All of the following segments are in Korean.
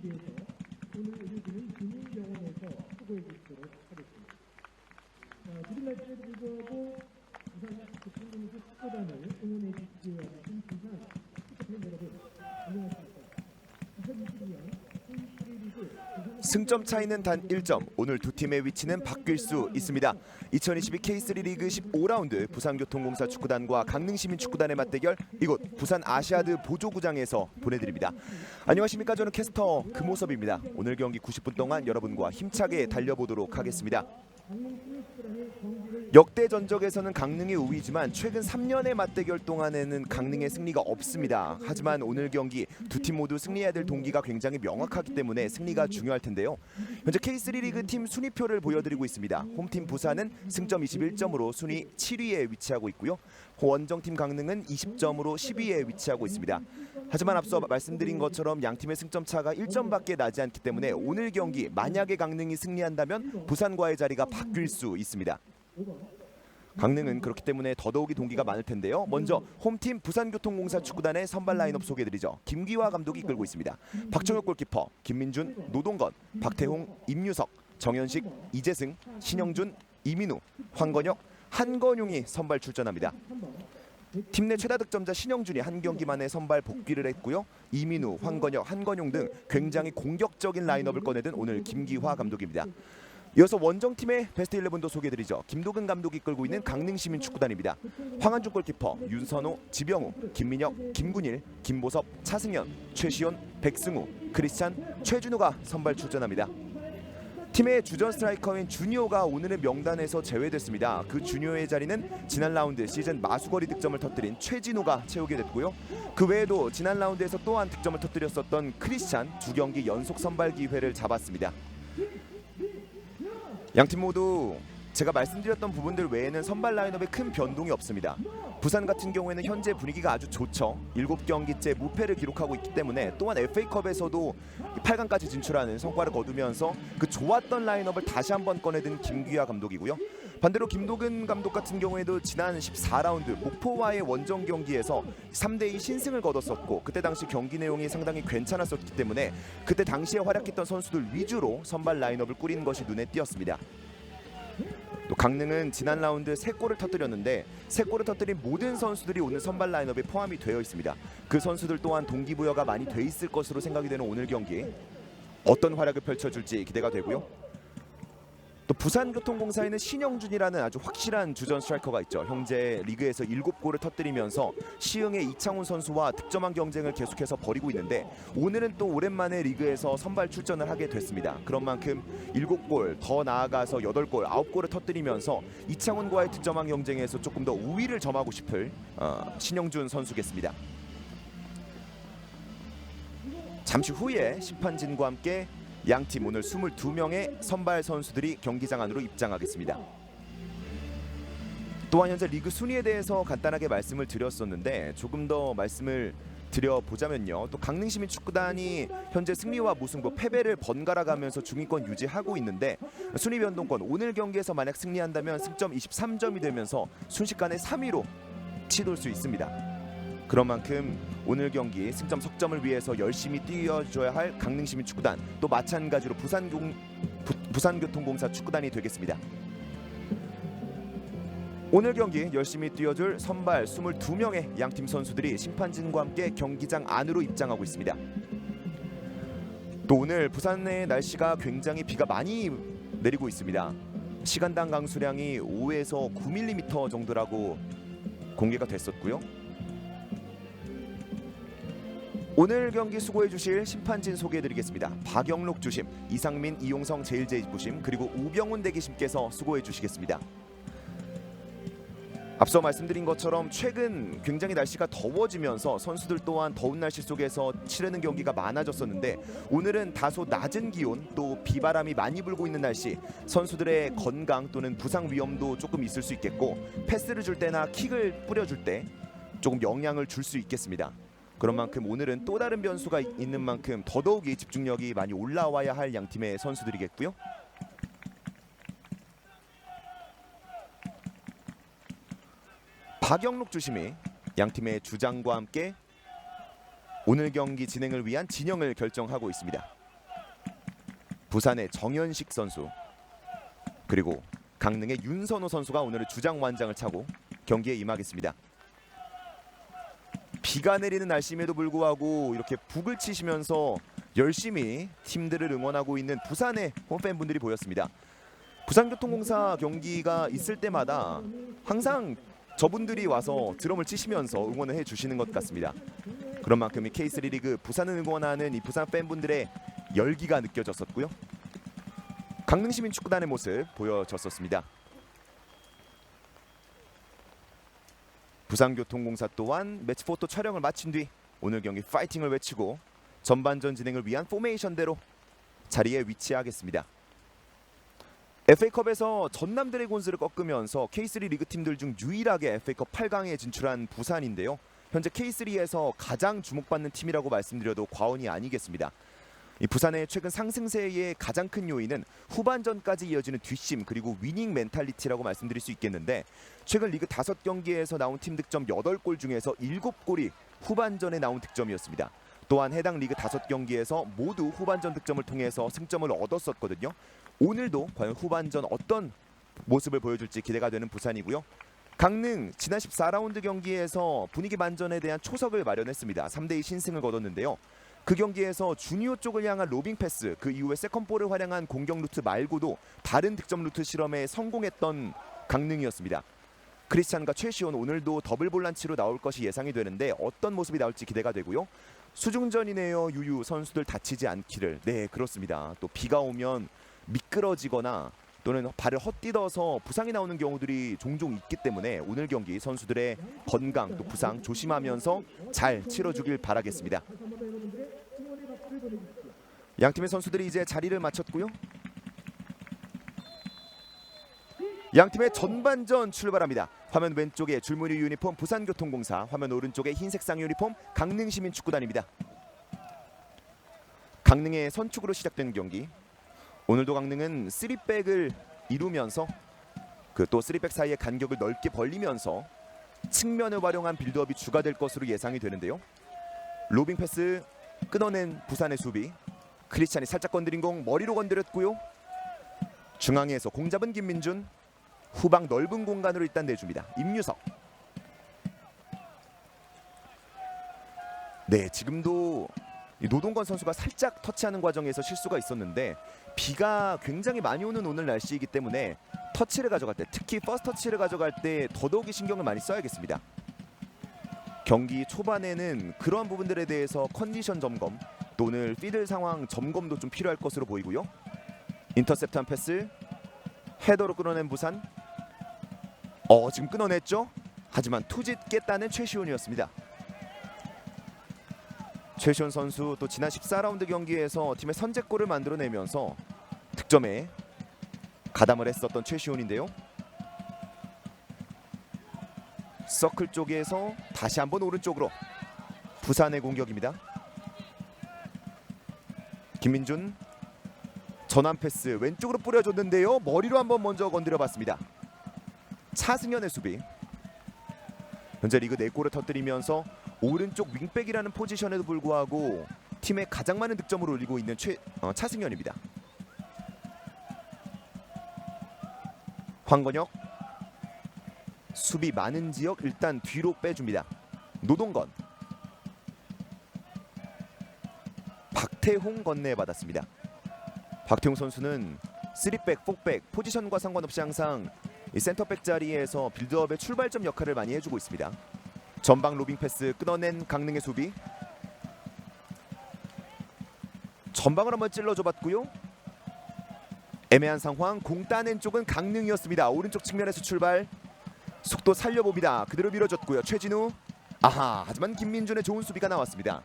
대해서 오늘 우리는 금융병원에서 수고해 주시도록 하겠습니다. 지금 날씨에 불구하고 부산 대통령실 축구단을 응원해 주시기 위한 부산 축구팬 여러분, 안녕하십니까. 2022년 승점 차이는 단 1점. 오늘 두 팀의 위치는 바뀔 수 있습니다. 2022 K3 리그 15라운드 부산교통공사 축구단과 강릉시민 축구단의 맞대결, 이곳 부산 아시아드 보조구장에서 보내드립니다. 안녕하십니까. 저는 캐스터 금호섭입니다. 오늘 경기 90분 동안 여러분과 힘차게 달려보도록 하겠습니다. 역대 전적에서는 강릉이 우위지만 최근 3년의 맞대결 동안에는 강릉의 승리가 없습니다. 하지만 오늘 경기 두 팀 모두 승리해야 될 동기가 굉장히 명확하기 때문에 승리가 중요할 텐데요. 현재 K3 리그 팀 순위표를 보여드리고 있습니다. 홈팀 부산은 승점 21점으로 순위 7위에 위치하고 있고요. 원정팀 강릉은 20점으로 10위에 위치하고 있습니다. 하지만 앞서 말씀드린 것처럼 양 팀의 승점 차가 1점밖에 나지 않기 때문에 오늘 경기 만약에 강릉이 승리한다면 부산과의 자리가 바뀔 수 있습니다. 강릉은 그렇기 때문에 더더욱이 동기가 많을 텐데요. 먼저 홈팀 부산교통공사 축구단의 선발 라인업 소개드리죠. 김기화 감독이 이끌고 있습니다. 박정혁 골키퍼, 김민준, 노동건, 박태홍, 임유석, 정현식, 이재승, 신영준, 이민우, 황건혁, 한건용이 선발 출전합니다. 팀 내 최다 득점자 신영준이 한 경기 만에 선발 복귀를 했고요. 이민우, 황건혁, 한건용 등 굉장히 공격적인 라인업을 꺼내든 오늘 김기화 감독입니다. 이어서 원정팀의 베스트 11도 소개해드리죠. 김도근 감독이 이끌고 있는 강릉시민 축구단입니다. 황한중 골키퍼, 윤선호, 지병우, 김민혁, 김군일, 김보섭, 차승현, 최시온, 백승우, 크리스찬, 최준우가 선발 출전합니다. 팀의 주전 스트라이커인 주니오가 오늘의 명단에서 제외됐습니다. 그 주니오의 자리는 지난 라운드 시즌 마수거리 득점을 터뜨린 최진우가 채우게 됐고요. 그 외에도 지난 라운드에서 또한 득점을 터뜨렸었던 크리스찬, 두 경기 연속 선발 기회를 잡았습니다. 양팀 모두 제가 말씀드렸던 부분들 외에는 선발 라인업에 큰 변동이 없습니다. 부산 같은 경우에는 현재 분위기가 아주 좋죠. 7경기째 무패를 기록하고 있기 때문에 또한 FA컵에서도 8강까지 진출하는 성과를 거두면서 그 좋았던 라인업을 다시 한번 꺼내든 김기화 감독이고요. 반대로 김도근 감독 같은 경우에도 지난 14라운드 목포와의 원정 경기에서 3대2 신승을 거뒀었고 그때 당시 경기 내용이 상당히 괜찮았었기 때문에 그때 당시에 활약했던 선수들 위주로 선발 라인업을 꾸리는 것이 눈에 띄었습니다. 또 강릉은 지난 라운드 3골을 터뜨렸는데 3골을 터뜨린 모든 선수들이 오늘 선발 라인업에 포함이 되어 있습니다. 그 선수들 또한 동기부여가 많이 돼 있을 것으로 생각이 되는 오늘 경기 어떤 활약을 펼쳐줄지 기대가 되고요. 또 부산교통공사에는 신영준이라는 아주 확실한 주전 스트라이커가 있죠. 현재 리그에서 7골을 터뜨리면서 시흥의 이창훈 선수와 득점왕 경쟁을 계속해서 벌이고 있는데 오늘은 또 오랜만에 리그에서 선발 출전을 하게 됐습니다. 그런 만큼 7골, 더 나아가서 8골, 9골을 터뜨리면서 이창훈과의 득점왕 경쟁에서 조금 더 우위를 점하고 싶을 신영준 선수겠습니다. 잠시 후에 심판진과 함께 양팀 오늘 22명의 선발 선수들이 경기장 안으로 입장하겠습니다. 또한 현재 리그 순위에 대해서 간단하게 말씀을 드렸었는데 조금 더 말씀을 드려보자면요. 또 강릉시민 축구단이 현재 승리와 무승부, 패배를 번갈아 가면서 중위권 유지하고 있는데 순위 변동권 오늘 경기에서 만약 승리한다면 승점 23점이 되면서 순식간에 3위로 치돌 수 있습니다. 그런 만큼 오늘 경기 승점 석점을 위해서 열심히 뛰어줘야 할 강릉시민 축구단, 또 마찬가지로 부산교통공사 축구단이 되겠습니다. 오늘 경기 열심히 뛰어줄 선발 22명의 양팀 선수들이 심판진과 함께 경기장 안으로 입장하고 있습니다. 또 오늘 부산의 날씨가 굉장히 비가 많이 내리고 있습니다. 시간당 강수량이 5에서 9mm 정도라고 공개가 됐었고요. 오늘 경기 수고해 주실 심판진 소개해드리겠습니다. 박영록 주심, 이상민, 이용성, 제일제이 부심, 그리고 우병훈 대기심께서 수고해 주시겠습니다. 앞서 말씀드린 것처럼 최근 굉장히 날씨가 더워지면서 선수들 또한 더운 날씨 속에서 치르는 경기가 많아졌었는데 오늘은 다소 낮은 기온, 또 비바람이 많이 불고 있는 날씨, 선수들의 건강 또는 부상 위험도 조금 있을 수 있겠고 패스를 줄 때나 킥을 뿌려줄 때 조금 영향을 줄 수 있겠습니다. 그런 만큼 오늘은 또 다른 변수가 있는 만큼 더더욱이 집중력이 많이 올라와야 할 양팀의 선수들이겠고요. 박영록 주심이 양팀의 주장과 함께 오늘 경기 진행을 위한 진영을 결정하고 있습니다. 부산의 정현식 선수, 그리고 강릉의 윤선호 선수가 오늘은 주장 완장을 차고 경기에 임하겠습니다. 비가 내리는 날씨임에도 불구하고 이렇게 북을 치시면서 열심히 팀들을 응원하고 있는 부산의 홈팬분들이 보였습니다. 부산교통공사 경기가 있을 때마다 항상 저분들이 와서 드럼을 치시면서 응원을 해주시는 것 같습니다. 그런 만큼 이 K3 리그 부산을 응원하는 이 부산 팬분들의 열기가 느껴졌었고요. 강릉시민축구단의 모습 보여졌었습니다. 부산교통공사 또한 매치 포토 촬영을 마친 뒤 오늘 경기 파이팅을 외치고 전반전 진행을 위한 포메이션대로 자리에 위치하겠습니다. FA컵에서 전남 드래곤즈를 꺾으면서 K3 리그 팀들 중 유일하게 FA컵 8강에 진출한 부산인데요. 현재 K3에서 가장 주목받는 팀이라고 말씀드려도 과언이 아니겠습니다. 이 부산의 최근 상승세의 가장 큰 요인은 후반전까지 이어지는 뒷심 그리고 위닝 멘탈리티라고 말씀드릴 수 있겠는데, 최근 리그 5경기에서 나온 팀 득점 8골 중에서 7골이 후반전에 나온 득점이었습니다. 또한 해당 리그 5경기에서 모두 후반전 득점을 통해서 승점을 얻었었거든요. 오늘도 과연 후반전 어떤 모습을 보여줄지 기대가 되는 부산이고요. 강릉 지난 14라운드 경기에서 분위기 반전에 대한 초석을 마련했습니다. 3대2 신승을 거뒀는데요. 그 경기에서 주니어 쪽을 향한 로빙 패스, 그 이후에 세컨볼을 활용한 공격 루트 말고도 다른 득점 루트 실험에 성공했던 강릉이었습니다. 크리스찬과 최시온 오늘도 더블 볼란치로 나올 것이 예상이 되는데 어떤 모습이 나올지 기대가 되고요. 수중전이네요. 유유 선수들 다치지 않기를. 네, 그렇습니다. 또 비가 오면 미끄러지거나 또는 발을 헛디뎌서 부상이 나오는 경우들이 종종 있기 때문에 오늘 경기 선수들의 건강 또 부상 조심하면서 잘 치러주길 바라겠습니다. 양팀의 선수들이 이제 자리를 마쳤고요. 양팀의 전반전 출발합니다. 화면 왼쪽에 줄무늬 유니폼 부산교통공사, 화면 오른쪽에 흰색 상 유니폼 강릉시민축구단입니다. 강릉의 선축으로 시작된 경기. 오늘도 강릉은 3백을 이루면서 그 또 3백 사이의 간격을 넓게 벌리면서 측면을 활용한 빌드업이 주가 될 것으로 예상이 되는데요. 로빙 패스 끊어낸 부산의 수비. 크리스찬이 살짝 건드린 공 머리로 건드렸고요. 중앙에서 공 잡은 김민준. 후방 넓은 공간으로 일단 내줍니다. 임유석. 네, 지금도 노동건 선수가 살짝 터치하는 과정에서 실수가 있었는데 비가 굉장히 많이 오는 오늘 날씨이기 때문에 터치를 가져갈 때, 특히 퍼스트 터치를 가져갈 때 더더욱이 신경을 많이 써야겠습니다. 경기 초반에는 그러한 부분들에 대해서 컨디션 점검, 또 오늘 피드 상황 점검도 좀 필요할 것으로 보이고요. 인터셉트한 패스, 헤더로 끌어낸 부산. 지금 끊어냈죠. 하지만 투짓겠다는 최시온이었습니다. 최시온 선수 또 지난 14라운드 경기에서 팀의 선제골을 만들어내면서 득점에 가담을 했었던 최시온인데요. 서클 쪽에서 다시 한번 오른쪽으로 부산의 공격입니다. 김민준 전환 패스 왼쪽으로 뿌려줬는데요. 머리로 한번 먼저 건드려봤습니다. 차승현의 수비. 현재 리그 4골을 터뜨리면서 오른쪽 윙백이라는 포지션에도 불구하고 팀의 가장 많은 득점을 올리고 있는 차승현입니다. 황건혁 수비 많은 지역 일단 뒤로 빼줍니다. 노동건, 박태홍 건네받았습니다. 박태홍 선수는 3백, 4백 포지션과 상관없이 항상 이 센터백 자리에서 빌드업의 출발점 역할을 많이 해주고 있습니다. 전방 로빙 패스 끊어낸 강릉의 수비. 전방을 한번 찔러줘봤고요. 애매한 상황, 공 따낸 쪽은 강릉이었습니다. 오른쪽 측면에서 출발. 속도 살려봅니다. 그대로 밀어줬고요. 최진우. 하지만 김민준의 좋은 수비가 나왔습니다.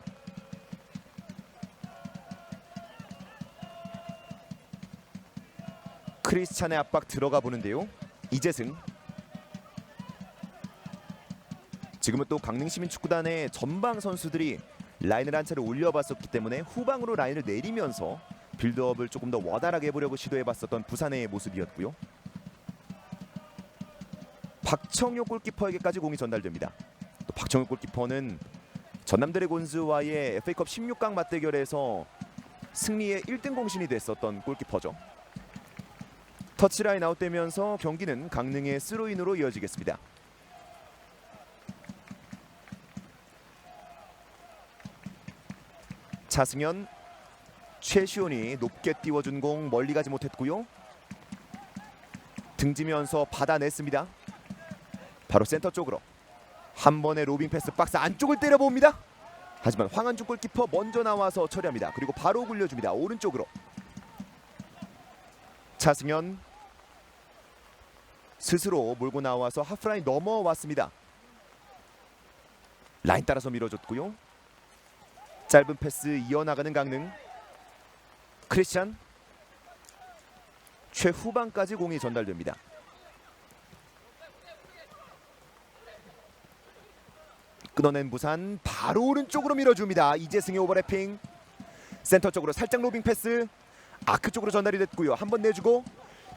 크리스찬의 압박 들어가 보는데요. 이재승. 지금은 또 강릉시민축구단의 전방 선수들이 라인을 한 차례 올려봤었기 때문에 후방으로 라인을 내리면서 빌드업을 조금 더 원활하게 해보려고 시도해봤었던 부산의 모습이었고요. 박청효 골키퍼에게까지 공이 전달됩니다. 또 박청효 골키퍼는 전남 드래곤즈와의 FA컵 16강 맞대결에서 승리의 1등 공신이 됐었던 골키퍼죠. 터치라인 아웃되면서 경기는 강릉의 스로인으로 이어지겠습니다. 차승현, 최시온이 높게 띄워준 공 멀리 가지 못했고요. 등지면서 받아냈습니다. 바로 센터 쪽으로 한 번의 로빙 패스 박스 안쪽을 때려봅니다. 하지만 황한준 골키퍼 먼저 나와서 처리합니다. 그리고 바로 굴려줍니다. 오른쪽으로 차승현 스스로 몰고 나와서 하프라인 넘어왔습니다. 라인 따라서 밀어줬고요. 짧은 패스 이어나가는 강릉. 크리스찬 최후반까지 공이 전달됩니다. 끊어낸 부산 바로 오른쪽으로 밀어줍니다. 이재승의 오버래핑. 센터 쪽으로 살짝 로빙 패스. 아크 쪽으로 전달이 됐고요. 한번 내주고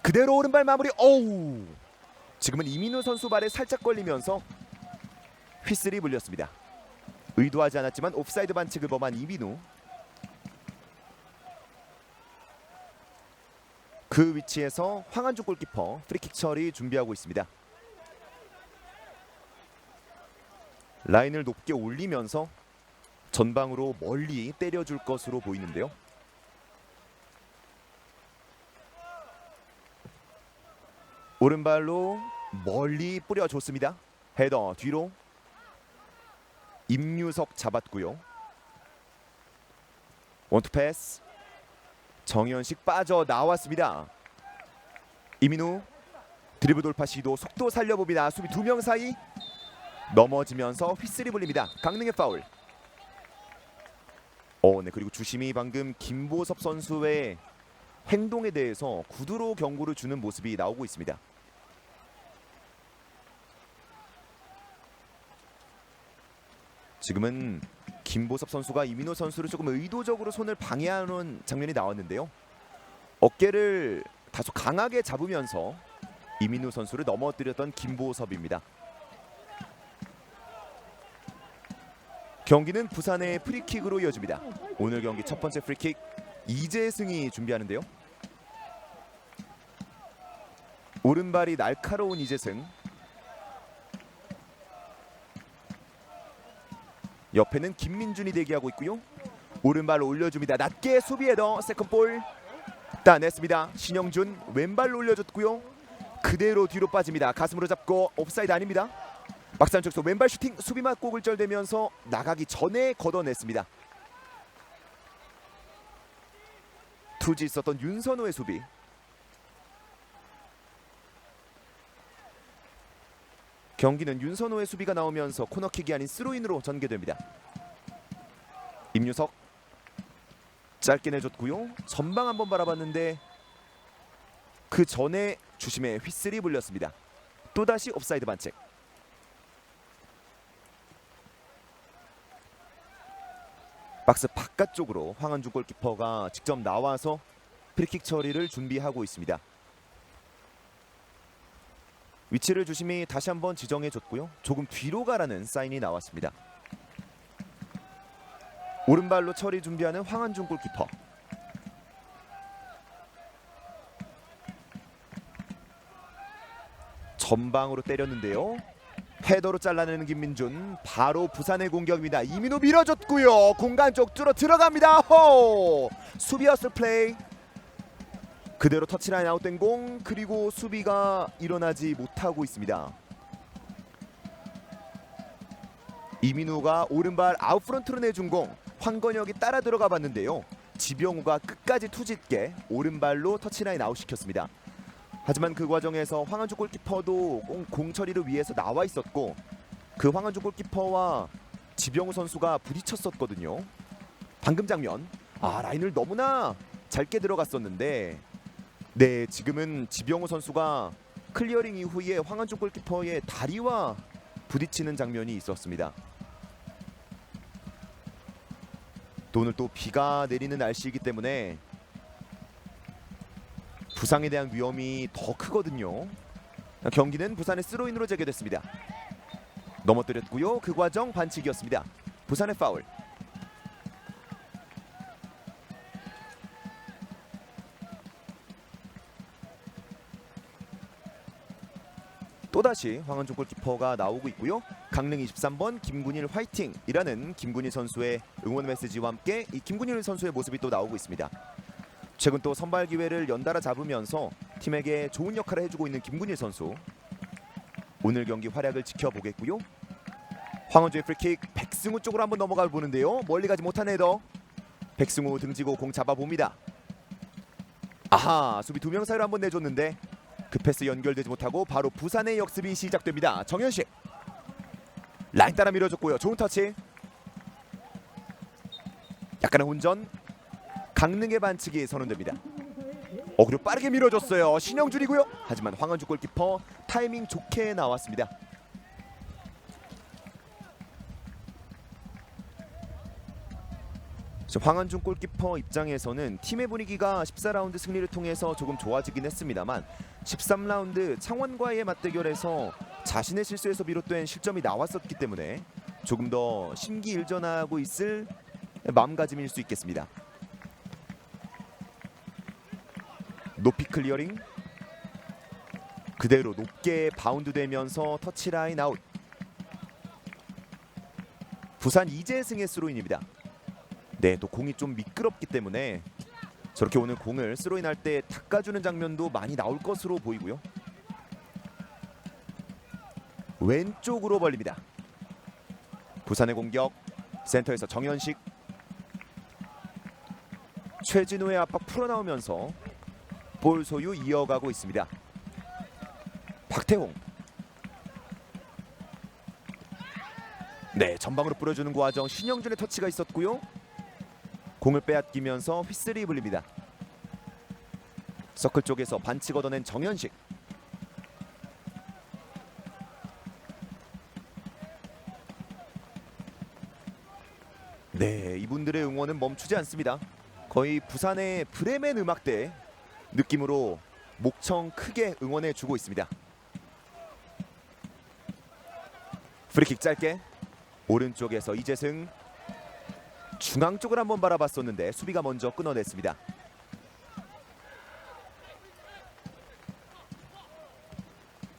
그대로 오른발 마무리. 오우. 지금은 이민우 선수 발에 살짝 걸리면서 휘슬이 불렸습니다. 의도하지 않았지만 옵사이드 반칙을 범한 이민우. 그 위치에서 황한준 골키퍼 프리킥 처리 준비하고 있습니다. 라인을 높게 올리면서 전방으로 멀리 때려줄 것으로 보이는데요. 오른발로 멀리 뿌려줬습니다. 헤더 뒤로 임유석 잡았고요. 원투 패스. 정현식 빠져나왔습니다. 이민우 드리블 돌파 시도 속도 살려봅니다. 수비 두 명 사이 넘어지면서 휘슬이 불립니다. 강릉의 파울. 네, 그리고 주심이 방금 김보섭 선수의 행동에 대해서 구두로 경고를 주는 모습이 나오고 있습니다. 지금은 김보섭 선수가 이민호 선수를 조금 의도적으로 손을 방해하는 장면이 나왔는데요. 어깨를 다소 강하게 잡으면서 이민호 선수를 넘어뜨렸던 김보섭입니다. 경기는 부산의 프리킥으로 이어집니다. 오늘 경기 첫 번째 프리킥 이재승이 준비하는데요. 오른발이 날카로운 이재승. 옆에는 김민준이 대기하고 있고요. 오른발 올려줍니다. 낮게 수비 헤더. 세컨볼 따냈습니다. 신영준 왼발로 올려줬고요. 그대로 뒤로 빠집니다. 가슴으로 잡고 옵사이드 아닙니다. 막상 쪽에서 왼발 슈팅 수비 맞고 굴절되면서 나가기 전에 걷어냈습니다. 투지 있었던 윤선호의 수비. 경기는 윤선호의 수비가 나오면서 코너킥이 아닌 스로인으로 전개됩니다. 임유석 짧게 내줬고요. 전방 한번 바라봤는데 그 전에 주심의 휘슬이 불렸습니다. 또다시 옵사이드 반칙. 박스 바깥쪽으로 황한준 골키퍼가 직접 나와서 프리킥 처리를 준비하고 있습니다. 위치를 주심이 다시 한번 지정해줬고요. 조금 뒤로 가라는 사인이 나왔습니다. 오른발로 처리 준비하는 황한준 골키퍼. 전방으로 때렸는데요. 헤더로 잘라내는 김민준. 바로 부산의 공격입니다. 이민호 밀어줬고요. 공간 쪽 뚫어 들어갑니다. 호! 수비 허슬 플레이. 그대로 터치라인 아웃된 공. 그리고 수비가 일어나지 못하고 있습니다. 이민호가 오른발 아웃프런트로 내준 공. 황건혁이 따라 들어가 봤는데요. 지병우가 끝까지 투짓게 오른발로 터치라인 아웃시켰습니다. 하지만 그 과정에서 황한준 골키퍼도 공 처리를 위해서 나와 있었고 그 황한준 골키퍼와 지병우 선수가 부딪혔었거든요. 방금 장면. 라인을 너무나 짧게 들어갔었는데 네, 지금은 지병우 선수가 클리어링 이후에 황한준 골키퍼의 다리와 부딪히는 장면이 있었습니다. 또 오늘 또 비가 내리는 날씨이기 때문에 부상에 대한 위험이 더 크거든요. 경기는 부산의 스로인으로 재개됐습니다. 넘어뜨렸고요. 그 과정 반칙이었습니다. 부산의 파울. 또다시 황은종 골키퍼가 나오고 있고요. 강릉 23번 김군일 화이팅이라는 김군일 선수의 응원 메시지와 함께 이 김군일 선수의 모습이 또 나오고 있습니다. 최근 또 선발 기회를 연달아 잡으면서 팀에게 좋은 역할을 해주고 있는 김군일 선수. 오늘 경기 활약을 지켜보겠고요. 황은주의 프리킥 백승우 쪽으로 한번 넘어가 보는데요. 멀리 가지 못한 헤더. 백승우 등지고 공 잡아봅니다. 아하, 수비 두 명 사이로 한번 내줬는데 그 패스 연결되지 못하고 바로 부산의 역습이 시작됩니다. 정현식 라인 따라 밀어줬고요. 좋은 터치. 약간의 혼전. 강릉의 반칙이 선언됩니다. 그리고 빠르게 밀어줬어요. 신영준이고요. 하지만 황은주 골키퍼 타이밍 좋게 나왔습니다. 황은준 골키퍼 입장에서는 팀의 분위기가 14라운드 승리를 통해서 조금 좋아지긴 했습니다만 13라운드 창원과의 맞대결에서 자신의 실수에서 비롯된 실점이 나왔었기 때문에 조금 더 심기일전하고 있을 마음가짐일 수 있겠습니다. 높이 클리어링. 그대로 높게 바운드 되면서 터치라인 아웃. 부산 이재승의 스로인입니다. 네, 또 공이 좀 미끄럽기 때문에 저렇게 오늘 공을 스로인 할 때 닦아주는 장면도 많이 나올 것으로 보이고요. 왼쪽으로 벌립니다. 부산의 공격. 센터에서 정현식. 최진우의 압박 풀어나오면서 볼 소유 이어가고 있습니다. 박태홍. 네, 전방으로 뿌려주는 과정. 신영준의 터치가 있었고요. 공을 빼앗기면서 휘슬이 불립니다. 서클 쪽에서 반칙 얻어낸 정현식. 네, 이분들의 응원은 멈추지 않습니다. 거의 부산의 브레멘 음악대 느낌으로 목청 크게 응원해주고 있습니다. 프리킥 짧게. 오른쪽에서 이재승. 중앙 쪽을 한번 바라봤었는데 수비가 먼저 끊어냈습니다.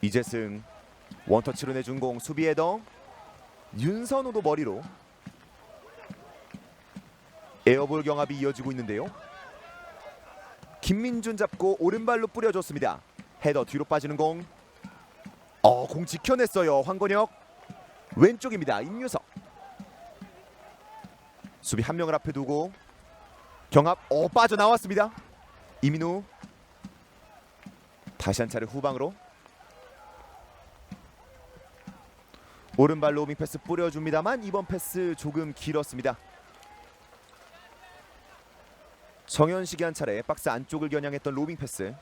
이재승 원터치로 내준 공. 수비 헤더. 윤선호도 머리로. 에어볼 경합이 이어지고 있는데요. 김민준 잡고 오른발로 뿌려줬습니다. 헤더 뒤로 빠지는 공. 공 지켜냈어요. 황건혁. 왼쪽입니다. 임유석. 수비 한 명을 앞에 두고 경합 빠져나왔습니다. 이민우. 다시 한 차례 후방으로. 오른발 로빙 패스 뿌려줍니다만 이번 패스 조금 길었습니다. 정현식이 한 차례 박스 안쪽을 겨냥했던 로빙 패스.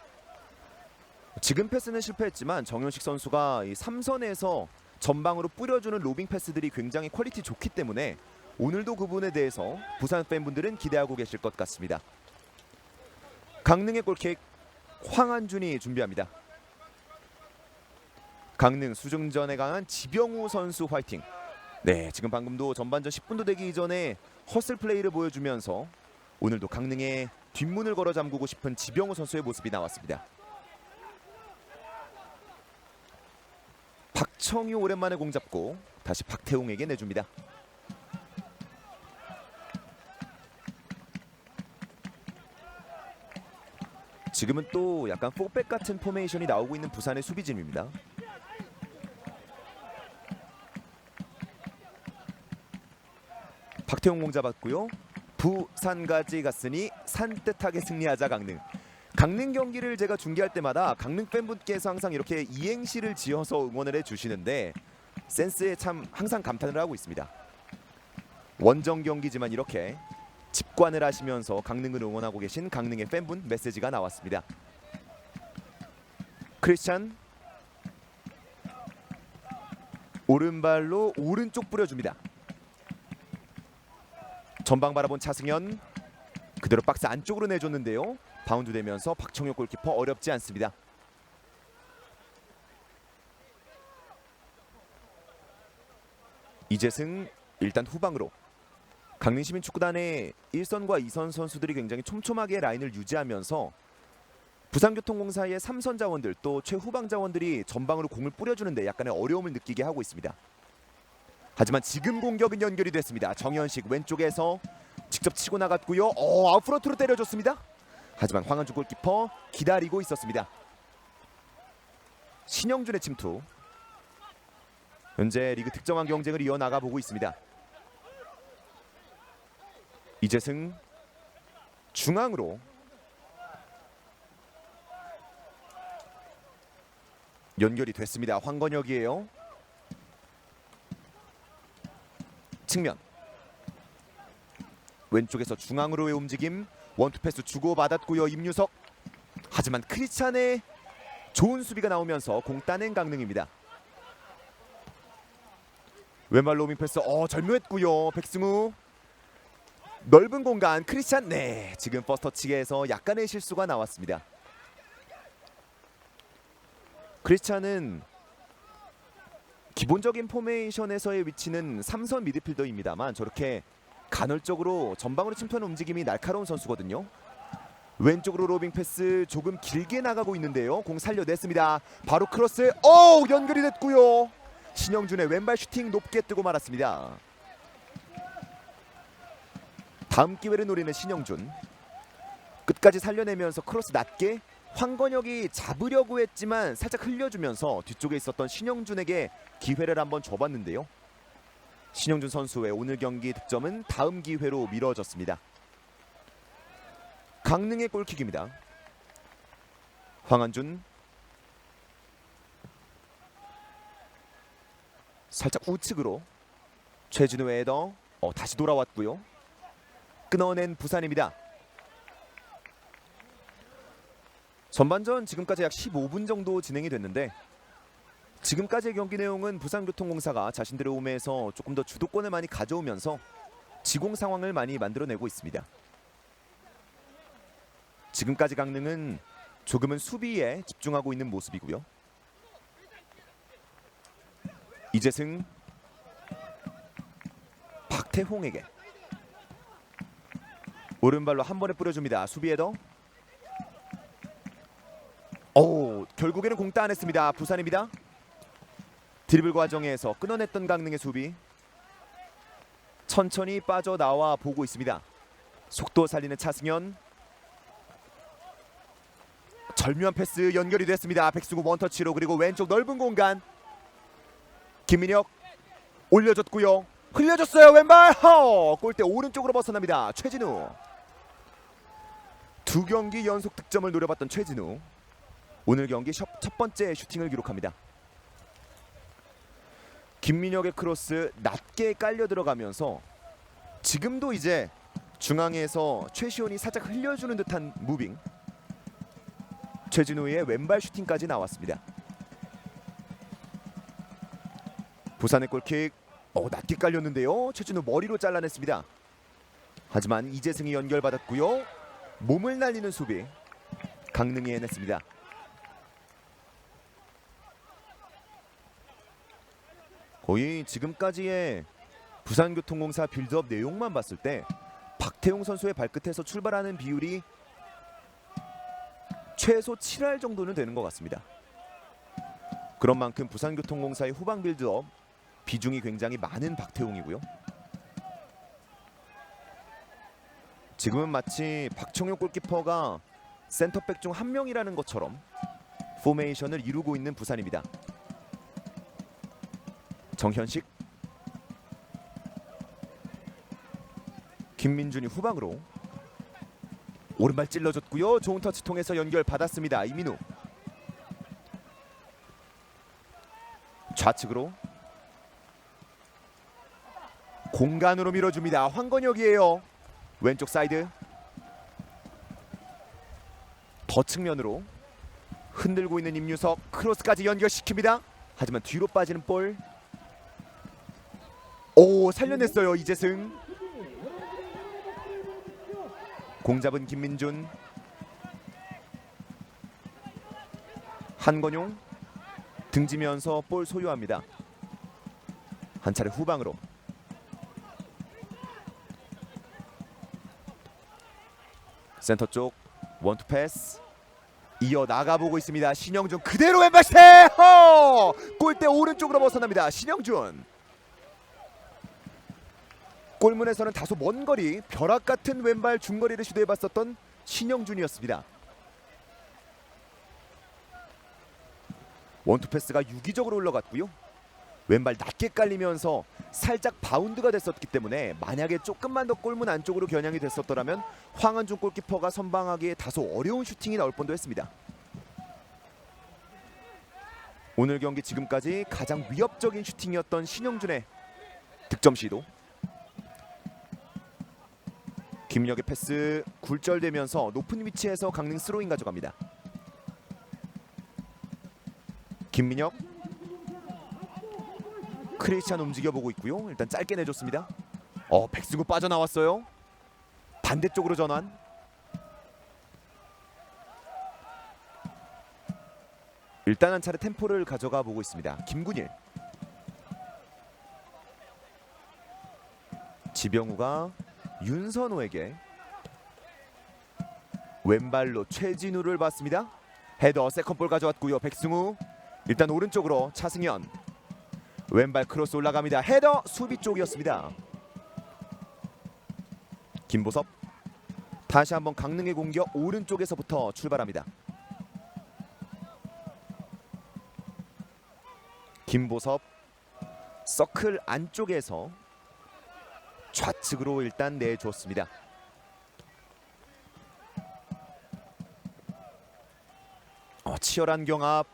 지금 패스는 실패했지만 정현식 선수가 이 3선에서 전방으로 뿌려주는 로빙 패스들이 굉장히 퀄리티 좋기 때문에 오늘도 그 부분에 대해서 부산 팬분들은 기대하고 계실 것 같습니다. 강릉의 골킥 황한준이 준비합니다. 강릉 수중전에 강한 지병우 선수 화이팅. 네, 지금 방금도 전반전 10분도 되기 이전에 허슬 플레이를 보여주면서 오늘도 강릉의 뒷문을 걸어 잠그고 싶은 지병우 선수의 모습이 나왔습니다. 박청유 오랜만에 공 잡고 다시 박태웅에게 내줍니다. 지금은 또 약간 4백 같은 포메이션이 나오고 있는 부산의 수비진입니다. 박태웅 공 잡았고요. 부산까지 갔으니 산뜻하게 승리하자 강릉. 강릉 경기를 제가 중계할 때마다 강릉 팬분께서 항상 이렇게 이행시를 지어서 응원을 해주시는데 센스에 참 항상 감탄을 하고 있습니다. 원정 경기지만 이렇게 집관을 하시면서 강릉을 응원하고 계신 강릉의 팬분 메시지가 나왔습니다. 크리스찬. 오른발로 오른쪽 뿌려줍니다. 전방 바라본 차승현. 그대로 박스 안쪽으로 내줬는데요. 바운드 되면서 박청효 골키퍼 어렵지 않습니다. 이재승 일단 후방으로. 강릉시민축구단의 1선과 2선 선수들이 굉장히 촘촘하게 라인을 유지하면서 부산교통공사의 삼선 자원들 또 최후방 자원들이 전방으로 공을 뿌려주는데 약간의 어려움을 느끼게 하고 있습니다. 하지만 지금 공격은 연결이 됐습니다. 정현식 왼쪽에서 직접 치고 나갔고요. 아웃프런트로 때려줬습니다. 하지만 황한주 골키퍼 기다리고 있었습니다. 신영준의 침투. 현재 리그 득점왕 경쟁을 이어나가 보고 있습니다. 이재승 중앙으로 연결이 됐습니다. 황건혁이에요. 측면 왼쪽에서 중앙으로의 움직임. 원투 패스 주고받았고요. 임유석. 하지만 크리스찬의 좋은 수비가 나오면서 공 따낸 강릉입니다. 왼발 로밍 패스 절묘했고요. 백승우. 넓은 공간 크리스찬. 네, 지금 퍼스터치기에서 약간의 실수가 나왔습니다. 크리스찬은 기본적인 포메이션에서의 위치는 3선 미드필더입니다만 저렇게 간헐적으로 전방으로 침투하는 움직임이 날카로운 선수거든요. 왼쪽으로 로빙 패스 조금 길게 나가고 있는데요. 공 살려냈습니다. 바로 크로스. 연결이 됐고요. 신영준의 왼발 슈팅 높게 뜨고 말았습니다. 다음 기회를 노리는 신영준. 끝까지 살려내면서 크로스 낮게. 황건혁이 잡으려고 했지만 살짝 흘려주면서 뒤쪽에 있었던 신영준에게 기회를 한번 줘봤는데요. 신영준 선수의 오늘 경기 득점은 다음 기회로 미뤄졌습니다. 강릉의 골킥입니다. 황한준. 살짝 우측으로 최진우의 헤더. 다시 돌아왔고요. 끊어낸 부산입니다. 전반전 지금까지 약 15분 정도 진행이 됐는데 지금까지의 경기 내용은 부산교통공사가 자신들의 홈에서 조금 더 주도권을 많이 가져오면서 지공 상황을 많이 만들어내고 있습니다. 지금까지 강릉은 조금은 수비에 집중하고 있는 모습이고요. 이재승. 박태홍에게 오른발로 한 번에 뿌려줍니다. 수비 헤더. 결국에는 공 따냈습니다. 부산입니다. 드리블 과정에서 끊어냈던 강릉의 수비. 천천히 빠져나와 보고 있습니다. 속도 살리는 차승현. 절묘한 패스 연결이 됐습니다. 백승우 원터치로. 그리고 왼쪽 넓은 공간 김민혁 올려줬고요. 흘려줬어요. 왼발. 골대 오른쪽으로 벗어납니다. 최진우. 두 경기 연속 득점을 노려봤던 최진우. 오늘 경기 첫 번째 슈팅을 기록합니다. 김민혁의 크로스 낮게 깔려 들어가면서 지금도 이제 중앙에서 최시온이 살짝 흘려주는 듯한 무빙. 최진우의 왼발 슈팅까지 나왔습니다. 부산의 골킥. 낮게 깔렸는데요. 최진우 머리로 잘라냈습니다. 하지만 이재승이 연결받았고요. 몸을 날리는 수비. 강릉이 해냈습니다. 거의 지금까지의 부산교통공사 빌드업 내용만 봤을 때 박태용 선수의 발끝에서 출발하는 비율이 최소 7할 정도는 되는 것 같습니다. 그런 만큼 부산교통공사의 후방 빌드업 비중이 굉장히 많은 박태용이고요. 지금은 마치 박청용 골키퍼가 센터백 중 한 명이라는 것처럼 포메이션을 이루고 있는 부산입니다. 정현식. 김민준이 후방으로 오른발 찔러줬고요. 좋은 터치 통해서 연결 받았습니다. 이민우. 좌측으로 공간으로 밀어줍니다. 황건혁이에요. 왼쪽 사이드. 더 측면으로 흔들고 있는 임유석. 크로스까지 연결시킵니다. 하지만 뒤로 빠지는 볼. 살려냈어요. 이재승. 공 잡은 김민준. 한건용 등지면서 볼 소유합니다. 한 차례 후방으로. 센터 쪽 원투 패스. 이어 나가보고 있습니다. 신영준 그대로 왼발 슈팅! 골대 오른쪽으로 벗어납니다. 신영준. 골문에서는 다소 먼 거리 벼락 같은 왼발 중거리를 시도해봤었던 신영준이었습니다. 원투 패스가 유기적으로 올라갔고요. 왼발 낮게 깔리면서 살짝 바운드가 됐었기 때문에 만약에 조금만 더 골문 안쪽으로 겨냥이 됐었더라면 황은준 골키퍼가 선방하기에 다소 어려운 슈팅이 나올 뻔도 했습니다. 오늘 경기 지금까지 가장 위협적인 슈팅이었던 신영준의 득점 시도. 김민혁의 패스 굴절되면서 높은 위치에서 강릉 스로잉 가져갑니다. 김민혁, 크리스찬 움직여보고 있고요. 일단 짧게 내줬습니다. 백승우 빠져나왔어요. 반대쪽으로 전환. 일단 한 차례 템포를 가져가 보고 있습니다. 김군일. 지병우가 윤선호에게 왼발로 최진우를 봤습니다. 헤더 세컨볼 가져왔고요. 백승우 일단 오른쪽으로 차승현. 왼발 크로스 올라갑니다. 헤더 수비 쪽이었습니다. 김보섭 다시 한번 강릉의 공격 오른쪽에서부터 출발합니다. 김보섭 서클 안쪽에서 좌측으로 일단 내줬습니다. 치열한 경합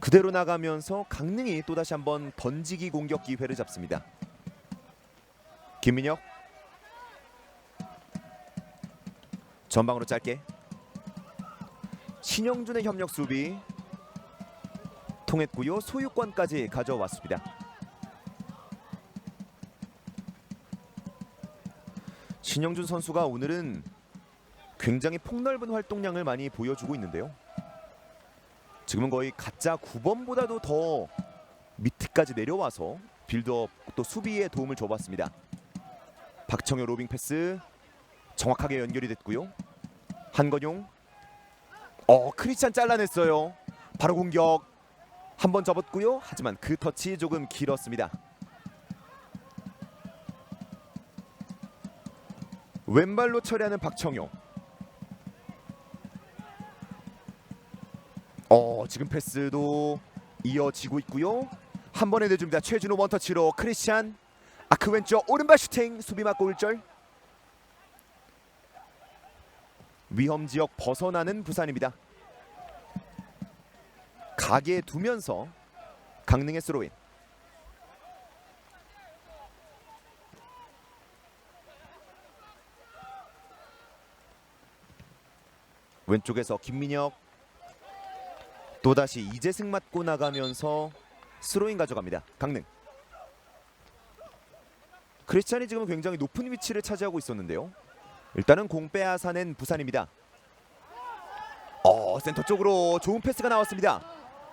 그대로 나가면서 강릉이 또다시 한번 던지기 공격 기회를 잡습니다. 김민혁 전방으로 짧게. 신영준의 협력 수비 통했고요. 소유권까지 가져왔습니다. 신영준 선수가 오늘은 굉장히 폭넓은 활동량을 많이 보여주고 있는데요. 지금은 거의 가짜 9번보다도 더 밑까지 내려와서 빌드업 또 수비에 도움을 줘봤습니다. 박청효 로빙 패스 정확하게 연결이 됐고요. 한건용 크리스찬 잘라냈어요. 바로 공격 한번 접었고요. 하지만 그 터치 조금 길었습니다. 왼발로 처리하는 박청효. 지금 패스도 이어지고 있고요. 한 번에 내줍니다. 최준호 원터치로 크리스찬 아크 왼쪽 오른발 슈팅 수비 맞고 울절. 위험지역 벗어나는 부산입니다. 가게 두면서 강릉의 스로인. 왼쪽에서 김민혁 또다시 이재승 맞고 나가면서 스로인 가져갑니다. 강릉. 크리스찬이 지금 굉장히 높은 위치를 차지하고 있었는데요. 일단은 공 빼앗아낸 부산입니다. 센터 쪽으로 좋은 패스가 나왔습니다.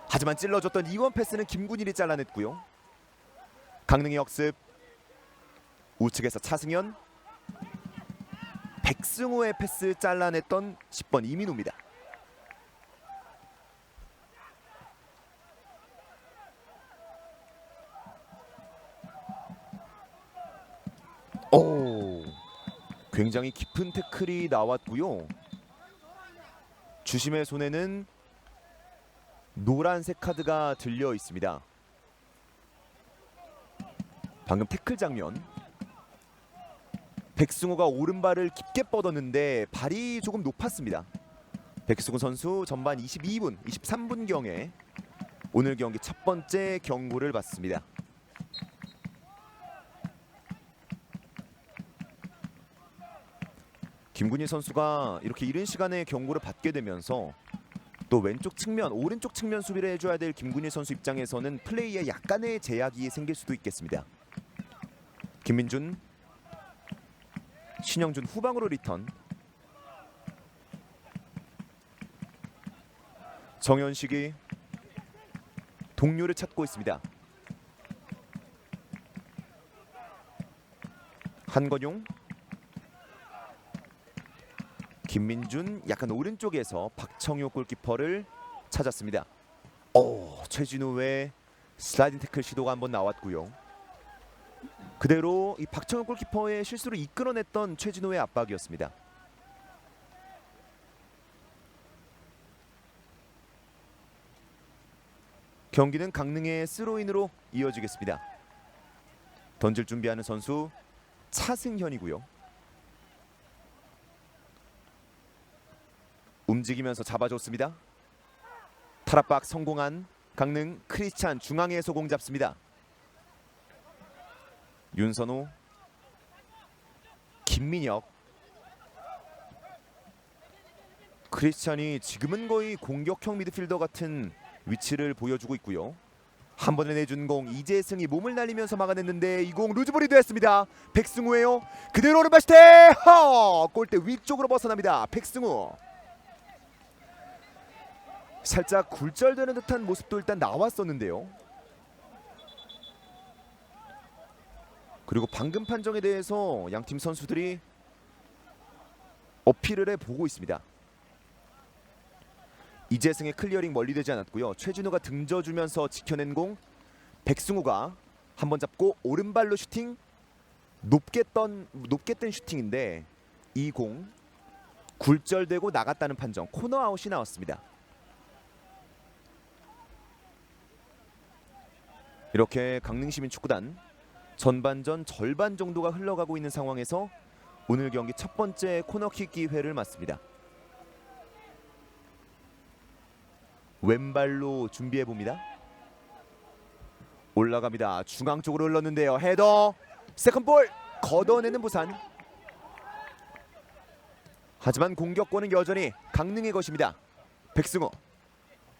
하지만 찔러줬던 이원 패스는 김군일이 잘라냈고요. 강릉의 역습. 우측에서 차승현. 백승호의 패스 잘라냈던 10번 이민우입니다. 굉장히 깊은 태클이 나왔고요. 주심의 손에는 노란색 카드가 들려 있습니다. 방금 태클 장면. 백승호가 오른발을 깊게 뻗었는데 발이 조금 높았습니다. 백승호 선수 전반 22분, 23분경에 오늘 경기 첫 번째 경고를 받습니다. 김군희 선수가 이렇게 이른 시간에 경고를 받게 되면서 또 왼쪽 측면, 오른쪽 측면 수비를 해줘야 될 김군희 선수 입장에서는 플레이에 약간의 제약이 생길 수도 있겠습니다. 김민준, 신영준 후방으로 리턴. 정현식이 동료를 찾고 있습니다. 한건용, 김민준 약간 오른쪽에서 박청효 골키퍼를 찾았습니다. 최진우의 슬라이딩 태클 시도가 한번 나왔고요. 그대로 이 박청효 골키퍼의 실수를 이끌어냈던 최진우의 압박이었습니다. 경기는 강릉의 스로인으로 이어지겠습니다. 던질 준비하는 선수 차승현이고요. 움직이면서 잡아줬습니다. 탈압박 성공한 강릉. 크리스찬 중앙에서 공 잡습니다. 윤선호, 김민혁. 크리스찬이 지금은 거의 공격형 미드필더 같은 위치를 보여주고 있고요. 한 번에 내준 공 이재승이 몸을 날리면서 막아냈는데 이 공 루즈볼이 됐습니다. 백승우예요. 그대로 오른발 슈팅! 골대 위쪽으로 벗어납니다. 백승우. 살짝 굴절되는 듯한 모습도 일단 나왔었는데요. 그리고 방금 판정에 대해서 양팀 선수들이 어필을 해보고 있습니다. 이재승의 클리어링 멀리 되지 않았고요. 최진우가 등져주면서 지켜낸 공. 백승우가 한번 잡고 오른발로 슈팅. 높게 뜬 슈팅인데 이 공 굴절되고 나갔다는 판정. 코너 아웃이 나왔습니다. 이렇게 강릉시민축구단 전반전 절반 정도가 흘러가고 있는 상황에서 오늘 경기 첫 번째 코너킥 기회를 맞습니다. 왼발로 준비해봅니다. 올라갑니다. 중앙 쪽으로 흘렀는데요. 헤더. 세컨볼 걷어내는 부산. 하지만 공격권은 여전히 강릉의 것입니다. 백승호.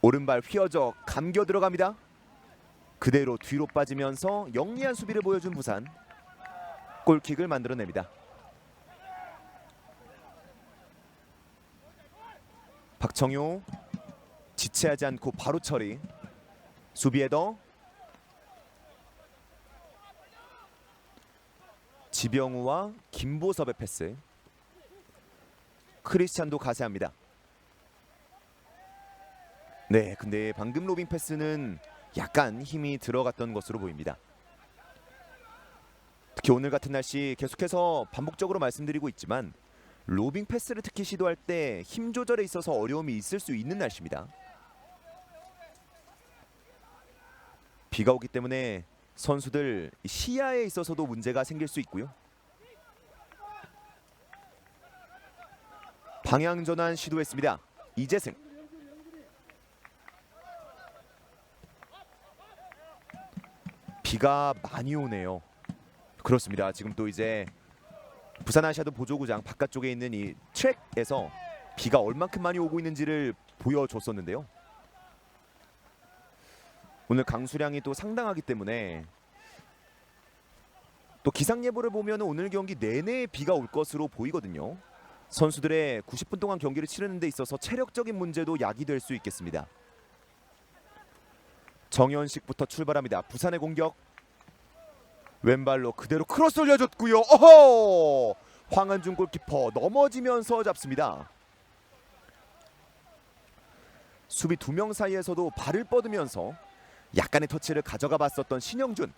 오른발 휘어져 감겨 들어갑니다. 그대로 뒤로 빠지면서 영리한 수비를 보여준 부산. 골킥을 만들어냅니다. 박청효 지체하지 않고 바로 처리. 수비 헤더. 지병우와 김보섭의 패스. 크리스찬도 가세합니다. 네, 근데 방금 로빙 패스는 약간 힘이 들어갔던 것으로 보입니다. 특히 오늘 같은 날씨 계속해서 반복적으로 말씀드리고 있지만 로빙 패스를 특히 시도할 때 힘 조절에 있어서 어려움이 있을 수 있는 날씨입니다. 비가 오기 때문에 선수들 시야에 있어서도 문제가 생길 수 있고요. 방향 전환 시도했습니다. 이재승. 비가 많이 오네요. 그렇습니다. 지금 또 이제 부산 아시아드 보조구장 바깥쪽에 있는 이 트랙에서 비가 얼만큼 많이 오고 있는지를 보여줬었는데요. 오늘 강수량이 또 상당하기 때문에 또 기상 예보를 보면 오늘 경기 내내 비가 올 것으로 보이거든요. 선수들의 90분 동안 경기를 치르는 데 있어서 체력적인 문제도 야기될 수 있겠습니다. 정현식부터 출발합니다. 부산의 공격. 왼발로 그대로 크로스 올려줬고요. 어허! 황한준 골키퍼 넘어지면서 잡습니다. 수비 두 명 사이에서도 발을 뻗으면서 약간의 터치를 가져가 봤었던 신영준.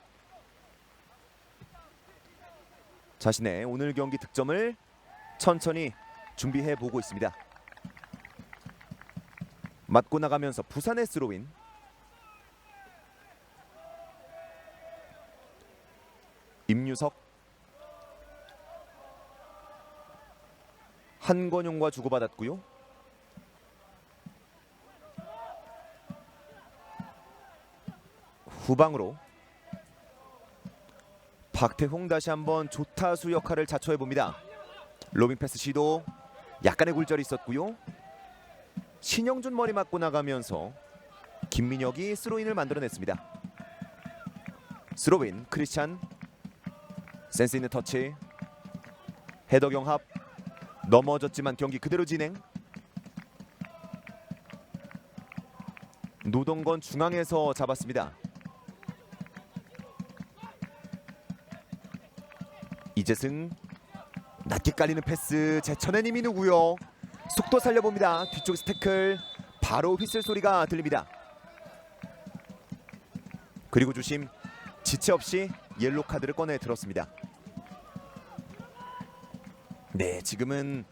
자신의 오늘 경기 득점을 천천히 준비해 보고 있습니다. 맞고 나가면서 부산의 스로인. 임유석. 한건용과 주고받았고요. 후방으로 박태홍 다시 한번 조타수 역할을 자처해 봅니다. 로빙 패스 시도. 약간의 굴절이 있었고요. 신영준 머리 맞고 나가면서 김민혁이 스로인을 만들어냈습니다. 스로인 크리스찬. 센스 있는 터치. 헤더 경합. 넘어졌지만 경기 그대로 진행. 노동건 중앙에서 잡았습니다. 이재승. 낮게 깔리는 패스. 제쳐낸 이민우고요. 속도 살려봅니다. 뒤쪽에서 태클, 바로 휘슬 소리가 들립니다. 그리고 주심 지체 없이 옐로 카드를 꺼내 들었습니다. 네, 지금은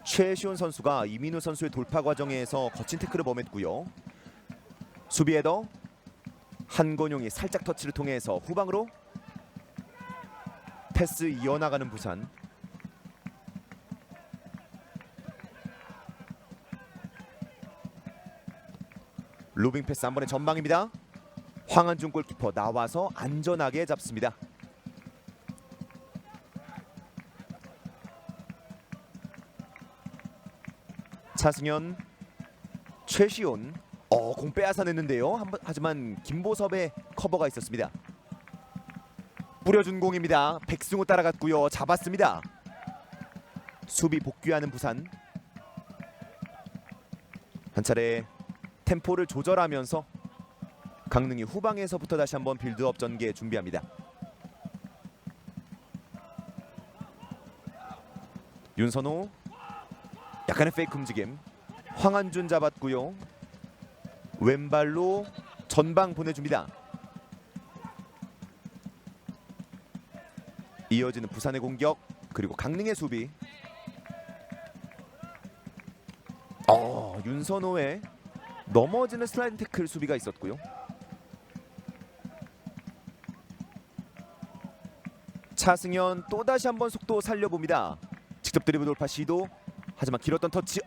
최시온 선수가 이민우 선수의 돌파 과정에서 거친 태클을 범했고요. 수비 헤더 한건용이 살짝 터치를 통해서 후방으로 패스 이어나가는 부산. 로빙 패스 한 번의 전방입니다. 황한준 골키퍼 나와서 안전하게 잡습니다. 차승현, 최시온, 공 빼앗아냈는데요. 하지만 김보섭의 커버가 있었습니다. 뿌려준 공입니다. 백승호 따라갔고요. 잡았습니다. 수비 복귀하는 부산. 한 차례 템포를 조절하면서 강릉이 후방에서부터 다시 한번 빌드업 전개 준비합니다. 윤선호 약간의 페이크 움직임. 황한준 잡았고요. 왼발로 전방 보내줍니다. 이어지는 부산의 공격 그리고 강릉의 수비. 윤선호의 넘어지는 슬라이드 태클 수비가 있었고요. 차승현 또다시 한번 속도 살려봅니다. 직접 드리블 돌파 시도. 하지만 길었던 터치.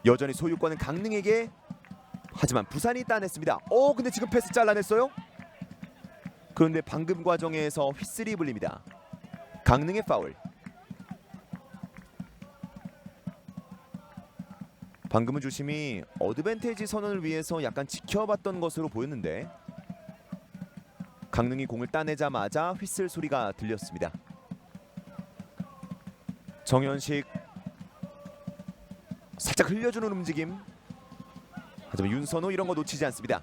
여전히 소유권은 강릉에게. 하지만 부산이 따냈습니다. 근데 지금 패스 잘라냈어요. 그런데 방금 과정에서 휘슬이 불립니다. 강릉의 파울. 방금은 주심이 어드밴티지 선언을 위해서 약간 지켜봤던 것으로 보였는데 강릉이 공을 따내자마자 휘슬 소리가 들렸습니다. 정현식 살짝 흘려주는 움직임. 하지만 윤선호 이런 거 놓치지 않습니다.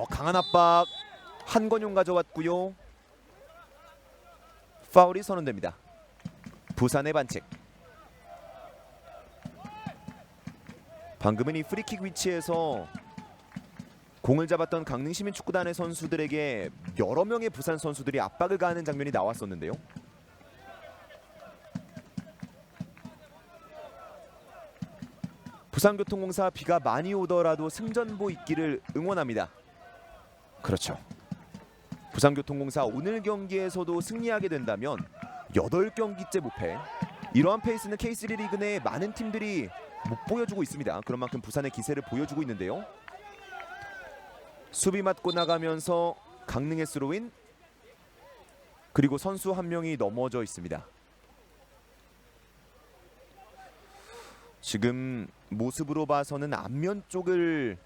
강한 압박. 한건용 가져왔고요. 파울이 선언됩니다. 부산의 반칙. 방금은 이 프리킥 위치에서 공을 잡았던 강릉시민축구단의 선수들에게 여러 명의 부산 선수들이 압박을 가하는 장면이 나왔었는데요. 부산교통공사 비가 많이 오더라도 승전보 있기를 응원합니다. 그렇죠. 부산교통공사 오늘 경기에서도 승리하게 된다면 8경기째 무패. 이러한 페이스는 K3 리그 내 많은 팀들이 못 보여주고 있습니다. 그런 만큼 부산의 기세를 보여주고 있는데요. 수비 맞고 나가면서 강릉의 스로인. 그리고 선수 한 명이 넘어져 있습니다. 지금 모습으로 봐서는 앞면 쪽을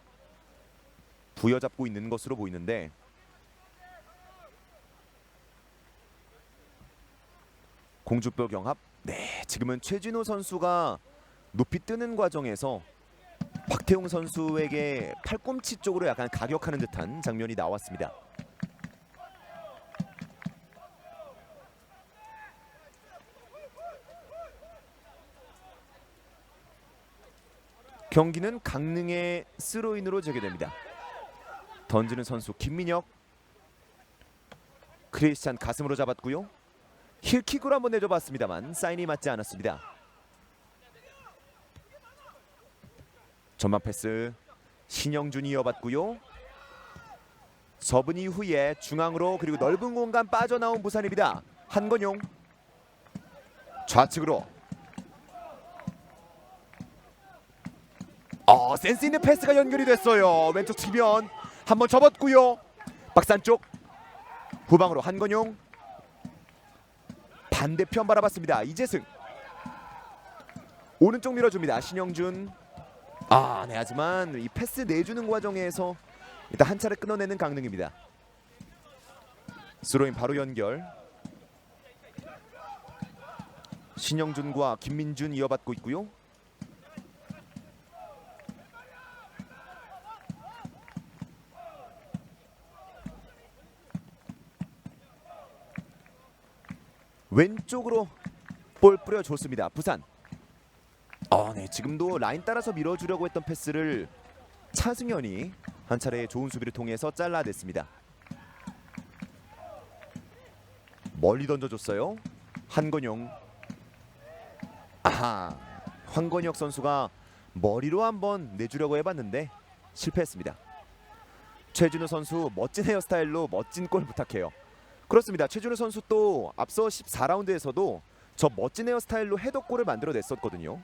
부여잡고 있는 것으로 보이는데 공주뼈 경합. 네, 지금은 최진호 선수가 높이 뜨는 과정에서 박태웅 선수에게 팔꿈치 쪽으로 약간 가격하는 듯한 장면이 나왔습니다. 경기는 강릉의 스로인으로 재개됩니다. 던지는 선수 김민혁. 크리스찬 가슴으로 잡았고요. 힐킥으로 한번 내줘봤습니다만 사인이 맞지 않았습니다. 전방 패스 신영준이 이어받고요. 접은 이후에 중앙으로 그리고 넓은 공간 빠져나온 부산입니다. 한건용 좌측으로. 센스 있는 패스가 연결이 됐어요. 왼쪽 측면 한번 접었고요. 박스 안쪽 후방으로 한건용. 반대편 바라봤습니다. 이재승 오른쪽 밀어줍니다. 신영준. 네, 하지만 이 패스 내주는 과정에서 일단 한 차례 끊어내는 강릉입니다. 스로인 바로 연결. 신영준과 김민준 이어받고 있고요. 왼쪽으로 볼 뿌려줬습니다. 부산. 네, 지금도 라인 따라서 밀어주려고 했던 패스를 차승현이 한 차례 좋은 수비를 통해서 잘라냈습니다. 멀리 던져줬어요. 한건영. 아하, 황건혁 선수가 머리로 한번 내주려고 해봤는데 실패했습니다. 최준우 선수 멋진 헤어스타일로 멋진 골 부탁해요. 그렇습니다. 최준우 선수 또 앞서 14라운드에서도 저 멋진 헤어스타일로 헤더골을 만들어냈었거든요.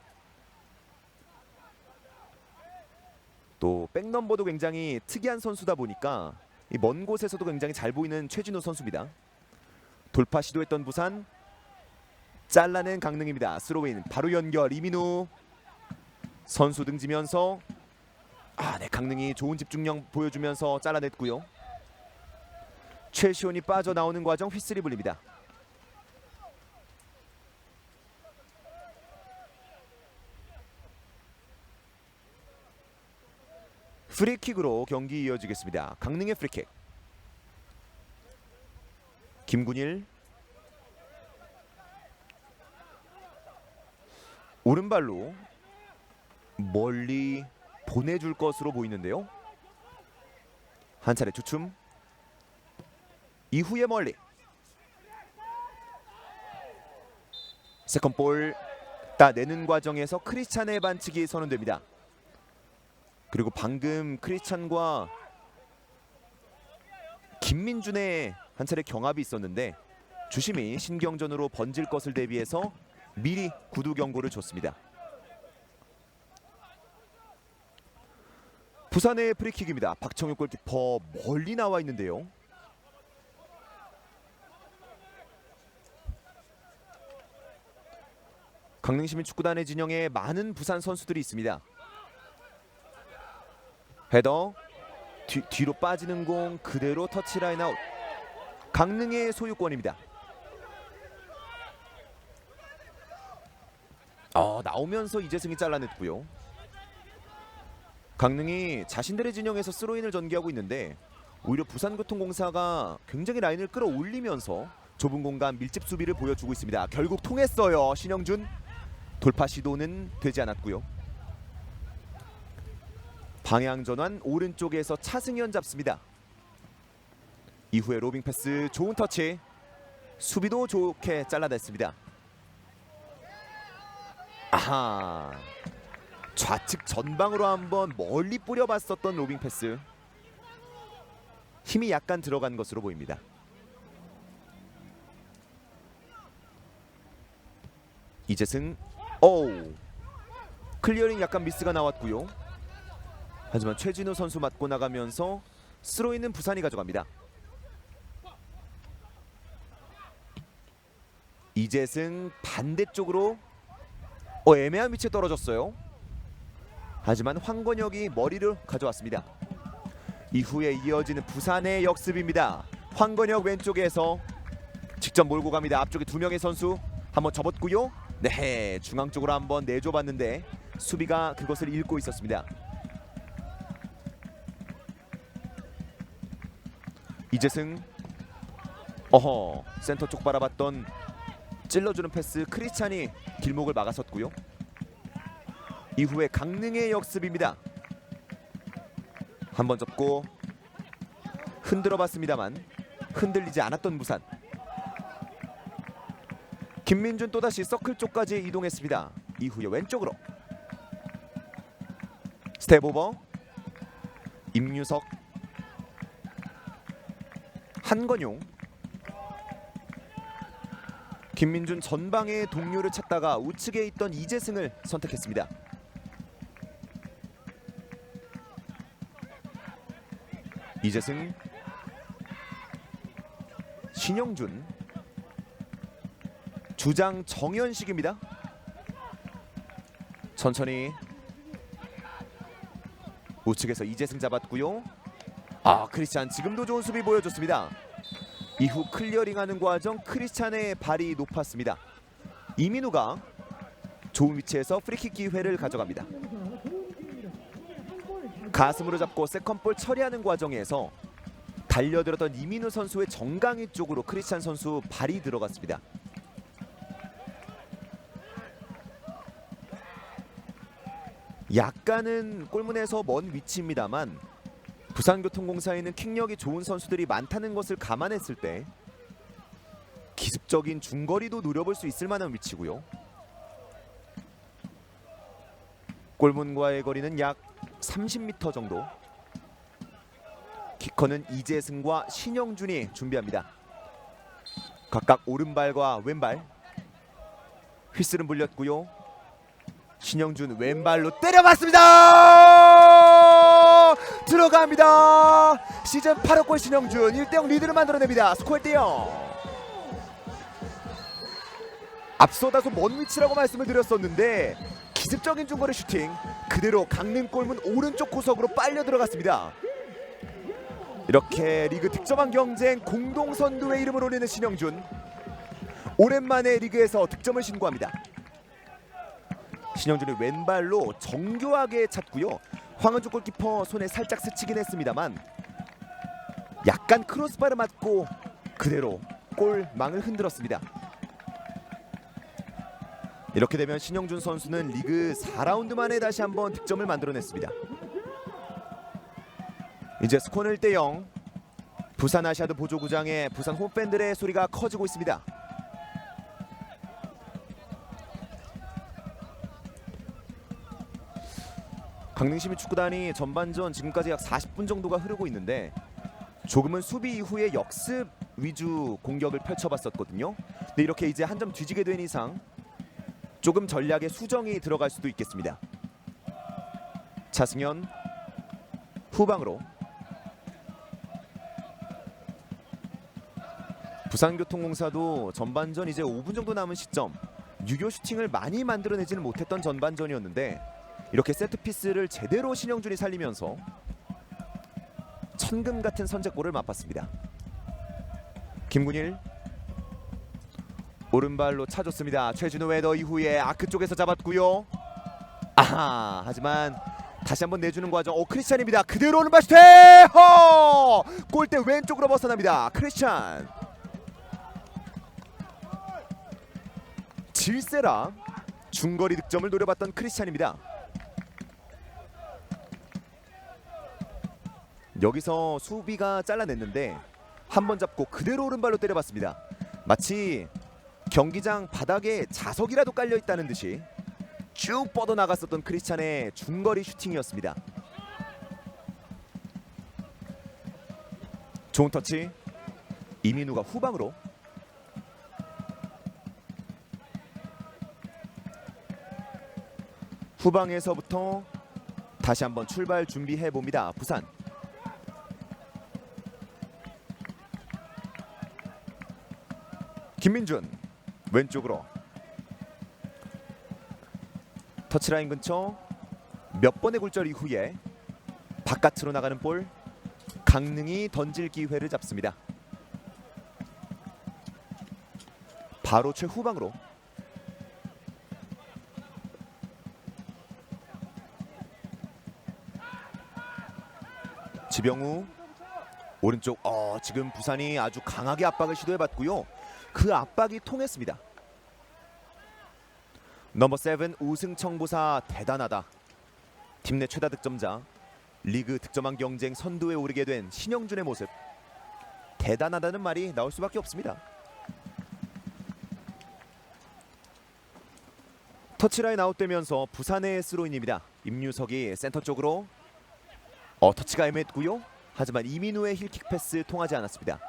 또 백넘버도 굉장히 특이한 선수다 보니까 이 먼 곳에서도 굉장히 잘 보이는 최준우 선수입니다. 돌파 시도했던 부산, 잘라낸 강릉입니다. 스로인 바로 연결. 이민우 선수 등지면서 네, 강릉이 좋은 집중력 보여주면서 잘라냈고요. 최시온이 빠져나오는 과정 휘슬이 불립니다. 프리킥으로 경기 이어지겠습니다. 강릉의 프리킥. 김군일 오른발로 멀리 보내줄 것으로 보이는데요. 한 차례 주춤. 이후에 멀리. 세컨볼 따내는 과정에서 크리스찬의 반칙이 선언됩니다. 그리고 방금 크리스찬과 김민준의 한 차례 경합이 있었는데 주심이 신경전으로 번질 것을 대비해서 미리 구두 경고를 줬습니다. 부산의 프리킥입니다. 박청욱 골키퍼 멀리 나와 있는데요. 강릉시민축구단의 진영에 많은 부산 선수들이 있습니다. 헤더 뒤로 빠지는 공 그대로 터치라인 아웃. 강릉의 소유권입니다. 나오면서 이재승이 잘라냈고요. 강릉이 자신들의 진영에서 스로인을 전개하고 있는데 오히려 부산교통공사가 굉장히 라인을 끌어올리면서 좁은 공간 밀집 수비를 보여주고 있습니다. 결국 통했어요. 신영준. 돌파 시도는 되지 않았고요. 방향 전환 오른쪽에서 차승현 잡습니다. 이후에 로빙 패스 좋은 터치. 수비도 좋게 잘라냈습니다. 아하, 좌측 전방으로 한번 멀리 뿌려봤었던 로빙 패스. 힘이 약간 들어간 것으로 보입니다. 이재승. 클리어링 약간 미스가 나왔고요. 하지만 최진우 선수 맞고 나가면서 스로이는 부산이 가져갑니다. 이재승 반대쪽으로 애매한 위치에 떨어졌어요. 하지만 황건혁이 머리를 가져왔습니다. 이후에 이어지는 부산의 역습입니다. 황건혁 왼쪽에서 직접 몰고 갑니다. 앞쪽에 두 명의 선수 한번 접었고요. 네, 중앙 쪽으로 한번 내줘봤는데 수비가 그것을 읽고 있었습니다. 이재승. 센터 쪽 바라봤던 찔러주는 패스. 크리스찬이 길목을 막아섰고요. 이후에 강릉의 역습입니다. 한번 접고 흔들어봤습니다만 흔들리지 않았던 부산. 김민준 또다시 서클 쪽까지 이동했습니다. 이후에 왼쪽으로 스텝 오버. 임유석. 한건용. 김민준 전방의 동료를 찾다가 우측에 있던 이재승을 선택했습니다. 이재승. 신영준. 주장 정현식입니다. 천천히 우측에서 이재승 잡았고요. 크리스찬 지금도 좋은 수비 보여줬습니다. 이후 클리어링하는 과정 크리스찬의 발이 높았습니다. 이민우가 좋은 위치에서 프리킥 기회를 가져갑니다. 가슴으로 잡고 세컨볼 처리하는 과정에서 달려들었던 이민우 선수의 정강이 쪽으로 크리스찬 선수 발이 들어갔습니다. 약간은 골문에서 먼 위치입니다만 부산교통공사에는 킥력이 좋은 선수들이 많다는 것을 감안했을 때 기습적인 중거리도 노려볼 수 있을 만한 위치고요. 골문과의 거리는 약 30m 정도. 키커는 이재승과 신영준이 준비합니다. 각각 오른발과 왼발. 휘슬은 불렸고요. 신영준 왼발로 때려봤습니다. 들어갑니다. 시즌 8호 골 신영준 1대0 리드를 만들어냅니다. 스코어 1대0. 앞서 다소 먼 위치라고 말씀을 드렸었는데 기습적인 중거리 슈팅 그대로 강릉골문 오른쪽 구석으로 빨려 들어갔습니다. 이렇게 리그 득점왕 경쟁 공동 선두에 이름을 올리는 신영준, 오랜만에 리그에서 득점을 신고합니다. 신영준이 왼발로 정교하게 찼고요. 황은주 골키퍼 손에 살짝 스치긴 했습니다만 약간 크로스바를 맞고 그대로 골망을 흔들었습니다. 이렇게 되면 신영준 선수는 리그 4라운드 만에 다시 한번 득점을 만들어냈습니다. 이제 스코어는 1대0. 부산 아시아드 보조구장에 부산 홈팬들의 소리가 커지고 있습니다. 강릉시민축구단이 전반전 지금까지 약 40분 정도가 흐르고 있는데 조금은 수비 이후에 역습 위주 공격을 펼쳐봤었거든요. 근데 이렇게 이제 한 점 뒤지게 된 이상 조금 전략의 수정이 들어갈 수도 있겠습니다. 차승현 후방으로. 부산교통공사도 전반전 이제 5분 정도 남은 시점 유효 슈팅을 많이 만들어내지는 못했던 전반전이었는데 이렇게 세트피스를 제대로 신영준이 살리면서 천금 같은 선제골을 맛봤습니다. 김군일 오른발로 차줬습니다. 최준호 헤더 이후에 아크 쪽에서 잡았고요. 아하, 하지만 다시 한번 내주는 과정. 크리스찬입니다. 그대로 오른발 슈팅! 골대 왼쪽으로 벗어납니다. 크리스찬. 질세라 중거리 득점을 노려봤던 크리스찬입니다. 여기서 수비가 잘라냈는데 한 번 잡고 그대로 오른발로 때려봤습니다. 마치 경기장 바닥에 자석이라도 깔려있다는 듯이 쭉 뻗어나갔었던 크리스찬의 중거리 슈팅이었습니다. 좋은 터치. 이민우가 후방으로. 후방에서부터 다시 한번 출발 준비해봅니다. 부산. 김민준 왼쪽으로. 터치라인 근처 몇 번의 굴절 이후에 바깥으로 나가는 볼. 강릉이 던질 기회를 잡습니다. 바로 최후방으로. 지병우 오른쪽. 지금 부산이 아주 강하게 압박을 시도해봤고요. 그 압박이 통했습니다. 넘버 7 우승청보사 대단하다. 팀 내 최다 득점자, 리그 득점왕 경쟁 선두에 오르게 된 신영준의 모습. 대단하다는 말이 나올 수밖에 없습니다. 터치라인 아웃되면서 부산의 스로인입니다. 임유석이 센터 쪽으로. 터치가 애매했고요. 하지만 이민우의 힐킥 패스 통하지 않았습니다.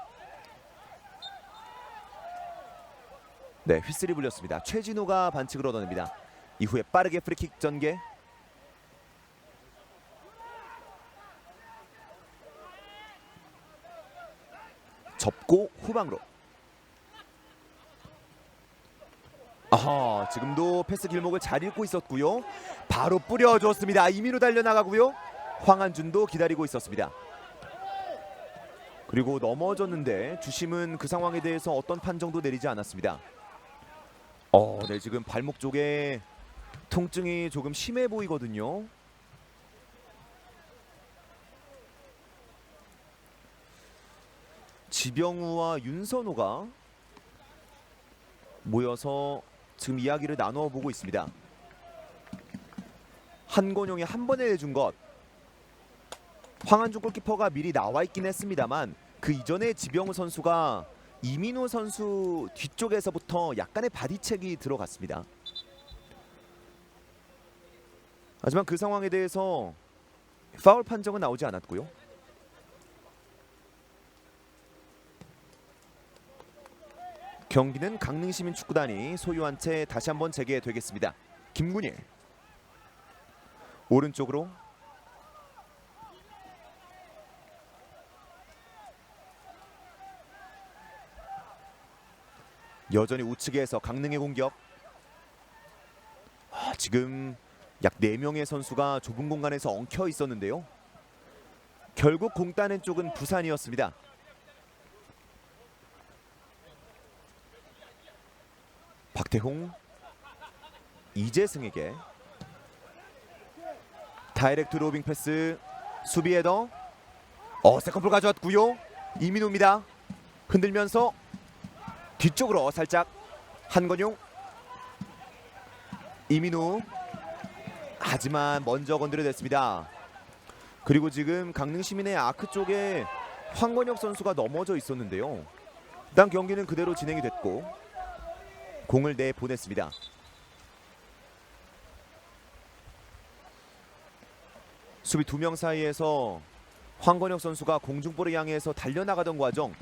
네, 휘슬이 불렸습니다. 최진우가 반칙을 얻어냅니다. 이후에 빠르게 프리킥 전개. 접고 후방으로. 지금도 패스 길목을 잘 읽고 있었고요. 바로 뿌려줬습니다. 이민우 달려나가고요. 황한준도 기다리고 있었습니다. 그리고 넘어졌는데 주심은 그 상황에 대해서 어떤 판정도 내리지 않았습니다. 네, 지금 발목 쪽에 통증이 조금 심해 보이거든요. 지병우와 윤선호가 모여서 지금 이야기를 나누어 보고 있습니다. 한건용이 한 번에 내준 것. 황한준 골키퍼가 미리 나와 있긴 했습니다만 그 이전에 지병우 선수가 이민우 선수 뒤쪽에서부터 약간의 바디책이 들어갔습니다. 하지만 그 상황에 대해서 파울 판정은 나오지 않았고요. 경기는 강릉시민축구단이 소유한 채 다시 한번 재개되겠습니다. 김군일 오른쪽으로 여전히 우측에서 강릉의 공격. 지금 약 4명의 선수가 좁은 공간에서 엉켜 있었는데요. 결국 공 따낸 쪽은 부산이었습니다. 박태홍 이재승에게 다이렉트 로빙 패스. 수비 헤더. 세컨볼 가져왔고요. 이민우입니다. 흔들면서 뒤쪽으로 살짝 한건용. 이민우. 하지만 먼저 건드려냈습니다. 그리고 지금 강릉시민의 아크 쪽에 황건혁 선수가 넘어져 있었는데요. 일단 경기는 그대로 진행이 됐고 공을 내보냈습니다. 수비 2명 사이에서 황건혁 선수가 공중볼을 향해서 달려나가던 과정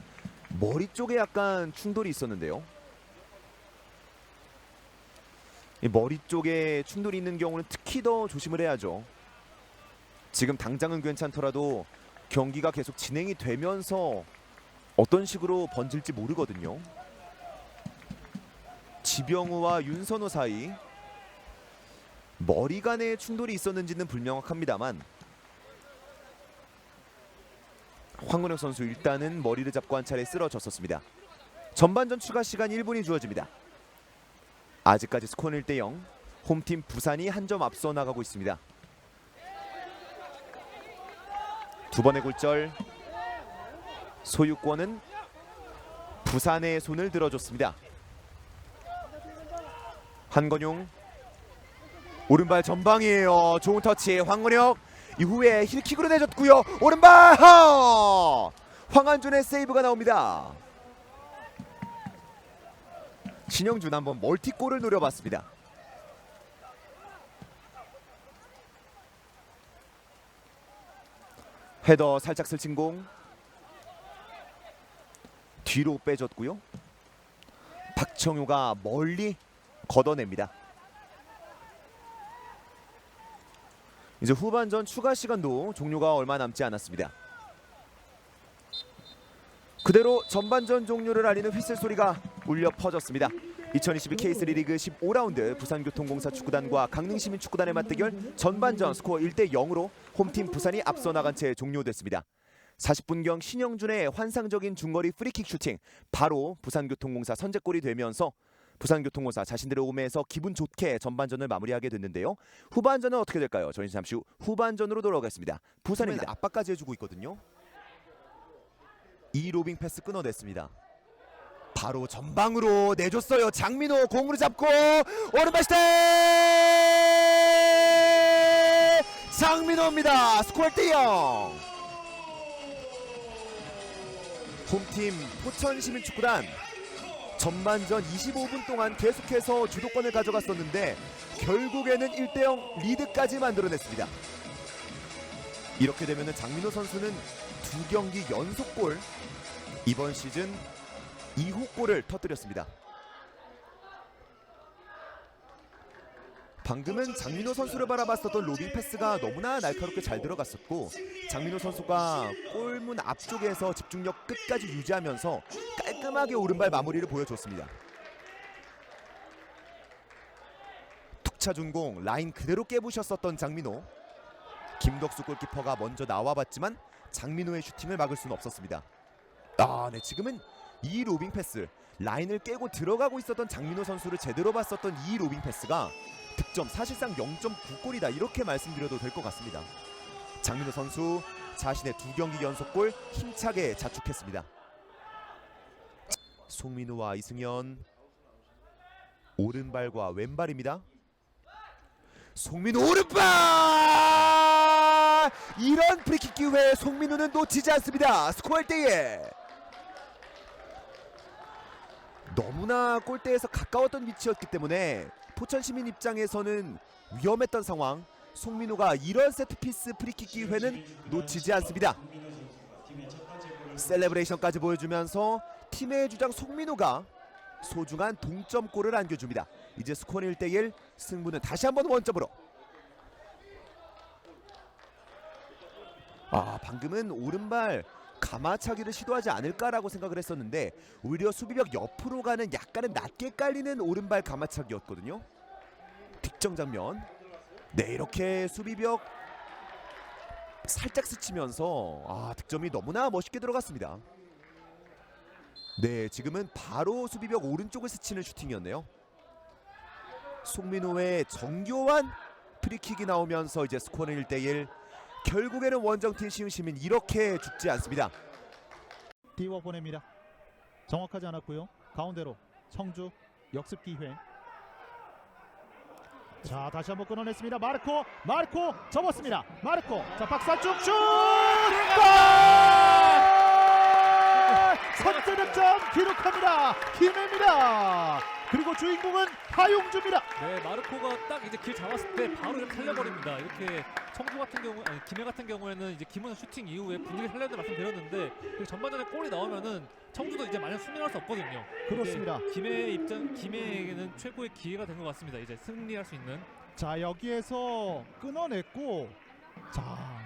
머리 쪽에 약간 충돌이 있었는데요. 이 머리 쪽에 충돌이 있는 경우는 특히 더 조심을 해야죠. 지금 당장은 괜찮더라도 경기가 계속 진행이 되면서 어떤 식으로 번질지 모르거든요. 지병우와 윤선호 사이 머리 간의 충돌이 있었는지는 불명확합니다만 황건혁 선수 일단은 머리를 잡고 한 차례 쓰러졌었습니다. 전반전 추가 시간 1분이 주어집니다. 아직까지 스코어는 1대0. 홈팀 부산이 한 점 앞서 나가고 있습니다. 두 번의 골절. 소유권은 부산의 손을 들어줬습니다. 한건용 오른발 전방이에요. 좋은 터치. 황건혁 이후에 힐킥으로 내줬고요. 오른발 황한준의 세이브가 나옵니다. 신영준 한번 멀티골을 노려봤습니다. 헤더 살짝 스친 공 뒤로 빼줬고요. 박청효가 멀리 걷어냅니다. 이제 후반전 추가 시간도 종료가 얼마 남지 않았습니다. 그대로 전반전 종료를 알리는 휘슬 소리가 울려 퍼졌습니다. 2022 K3 리그 15라운드 부산교통공사 축구단과 강릉시민 축구단의 맞대결 전반전 스코어 1대0으로 홈팀 부산이 앞서 나간 채 종료됐습니다. 40분경 신영준의 환상적인 중거리 프리킥 슈팅 바로 부산교통공사 선제골이 되면서 부산교통공사 자신들의 홈에서 기분 좋게 전반전을 마무리하게 됐는데요. 후반전은 어떻게 될까요? 저희는 잠시 후 후반전으로 돌아오겠습니다. 부산입니다. 압박까지 해주고 있거든요. 이 로빙 패스 끊어냈습니다. 바로 전방으로 내줬어요. 장민호 공으로 잡고 오른발 슈팅! 장민호입니다. 스코어 1대0. 홈팀 포천시민축구단 전반전 25분 동안 계속해서 주도권을 가져갔었는데 결국에는 1대0 리드까지 만들어냈습니다. 이렇게 되면 장민호 선수는 2경기 연속골, 이번 시즌 2호 골을 터뜨렸습니다. 방금은 장민호 선수를 바라봤었던 로빙 패스가 너무나 날카롭게 잘 들어갔었고 장민호 선수가 골문 앞쪽에서 집중력 끝까지 유지하면서 깔끔하게 오른발 마무리를 보여줬습니다. 툭 차준 공 라인 그대로 깨부셨었던 장민호. 김덕수 골키퍼가 먼저 나와봤지만 장민호의 슈팅을 막을 수는 없었습니다. 네, 지금은 이 로빙 패스 라인을 깨고 들어가고 있었던 장민호 선수를 제대로 봤었던 이 로빙 패스가 득점 사실상 0.9골이다 이렇게 말씀드려도 될 것 같습니다. 장민호 선수 자신의 2경기 연속골 힘차게 자축했습니다. 송민우와 이승현 오른발과 왼발입니다. 송민우 오른발! 이런 프리킥 기회 송민우는 놓치지 않습니다. 스코어 1대1. 너무나 골대에서 가까웠던 위치였기 때문에 포천 시민 입장에서는 위험했던 상황. 송민우가 이런 세트피스 프리킥 기회는 놓치지 않습니다. 셀레브레이션까지 보여주면서 팀의 주장 송민우가 소중한 동점골을 안겨줍니다. 이제 스코어는 1대1. 승부는 다시 한번 원점으로. 방금은 오른발 가마차기를 시도하지 않을까라고 생각을 했었는데 오히려 수비벽 옆으로 가는 약간은 낮게 깔리는 오른발 가마차기였거든요. 득점 장면. 네, 이렇게 수비벽 살짝 스치면서 득점이 너무나 멋있게 들어갔습니다. 네, 지금은 바로 수비벽 오른쪽을 스치는 슈팅이었네요. 송민호의 정교한 프리킥이 나오면서 이제 스코어는 1대1. 결국에는 원정팀 시흥시민 이렇게 죽지 않습니다. 디워 보냅니다. 정확하지 않았고요. 가운데로 청주 역습 기회. 자, 다시 한번 끊어냈습니다. 마르코 접었습니다. 마르코, 자 박스 안쪽 슛! 골! 선제 득점 기록합니다. 김혜입니다. 그리고 주인공은 하용주입니다. 네, 마르코가 딱 이제 길 잡았을 때 바로 이렇게 살려버립니다. 이렇게 청주 같은 경우, 아니 김해 같은 경우에는 이제 김은호 슈팅 이후에 분위기 살려야 말씀드렸는데 전반전에 골이 나오면은 청주도 이제 마냥 수명할 수 없거든요. 그렇습니다. 김해에게는 최고의 기회가 된 것 같습니다. 이제 승리할 수 있는. 자, 여기에서 끊어냈고, 자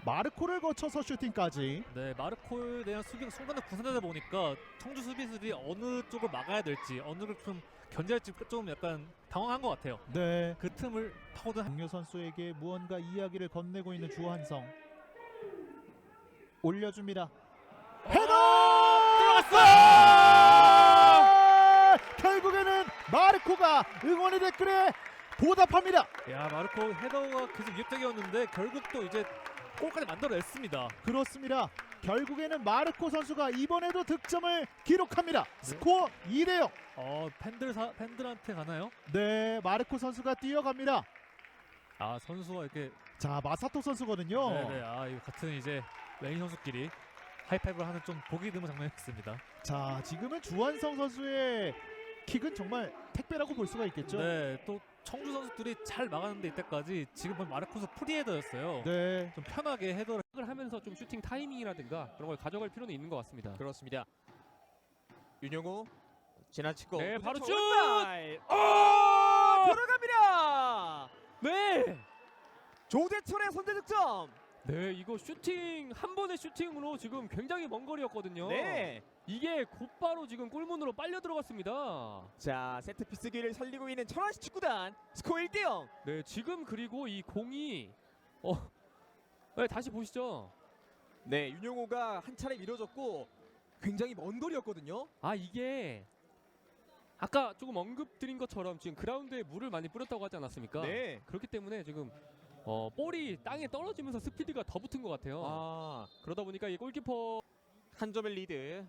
마르코를 거쳐서 슈팅까지. 네, 마르코에 대한 수비가 순간에 구선되다 보니까 청주 수비수들이 어느 쪽을 막아야 될지, 어느 걸 좀 견제할지 좀 약간 당황한 것 같아요. 네. 그 틈을 파고든 동료 선수에게 무언가 이야기를 건네고 있는 주한성. 올려줍니다. 헤더! 들어갔어! 결국에는 마르코가 응원의 댓글에 보답합니다. 야, 마르코 헤더가 계속 위협적이었는데 결국 또 이제 골까지 만들어냈습니다. 그렇습니다. 결국에는 마르코 선수가 이번에도 득점을 기록합니다. 스코어 2대0. 팬들한테 가나요? 네, 마르코 선수가 뛰어갑니다. 선수가 이렇게 자, 마사토 선수거든요. 네네, 이거 같은 이제 레인 선수끼리 하이파이브를 하는 좀 보기 드문 장면이었습니다. 자, 지금은 주한성 선수의 킥은 정말 택배라고 볼 수가 있겠죠. 네, 또 청주 선수들이 잘 막았는데 이때까지 지금 보면 마르코스 프리헤더였어요. 네. 좀 편하게 헤더를 하면서 좀 슈팅 타이밍이라든가 그런 걸 가져갈 필요는 있는 것 같습니다. 그렇습니다. 윤영우 지나치고 네, 바로 슛! 들어갑니다. 네! 조대철의 선제 득점. 네, 이거 슈팅 한 번의 슈팅으로 지금 굉장히 먼 거리였거든요. 네. 이게 곧바로 지금 골문으로 빨려 들어갔습니다. 자, 세트피스 기회를 살리고 있는 천안시 축구단. 스코어 1대0. 네, 지금 그리고 이 공이 네, 다시 보시죠. 네, 윤영호가 한 차례 밀어줬고 굉장히 먼 거리였거든요. 이게 아까 조금 언급드린 것처럼 지금 그라운드에 물을 많이 뿌렸다고 하지 않았습니까? 네. 그렇기 때문에 지금 볼이 땅에 떨어지면서 스피드가 더 붙은 것 같아요. 그러다 보니까 이 골키퍼 한 점의 리드.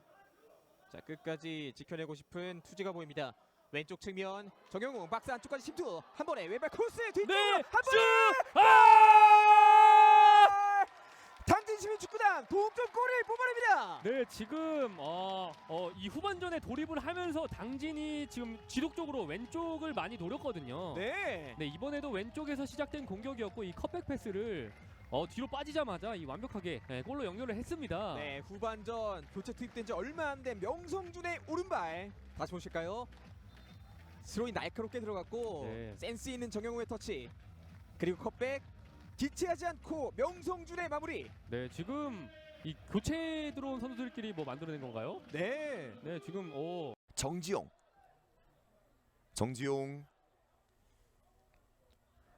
자, 끝까지 지켜내고 싶은 투지가 보입니다. 왼쪽 측면 정영웅 박스 안쪽까지 침투. 한 번에 왼발 코스 뒤쪽으로 네! 한 번에 당진시민 축구단 동점골을 뽑아냅니다. 네, 지금 이 후반전에 돌입을 하면서 당진이 지금 지속적으로 왼쪽을 많이 노렸거든요. 네. 네, 이번에도 왼쪽에서 시작된 공격이었고 이 컷백 패스를 뒤로 빠지자마자 이 완벽하게 골로 연결을 했습니다. 네, 후반전 교체 투입된 지 얼마 안 된 명성준의 오른발 다시 보실까요? 스로이 날카롭게 들어갔고 네. 센스 있는 정영우의 터치 그리고 컷백 기체하지 않고 명성준의 마무리. 네, 지금 이 교체 들어온 선수들끼리 뭐 만들어낸 건가요? 네. 네, 지금 정지용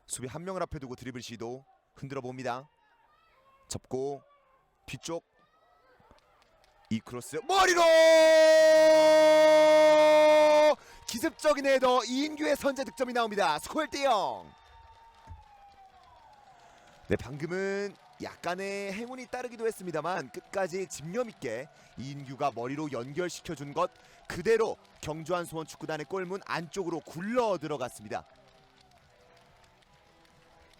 수비 한 명을 앞에 두고 드리블 시도 흔들어 봅니다. 접고 뒤쪽 이 크로스 머리로 기습적인 헤더 이인규의 선제 득점이 나옵니다. 스코어 1대0. 네, 방금은 약간의 행운이 따르기도 했습니다만 끝까지 집념 있게 이인규가 머리로 연결시켜준 것 그대로, 경주 한수원 축구단의 골문 안쪽으로 굴러 들어갔습니다.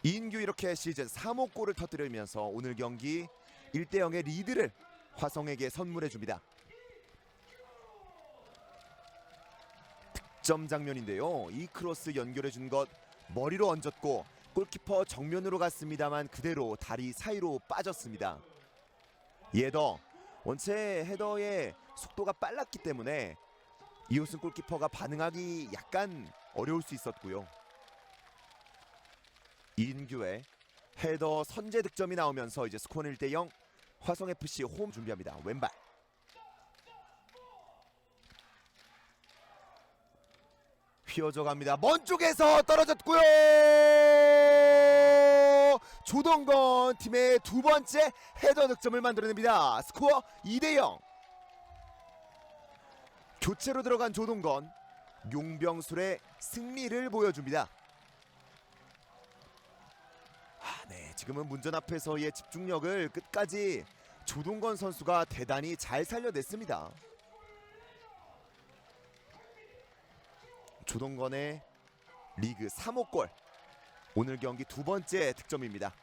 이인규 이렇게 시즌 3호 골을 터뜨리면서 오늘 경기 1대0의 리드를 화성에게 선물해 줍니다. 득점 장면인데요. 이 크로스 연결해 준 것 머리로 얹었고 골키퍼 정면으로 갔습니다만 그대로 다리 사이로 빠졌습니다. 이 헤더 원체 헤더의 속도가 빨랐기 때문에 이호승 골키퍼가 반응하기 약간 어려울 수 있었고요. 이인규의 헤더 선제 득점이 나오면서 이제 스코어는 1대0. 화성FC 홈 준비합니다. 왼발 휘어져 갑니다. 먼 쪽에서 떨어졌고요. 조동건 팀의 두 번째 헤더 득점을 만들어냅니다. 스코어 2대0. 교체로 들어간 조동건 용병술의 승리를 보여줍니다. 네, 지금은 문전 앞에서의 집중력을 끝까지 조동건 선수가 대단히 잘 살려냈습니다. 조동건의 리그 3호 골, 오늘 경기 두 번째 득점입니다.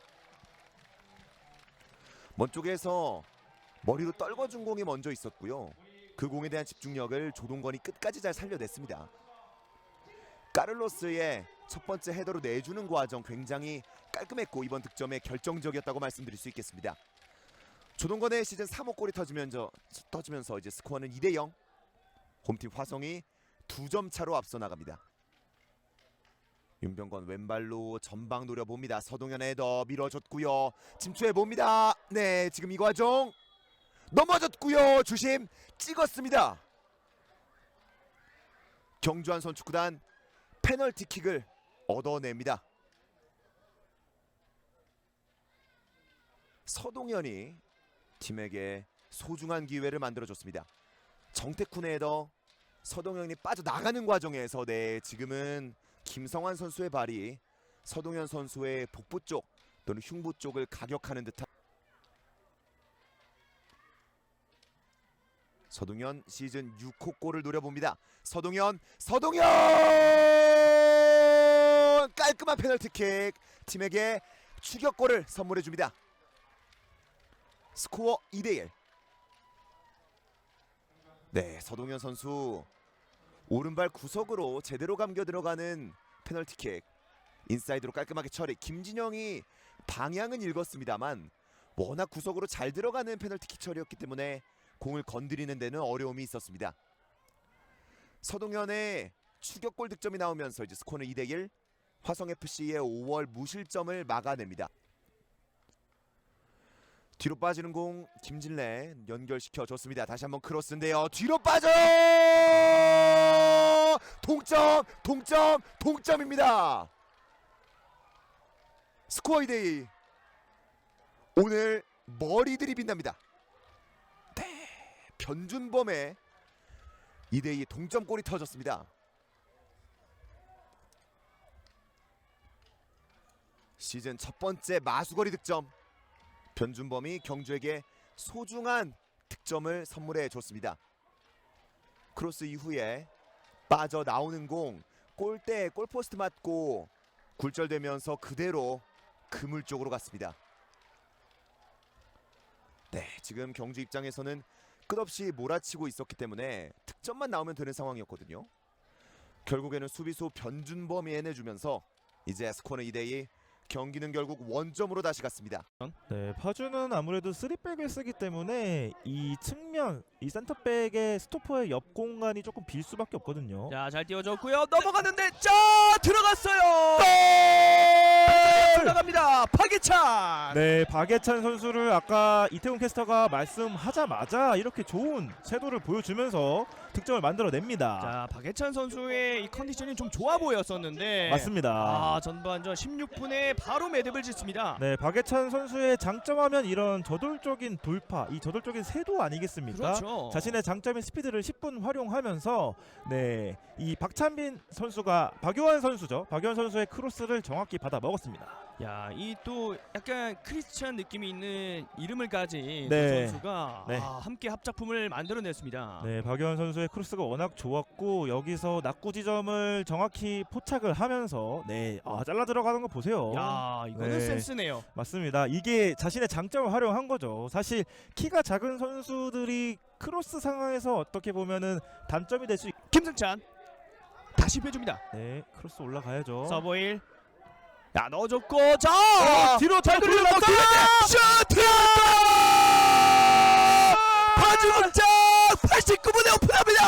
먼 쪽에서 머리로 떨궈준 공이 먼저 있었고요. 그 공에 대한 집중력을 조동건이 끝까지 잘 살려냈습니다. 까를로스의 첫 번째 헤더로 내주는 과정 굉장히 깔끔했고 이번 득점에 결정적이었다고 말씀드릴 수 있겠습니다. 조동건의 시즌 3호 골이 터지면서 이제 스코어는 2대0. 홈팀 화성이 2점 차로 앞서 나갑니다. 윤병건 왼발로 전방 노려봅니다. 서동현 헤더 밀어줬고요. 침투해봅니다. 네, 지금 이 과정 넘어졌고요. 주심 찍었습니다. 경주한 선축구단 페널티킥을 얻어냅니다. 서동현이 팀에게 소중한 기회를 만들어줬습니다. 정태쿤의 헤더 서동현이 빠져나가는 과정에서 지금은 김성환 선수의 발이 서동현 선수의 복부 쪽 또는 흉부 쪽을 가격하는 듯한 서동현 시즌 6호 골을 노려봅니다. 서동현 깔끔한 페널티킥 팀에게 추격골을 선물해줍니다. 스코어 2대1. 네, 서동현 선수 오른발 구석으로 제대로 감겨 들어가는 페널티킥 인사이드로 깔끔하게 처리. 김진영이 방향은 읽었습니다만 워낙 구석으로 잘 들어가는 페널티킥 처리였기 때문에 공을 건드리는 데는 어려움이 있었습니다. 서동현의 추격골 득점이 나오면서 이제 스코어는 2대1. 화성FC의 5월 무실점을 막아냅니다. 뒤로 빠지는 공 김진래 연결시켜 줬습니다. 다시 한번 크로스인데요. 뒤로 빠져요. 동점입니다. 스코어 2대2. 오늘 머리들이 빛납니다. 네, 변준범의 2대2 동점골이 터졌습니다. 시즌 첫 번째 마수거리 득점. 변준범이 경주에게 소중한 득점을 선물해 줬습니다. 크로스 이후에 빠져나오는 공 골대 골포스트 맞고 굴절되면서 그대로 그물 쪽으로 갔습니다. 네, 지금 경주 입장에서는 끝없이 몰아치고 있었기 때문에 득점만 나오면 되는 상황이었거든요. 결국에는 수비수 변준범이 해내주면서 이제 스코어는 2대2. 경기는 결국 원점으로 다시 갔습니다. 네, 파주는 아무래도 3백을 쓰기 때문에 이 측면, 이 센터백의 스토퍼의 옆 공간이 조금 빌 수밖에 없거든요. 자, 잘 띄워줬고요. 넘어갔는데 들어갔어요. 올라갑니다. 박예찬. 네, 박예찬 선수를 아까 이태훈 캐스터가 말씀하자마자 이렇게 좋은 섀도를 보여주면서 득점을 만들어냅니다. 자, 박예찬 선수의 이 컨디션이 좀 좋아 보였었는데 맞습니다. 전반전 16분에 바로 매듭을 짓습니다. 네, 박예찬 선수의 장점하면 이런 저돌적인 돌파, 이 저돌적인 세도 아니겠습니까? 그렇죠. 자신의 장점인 스피드를 10분 활용하면서 네, 이 박찬빈 선수가 박요한 선수의 크로스를 정확히 받아 먹었습니다. 야, 이 또 약간 크리스찬 느낌이 있는 이름을 가진 네. 두 선수가 네. 함께 합작품을 만들어냈습니다. 네, 박유한 선수의 크로스가 워낙 좋았고 여기서 낙구 지점을 정확히 포착을 하면서 잘라 들어가는 거 보세요. 야, 이거는 네. 센스네요. 맞습니다. 이게 자신의 장점을 활용한 거죠. 사실 키가 작은 선수들이 크로스 상황에서 어떻게 보면은 단점이 될 수 김승찬 다시 빼줍니다. 네, 크로스 올라가야죠. 서보일. 야, 넣어줬고 자 뒤로 잘 돌렸다. 슈팅! 파주극장 89분에 오픈합니다.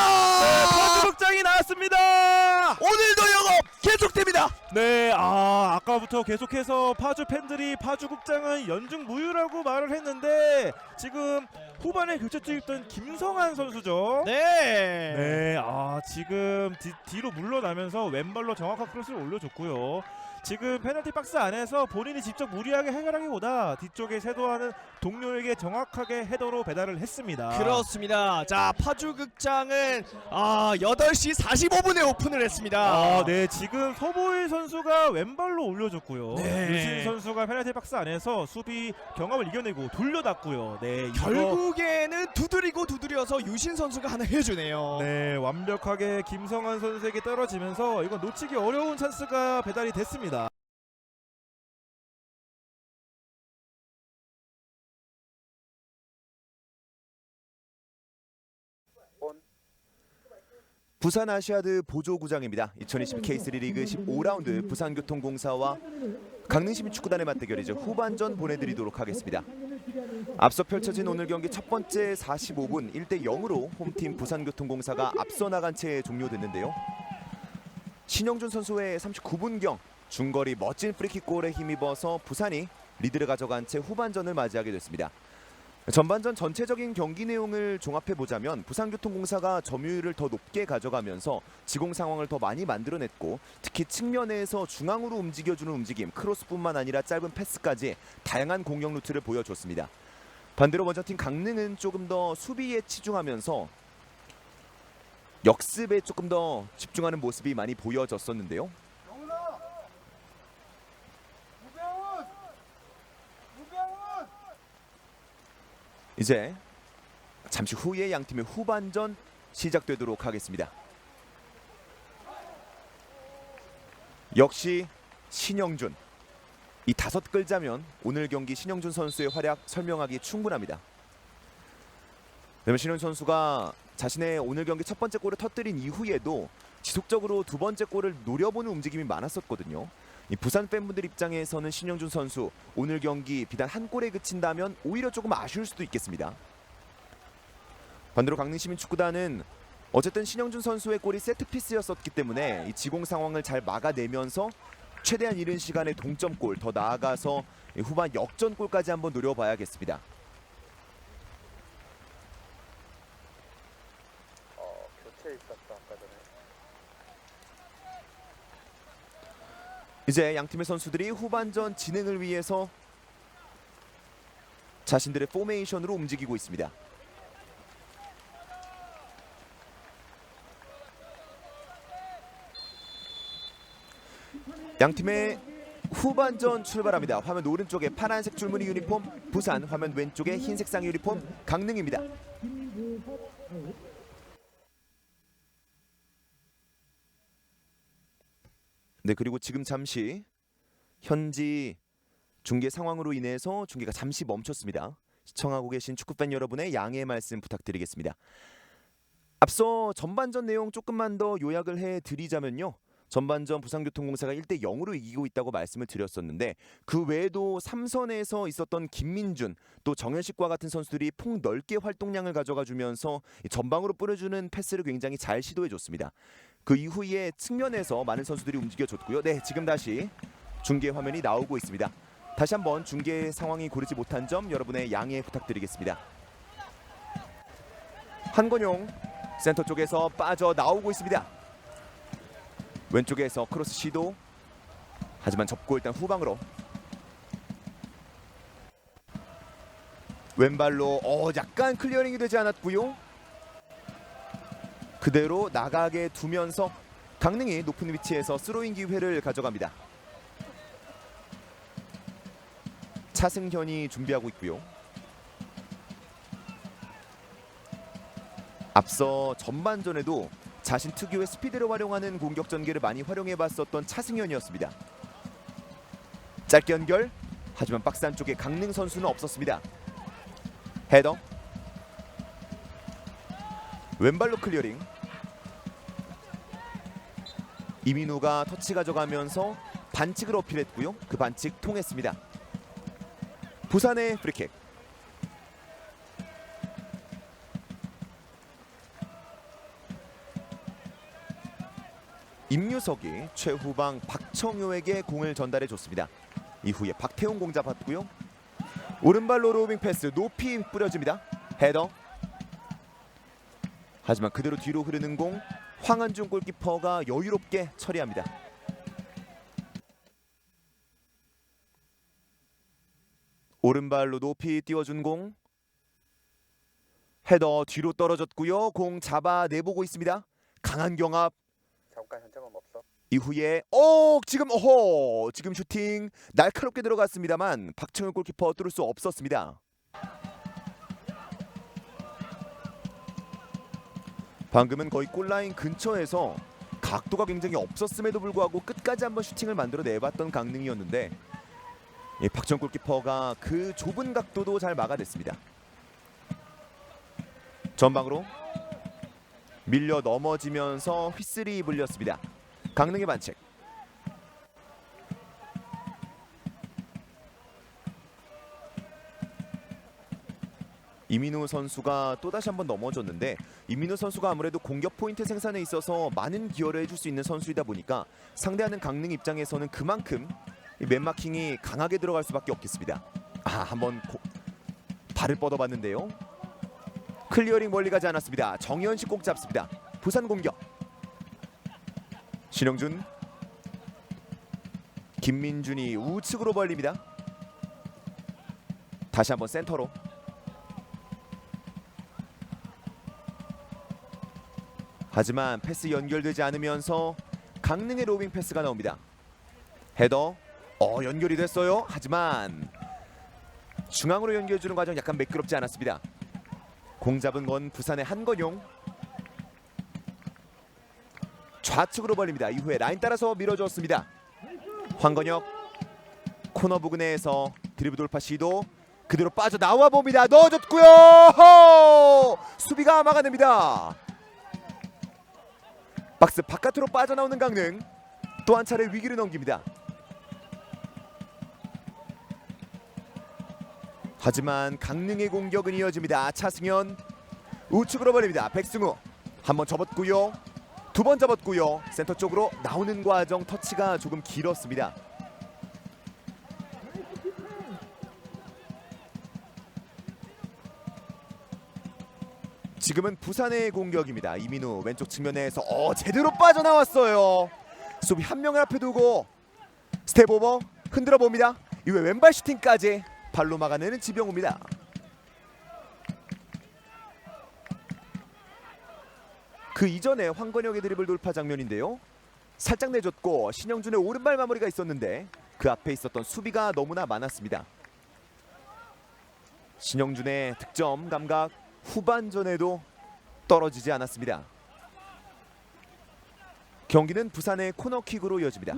파주극장이 나왔습니다. 오늘도 영업 계속됩니다. 네, 아까부터 계속해서 파주 팬들이 파주극장은 연중무휴라고 말을 했는데 지금 후반에 교체 투입된 김성환 선수죠. 네. 지금 뒤로 물러나면서 왼발로 정확한 크로스를 올려줬고요. 지금 페널티 박스 안에서 본인이 직접 무리하게 해결하기보다 뒤쪽에 세도하는 동료에게 정확하게 헤더로 배달을 했습니다. 그렇습니다. 자, 파주극장은 8시 45분에 오픈을 했습니다. 네, 지금 서보일 선수가 왼발로 올려줬고요. 네. 유신 선수가 페널티 박스 안에서 수비 경합을 이겨내고 돌려놨고요. 네, 결국에는 두드려서 유신 선수가 하나 해주네요. 네, 완벽하게 김성환 선수에게 떨어지면서 이건 놓치기 어려운 찬스가 배달이 됐습니다. 부산 아시아드 보조구장입니다. 2020 K3 리그 15라운드 부산교통공사와 강릉시민축구단의 맞대결이죠. 후반전 보내드리도록 하겠습니다. 앞서 펼쳐진 오늘 경기 첫 번째 45분 1대0으로 홈팀 부산교통공사가 앞서 나간 채 종료됐는데요. 신영준 선수의 39분경 중거리 멋진 프리킥골에 힘입어서 부산이 리드를 가져간 채 후반전을 맞이하게 됐습니다. 전반전 전체적인 경기 내용을 종합해보자면 부산교통공사가 점유율을 더 높게 가져가면서 지공 상황을 더 많이 만들어냈고 특히 측면에서 중앙으로 움직여주는 움직임, 크로스뿐만 아니라 짧은 패스까지 다양한 공격 루트를 보여줬습니다. 반대로 원정팀 강릉은 조금 더 수비에 치중하면서 역습에 조금 더 집중하는 모습이 많이 보여졌었는데요. 이제 잠시 후에 양팀의 후반전 시작되도록 하겠습니다. 역시 신영준, 이 5글자면 오늘 경기 신영준 선수의 활약 설명하기 충분합니다. 그러면 신영준 선수가 자신의 오늘 경기 첫 번째 골을 터뜨린 이후에도 지속적으로 두 번째 골을 노려보는 움직임이 많았었거든요. 이 부산 팬분들 입장에서는 신영준 선수 오늘 경기 비단 한 골에 그친다면 오히려 조금 아쉬울 수도 있겠습니다. 반대로 강릉시민축구단은 어쨌든 신영준 선수의 골이 세트피스였었기 때문에 이 지공 상황을 잘 막아내면서 최대한 이른 시간에 동점골, 더 나아가서 후반 역전골까지 한번 노려봐야겠습니다. 교체 있었다 아까 전에. 이제 양팀의 선수들이 후반전 진행을 위해서 자신들의 포메이션으로 움직이고 있습니다. 양팀의 후반전 출발합니다. 화면 오른쪽에 파란색 줄무늬 유니폼 부산, 화면 왼쪽에 흰색 상 유니폼 강릉입니다. 네, 그리고 지금 잠시 현지 중계 상황으로 인해서 중계가 잠시 멈췄습니다. 시청하고 계신 축구팬 여러분의 양해의 말씀 부탁드리겠습니다. 앞서 전반전 내용 조금만 더 요약을 해드리자면요. 전반전 부산교통공사가 1대0으로 이기고 있다고 말씀을 드렸었는데 그 외에도 3선에서 있었던 김민준 또 정현식과 같은 선수들이 폭넓게 활동량을 가져가 주면서 전방으로 뿌려주는 패스를 굉장히 잘 시도해줬습니다. 그 이후에 측면에서 많은 선수들이 움직여줬고요. 네, 지금 다시 중계 화면이 나오고 있습니다. 다시 한번 중계 상황이 고르지 못한 점 여러분의 양해 부탁드리겠습니다. 한건용 센터 쪽에서 빠져나오고 있습니다. 왼쪽에서 크로스 시도, 하지만 접고 일단 후방으로 왼발로 약간 클리어링이 되지 않았고요. 그대로 나가게 두면서 강릉이 높은 위치에서 스로잉 기회를 가져갑니다. 차승현이 준비하고 있고요. 앞서 전반전에도 자신 특유의 스피드를 활용하는 공격 전개를 많이 활용해봤었던 차승현이었습니다. 짧게 연결. 하지만 박스 안쪽에 강릉 선수는 없었습니다. 헤더. 왼발로 클리어링. 이민우가 터치 가져가면서 반칙을 어필했고요. 그 반칙 통했습니다. 부산의 프리킥. 임유석이 최후방 박청효에게 공을 전달해 줬습니다. 이후에 박태웅 공 잡았고요. 오른발로 로빙 패스 높이 뿌려집니다. 헤더. 하지만 그대로 뒤로 흐르는 공 황한중 골키퍼가 여유롭게 처리합니다. 오른발로 높이 띄워준 공. 헤더 뒤로 떨어졌고요. 공 잡아 내보고 있습니다. 강한 경합. 잠깐 현장은 없어. 이후에 지금 슈팅 날카롭게 들어갔습니다만 박청현 골키퍼 뚫을 수 없었습니다. 방금은 거의 골라인 근처에서 각도가 굉장히 없었음에도 불구하고 끝까지 한번 슈팅을 만들어 내봤던 강릉이었는데 박청현 골키퍼가 그 좁은 각도도 잘 막아냈습니다. 전방으로 밀려 넘어지면서 휘슬이 불렸습니다. 강릉의 반칙. 이민우 선수가 또다시 한번 넘어졌는데 이민우 선수가 아무래도 공격 포인트 생산에 있어서 많은 기여를 해줄 수 있는 선수이다 보니까 상대하는 강릉 입장에서는 그만큼 이 맨마킹이 강하게 들어갈 수밖에 없겠습니다. 한번 발을 뻗어봤는데요. 클리어링 멀리 가지 않았습니다. 정현식 꼭 잡습니다. 부산 공격. 신영준. 김민준이 우측으로 벌립니다. 다시 한번 센터로. 하지만 패스 연결되지 않으면서 강릉의 로빙 패스가 나옵니다. 헤더. 연결이 됐어요. 하지만 중앙으로 연결해주는 과정 약간 매끄럽지 않았습니다. 공 잡은 건 부산의 한건용. 좌측으로 벌립니다. 이후에 라인 따라서 밀어줬습니다. 황건혁. 코너 부근에서 드리블 돌파 시도. 그대로 빠져나와 봅니다. 넣어줬고요. 수비가 막아냅니다. 박스 바깥으로 빠져나오는 강릉. 또 한 차례 위기를 넘깁니다. 하지만 강릉의 공격은 이어집니다. 차승현 우측으로 벌립니다. 백승우 한번 접었고요. 두 번 접었고요. 센터 쪽으로 나오는 과정 터치가 조금 길었습니다. 지금은 부산의 공격입니다. 이민우 왼쪽 측면에서 제대로 빠져나왔어요. 수비 한 명을 앞에 두고 스텝 오버 흔들어 봅니다. 이후에 왼발 슈팅까지 발로 막아내는 지병우입니다. 그 이전에 황건혁의 드리블 돌파 장면인데요. 살짝 내줬고 신영준의 오른발 마무리가 있었는데 그 앞에 있었던 수비가 너무나 많았습니다. 신영준의 득점 감각 후반전에도 떨어지지 않았습니다. 경기는 부산의 코너킥으로 이어집니다.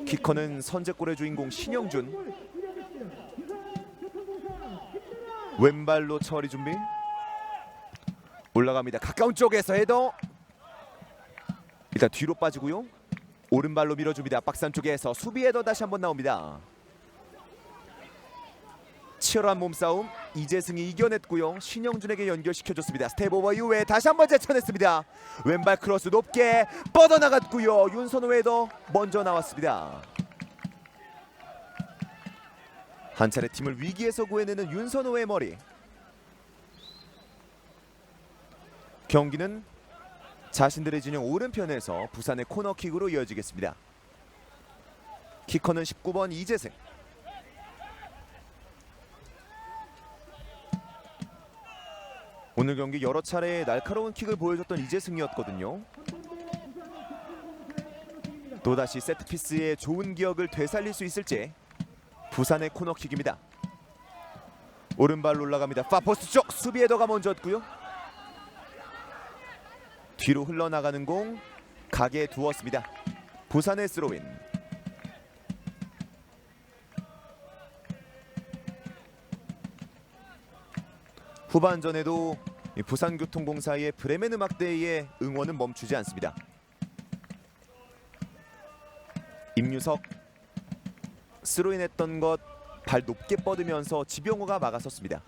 키커는 선제골의 주인공 신영준. 왼발로 처리 준비. 올라갑니다. 가까운 쪽에서 헤더. 일단 뒤로 빠지고요. 오른발로 밀어줍니다. 박스 안쪽에서 수비 헤더 다시 한번 나옵니다. 치열한 몸싸움. 이재승이 이겨냈고요. 신영준에게 연결시켜줬습니다. 스텝 오버 이후에 다시 한번 제쳐냈습니다. 왼발 크로스 높게 뻗어나갔고요. 윤선호 헤더 먼저 나왔습니다. 한 차례 팀을 위기에서 구해내는 윤선호의 머리. 경기는 자신들의 진영 오른편에서 부산의 코너킥으로 이어지겠습니다. 키커는 19번 이재승. 오늘 경기 여러 차례 날카로운 킥을 보여줬던 이재승이었거든요. 또다시 세트피스의 좋은 기억을 되살릴 수 있을지. 부산의 코너킥입니다. 오른발 올라갑니다. 파포스트 쪽 수비 헤더가 먼저였고요. 뒤로 흘러나가는 공 가게에 두었습니다. 부산의 스로인. 후반전에도 이 부산교통공사의 브레멘 음악대회의 응원은 멈추지 않습니다. 임유석 스로인했던 것 발 높게 뻗으면서 지병호가 막아섰습니다.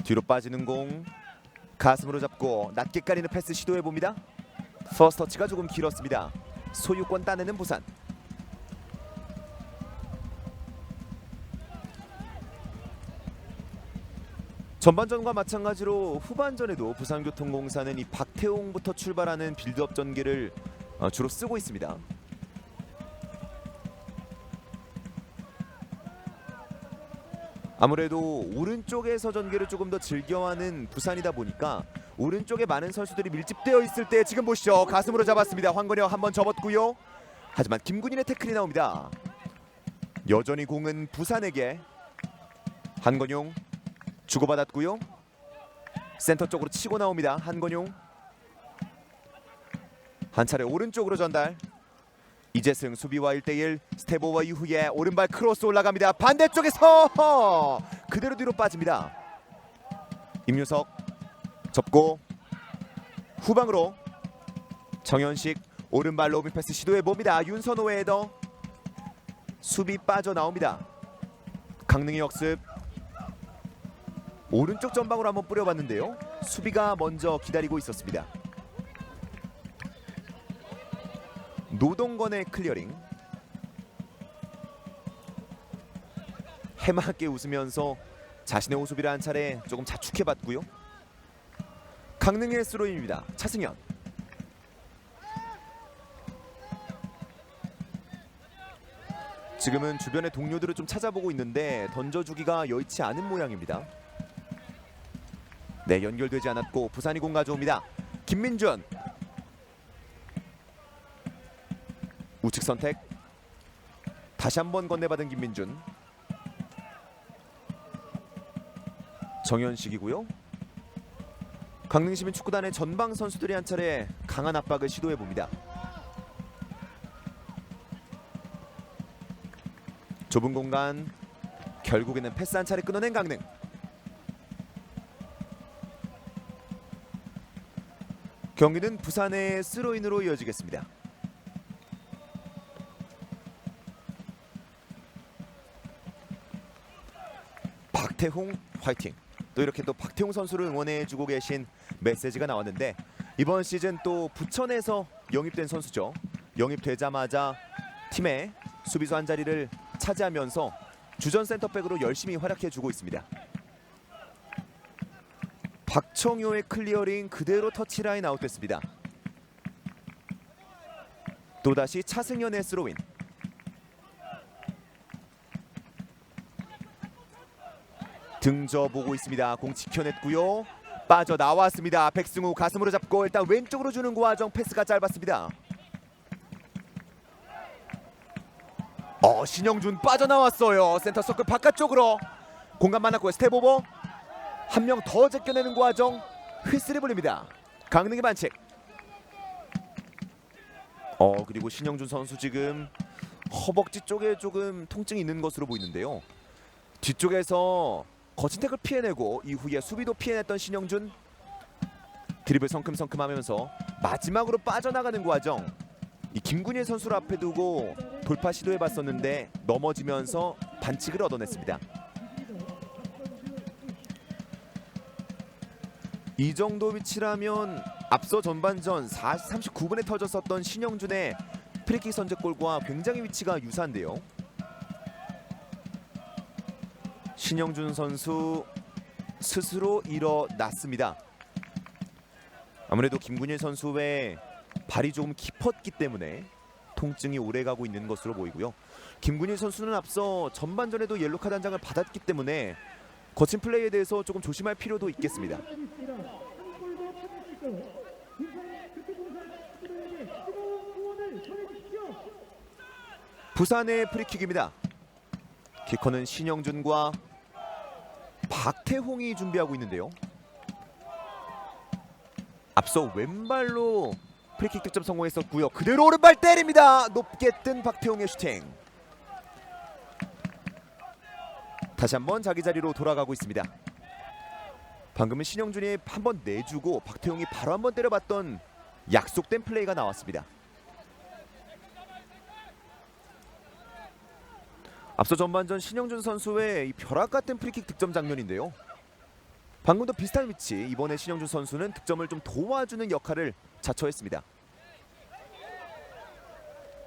뒤로 빠지는 공 가슴으로 잡고 낮게 깔리는 패스 시도해봅니다. 퍼스트 터치가 조금 길었습니다. 소유권 따내는 부산. 전반전과 마찬가지로 후반전에도 부산교통공사는 이 박태홍부터 출발하는 빌드업 전개를 주로 쓰고 있습니다. 아무래도 오른쪽에서 전개를 조금 더 즐겨하는 부산이다 보니까 오른쪽에 많은 선수들이 밀집되어 있을 때 지금 보시죠. 가슴으로 잡았습니다. 황건영 한번 접었고요. 하지만 김군인의 태클이 나옵니다. 여전히 공은 부산에게. 한건용 주고받았고요. 센터 쪽으로 치고 나옵니다. 한건용 한 차례 오른쪽으로 전달. 이재승 수비와 1대1 스텝오버 이후에 오른발 크로스 올라갑니다. 반대쪽에서 그대로 뒤로 빠집니다. 임유석 접고 후방으로 정현식 오른발 로빙 패스 시도해봅니다. 윤선호의 헤더 수비 빠져나옵니다. 강릉의 역습 오른쪽 전방으로 한번 뿌려봤는데요. 수비가 먼저 기다리고 있었습니다. 노동건의 클리어링. 해맑게 웃으면서 자신의 호수비를 한 차례 조금 자축해봤고요. 강릉의 스로인입니다. 차승현. 지금은 주변의 동료들을 좀 찾아보고 있는데 던져주기가 여의치 않은 모양입니다. 네, 연결되지 않았고 부산이 공 가져옵니다. 김민준 우측 선택. 다시 한번 건네받은 김민준. 정현식이고요. 강릉시민 축구단의 전방 선수들이 한 차례 강한 압박을 시도해봅니다. 좁은 공간 결국에는 패스 한 차례 끊어낸 강릉. 경기는 부산의 스로인으로 이어지겠습니다. 박태홍 화이팅. 또 이렇게 또 박태홍 선수를 응원해주고 계신 메시지가 나왔는데 이번 시즌 또 부천에서 영입된 선수죠. 영입되자마자 팀의 수비수 한 자리를 차지하면서 주전 센터백으로 열심히 활약해주고 있습니다. 박청효의 클리어링 그대로 터치라인 아웃됐습니다. 또다시 차승현의 스로인. 등져보고 있습니다. 공 지켜냈고요. 빠져나왔습니다. 백승우 가슴으로 잡고 일단 왼쪽으로 주는 과정 패스가 짧았습니다. 신영준 빠져나왔어요. 센터 서클 바깥쪽으로 공간 많았고요. 스텝오버 한 명 더 제껴내는 과정 휘슬이 불립니다. 강릉의 반칙. 그리고 신영준 선수 지금 허벅지 쪽에 조금 통증이 있는 것으로 보이는데요. 뒤쪽에서 거친 태클 피해내고 이후에 수비도 피해냈던 신영준. 드리블 성큼성큼하면서 마지막으로 빠져나가는 과정. 이 김군일 선수를 앞에 두고 돌파 시도해봤었는데 넘어지면서 반칙을 얻어냈습니다. 이 정도 위치라면 앞서 전반전 39분에 터졌었던 신영준의 프리킥 선제골과 굉장히 위치가 유사한데요. 신영준 선수 스스로 일어났습니다. 아무래도 김군일 선수의 발이 조금 깊었기 때문에 통증이 오래가고 있는 것으로 보이고요. 김군일 선수는 앞서 전반전에도 옐로카드 한 장을 받았기 때문에 거친 플레이에 대해서 조금 조심할 필요도 있겠습니다. 부산의 프리킥입니다. 키커는 신영준과 박태홍이 준비하고 있는데요. 앞서 왼발로 프리킥 득점 성공했었고요. 그대로 오른발 때립니다. 높게 뜬 박태홍의 슈팅. 다시 한번 자기 자리로 돌아가고 있습니다. 방금은 신영준이 한번 내주고 박태홍이 바로 한번 때려봤던 약속된 플레이가 나왔습니다. 앞서 전반전 신영준 선수의 이 벼락 같은 프리킥 득점 장면인데요. 방금도 비슷한 위치, 이번에 신영준 선수는 득점을 좀 도와주는 역할을 자처했습니다.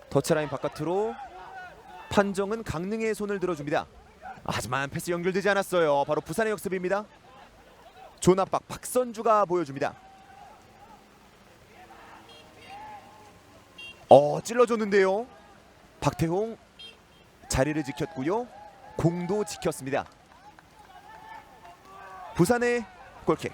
터치라인 바깥으로 판정은 강릉의 손을 들어줍니다. 하지만 패스 연결되지 않았어요. 바로 부산의 역습입니다. 존압박 박선주가 보여줍니다. 찔러줬는데요. 박태홍 자리를 지켰고요. 공도 지켰습니다. 부산의 골킥.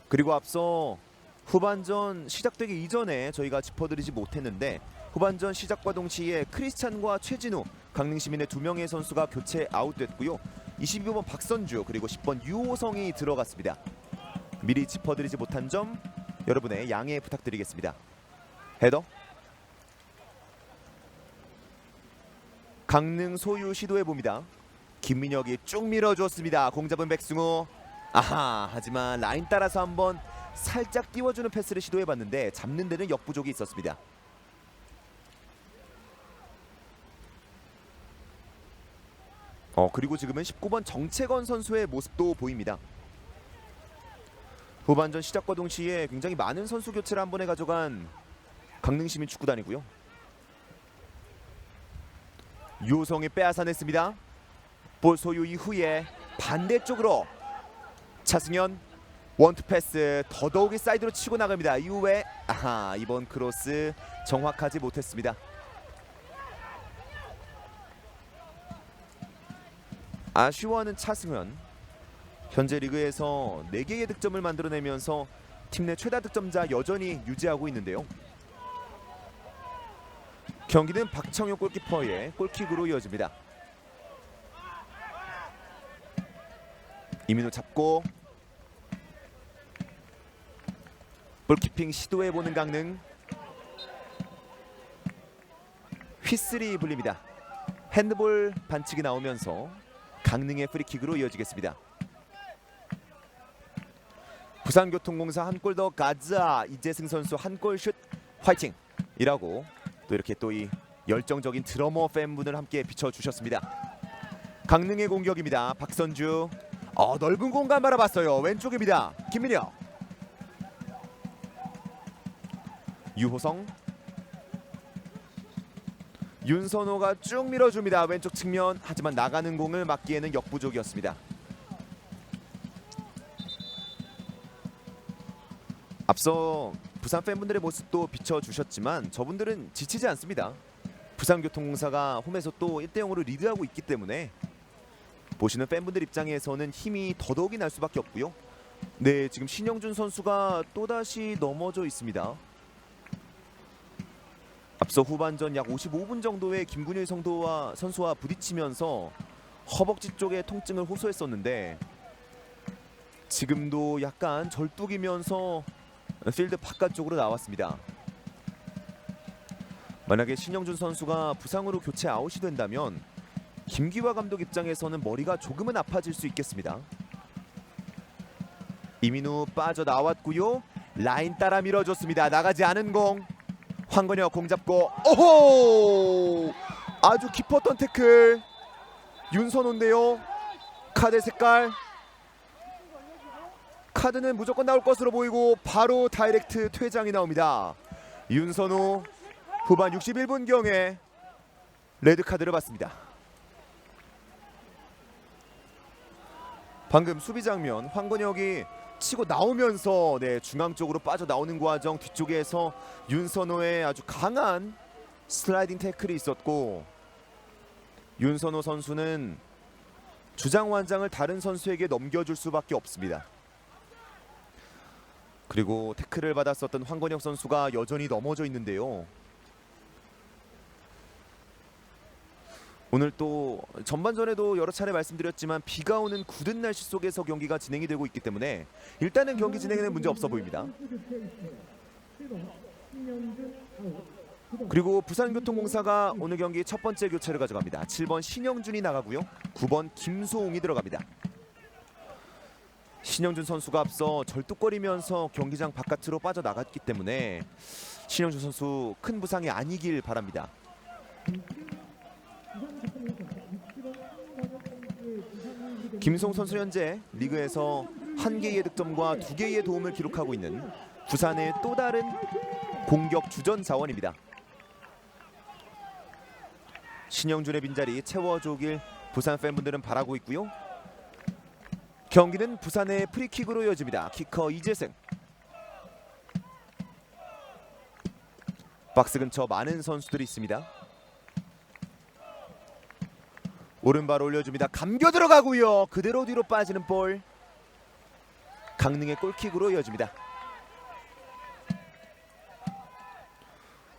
그리고 앞서 후반전 시작되기 이전에 저희가 짚어드리지 못했는데 후반전 시작과 동시에 크리스찬과 최진우, 강릉시민의 2명의 선수가 교체 아웃됐고요. 22번 박선주 그리고 10번 유호성이 들어갔습니다. 미리 짚어드리지 못한 점 여러분의 양해 부탁드리겠습니다. 헤더. 강릉 소유 시도해봅니다. 김민혁이 쭉 밀어주었습니다. 공 잡은 백승우. 하지만 라인 따라서 한번 살짝 띄워주는 패스를 시도해봤는데 잡는 데는 역부족이 있었습니다. 그리고 지금은 19번 정채건 선수의 모습도 보입니다. 후반전 시작과 동시에 굉장히 많은 선수 교체를 한 번에 가져간 강릉시민 축구단이고요. 유호성이 빼앗아냈습니다. 볼 소유 이후에 반대쪽으로 차승현 원투 패스, 더더욱이 사이드로 치고 나갑니다. 이후에 이번 크로스 정확하지 못했습니다. 아쉬워하는 차승현. 현재 리그에서 4개의 득점을 만들어내면서 팀 내 최다 득점자 여전히 유지하고 있는데요. 경기는 박청효 골키퍼의 골킥으로 이어집니다. 이민호 잡고 볼키핑 시도해보는 강릉. 휘슬이 불립니다. 핸드볼 반칙이 나오면서 강릉의 프리킥으로 이어지겠습니다. 부산교통공사 한 골 더 가자. 이재승 선수 한 골 슛 화이팅! 이라고 또 이렇게 또 이 열정적인 드러머 팬분을 함께 비춰주셨습니다. 강릉의 공격입니다. 박선주. 넓은 공간 바라봤어요. 왼쪽입니다. 김민혁. 유호성. 윤선호가 쭉 밀어줍니다. 왼쪽 측면. 하지만 나가는 공을 막기에는 역부족이었습니다. 앞서 부산 팬분들의 모습도 비춰주셨지만 저분들은 지치지 않습니다. 부산교통공사가 홈에서 또 1대0으로 리드하고 있기 때문에 보시는 팬분들 입장에서는 힘이 더더욱이 날 수밖에 없고요. 네, 지금 신영준 선수가 또다시 넘어져 있습니다. 앞서 후반전 약 55분 정도의 김군일 선수와 부딪히면서 허벅지 쪽에 통증을 호소했었는데 지금도 약간 절뚝이면서 필드 바깥쪽으로 나왔습니다. 만약에 신영준 선수가 부상으로 교체 아웃이 된다면 김기화 감독 입장에서는 머리가 조금은 아파질 수 있겠습니다. 이민우 빠져나왔고요. 라인 따라 밀어줬습니다. 나가지 않은 공. 황건혁 공 잡고 오호! 아주 깊었던 태클. 윤선호인데요. 카드 색깔. 카드는 무조건 나올 것으로 보이고 바로 다이렉트 퇴장이 나옵니다. 윤선호 후반 61분경에 레드카드를 받습니다. 방금 수비 장면 황건혁이 치고 나오면서 중앙 쪽으로 빠져나오는 과정 뒤쪽에서 윤선호의 아주 강한 슬라이딩 태클이 있었고 윤선호 선수는 주장 완장을 다른 선수에게 넘겨줄 수밖에 없습니다. 그리고 태클을 받았었던 황건혁 선수가 여전히 넘어져 있는데요. 오늘 또 전반전에도 여러 차례 말씀드렸지만 비가 오는 굳은 날씨 속에서 경기가 진행이 되고 있기 때문에 일단은 경기 진행에는 문제 없어 보입니다. 그리고 부산교통공사가 오늘 경기 첫 번째 교체를 가져갑니다. 7번 신영준이 나가고요. 9번 김소웅이 들어갑니다. 신영준 선수가 앞서 절뚝거리면서 경기장 바깥으로 빠져나갔기 때문에 신영준 선수 큰 부상이 아니길 바랍니다. 김소웅 선수 현재 리그에서 1개의 득점과 2개의 도움을 기록하고 있는 부산의 또 다른 공격 주전 자원입니다. 신영준의 빈자리 채워주길 부산 팬분들은 바라고 있고요. 경기는 부산의 프리킥으로 이어집니다. 키커 이재승. 박스 근처 많은 선수들이 있습니다. 오른발 올려줍니다. 감겨 들어가고요. 그대로 뒤로 빠지는 볼. 강릉의 골킥으로 이어집니다.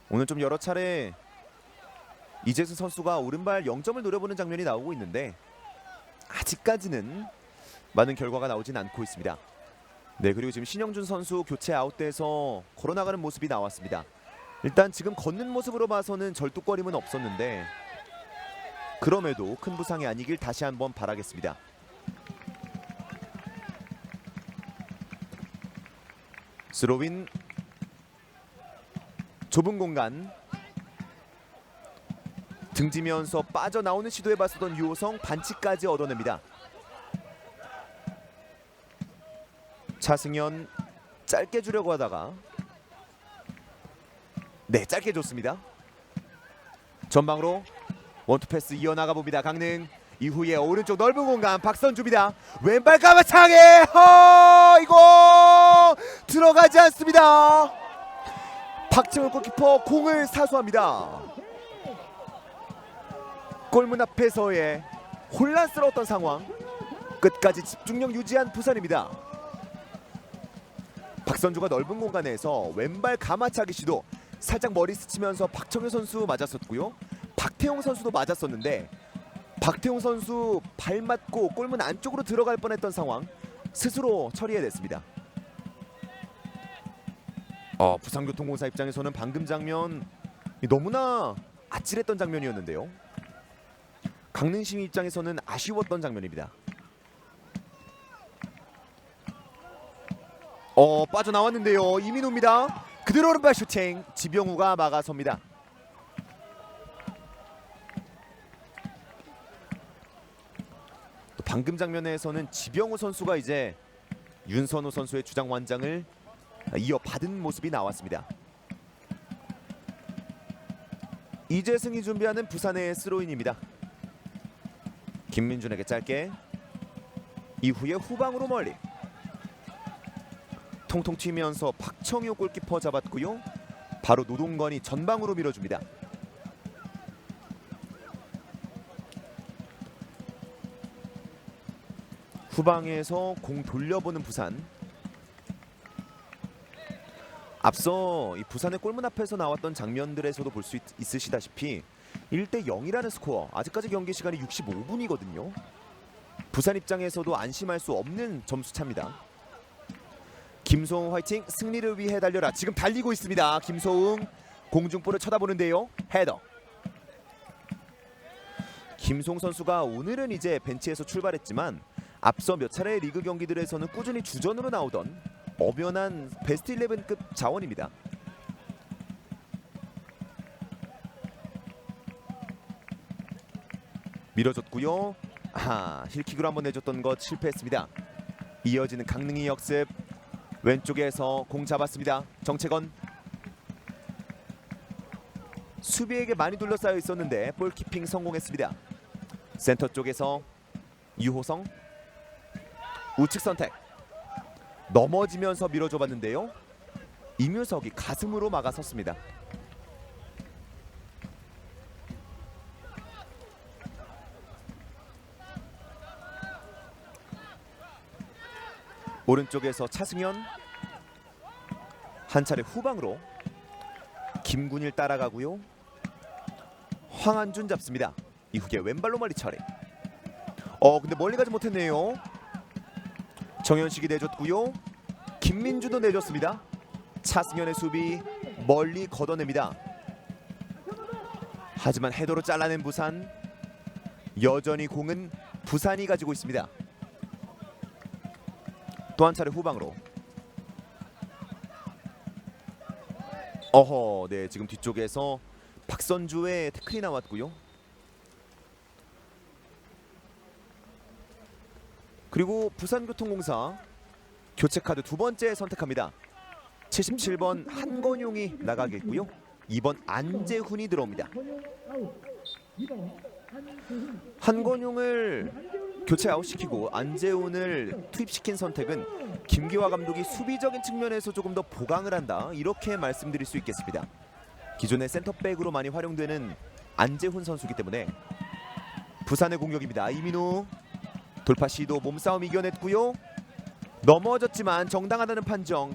오늘 좀 여러 차례 이재승 선수가 오른발 0점을 노려보는 장면이 나오고 있는데 아직까지는 많은 결과가 나오진 않고 있습니다. 네, 그리고 지금 신영준 선수 교체 아웃돼서 걸어나가는 모습이 나왔습니다. 일단 지금 걷는 모습으로 봐서는 절뚝거림은 없었는데 그럼에도 큰 부상이 아니길 다시 한번 바라겠습니다. 스로빈 좁은 공간 등지면서 빠져나오는 시도해봤었던 유호성 반칙까지 얻어냅니다. 차승현 짧게 주려고 하다가 네, 짧게 줬습니다. 전방으로 원투 패스 이어나가 봅니다. 강릉 이후에 오른쪽 넓은 공간 박선주입니다. 왼발 가마차게 이거 들어가지 않습니다. 박정훈 골키퍼 공을 사수합니다. 골문 앞에서의 혼란스러웠던 상황, 끝까지 집중력 유지한 부산입니다. 박선주가 넓은 공간에서 왼발 가마차기 시도, 살짝 머리 스치면서 박정효 선수 맞았었고요. 박태용 선수도 맞았었는데 박태용 선수 발 맞고 골문 안쪽으로 들어갈 뻔했던 상황 스스로 처리해냈습니다. 부산교통공사 입장에서는 방금 장면 너무나 아찔했던 장면이었는데요. 강릉시민 입장에서는 아쉬웠던 장면입니다. 빠져나왔는데요. 이민호입니다. 그대로 오른발 슈팅, 지병우가 막아섭니다. 또 방금 장면에서는 지병우 선수가 이제 윤선호 선수의 주장 완장을 이어받은 모습이 나왔습니다. 이재승이 준비하는 부산의 스로인입니다. 김민준에게 짧게, 이후에 후방으로 멀리 통통 튀면서 박청효 골키퍼 잡았고요. 바로 노동건이 전방으로 밀어줍니다. 후방에서 공 돌려보는 부산. 앞서 이 부산의 골문 앞에서 나왔던 장면들에서도 볼 수 있으시다시피 1대0이라는 스코어, 아직까지 경기 시간이 65분이거든요. 부산 입장에서도 안심할 수 없는 점수차입니다. 김소웅 화이팅, 승리를 위해 달려라. 지금 달리고 있습니다. 김소웅 공중볼을 쳐다보는데요. 헤더. 김소웅 선수가 오늘은 이제 벤치에서 출발했지만 앞서 몇 차례 리그 경기들에서는 꾸준히 주전으로 나오던 엄연한 베스트 11급 자원입니다. 밀어줬고요. 힐킥으로 한번 내줬던 것 실패했습니다. 이어지는 강릉의 역습. 왼쪽에서 공 잡았습니다. 정채건. 수비에게 많이 둘러싸여 있었는데 볼키핑 성공했습니다. 센터 쪽에서 유호성 우측 선택. 넘어지면서 밀어줘봤는데요. 이묘석이 가슴으로 막아섰습니다. 오른쪽에서 차승현, 한 차례 후방으로 김군일 따라가고요. 황한준 잡습니다. 이후에 왼발로 멀리 처리. 근데 멀리 가지 못했네요. 정현식이 내줬고요. 김민주도 내줬습니다. 차승현의 수비 멀리 걷어냅니다. 하지만 헤더로 잘라낸 부산. 여전히 공은 부산이 가지고 있습니다. 또 한 차례 후방으로. 네, 지금 뒤쪽에서 박선주의 태클이 나왔고요. 그리고 부산교통공사 교체 카드 두 번째 선택합니다. 77번 한건용이 나가겠고요. 2번 안재훈이 들어옵니다. 한건용을 교체 아웃시키고 안재훈을 투입시킨 선택은 김기화 감독이 수비적인 측면에서 조금 더 보강을 한다, 이렇게 말씀드릴 수 있겠습니다. 기존의 센터백으로 많이 활용되는 안재훈 선수이기 때문에. 부산의 공격입니다. 이민우 돌파 시도, 몸싸움 이겨냈고요. 넘어졌지만 정당하다는 판정.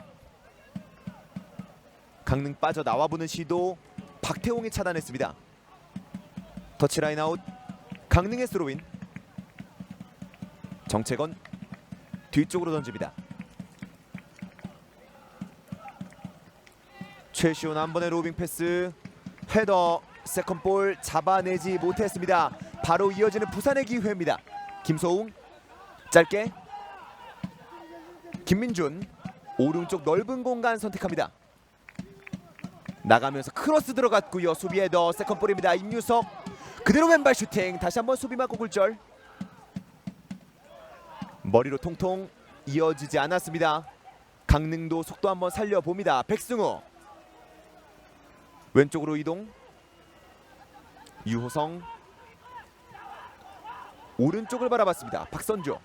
강릉 빠져나와보는 시도, 박태홍이 차단했습니다. 터치라인 아웃. 강릉의 스로인. 정채건 뒤쪽으로 던집니다. 최시온 한 번의 로빙 패스. 헤더, 세컨볼 잡아내지 못했습니다. 바로 이어지는 부산의 기회입니다. 김소웅 짧게. 김민준 오른쪽 넓은 공간 선택합니다. 나가면서 크로스 들어갔고요. 수비 헤더, 세컨볼입니다. 임유석 그대로 왼발 슈팅. 다시 한번 수비 맞고 굴절. 머리로 통통 이어지지 않았습니다. 강릉도 속도 한번 살려봅니다. 백승우 왼쪽으로 이동. 유호성 오른쪽을 바라봤습니다. 박선주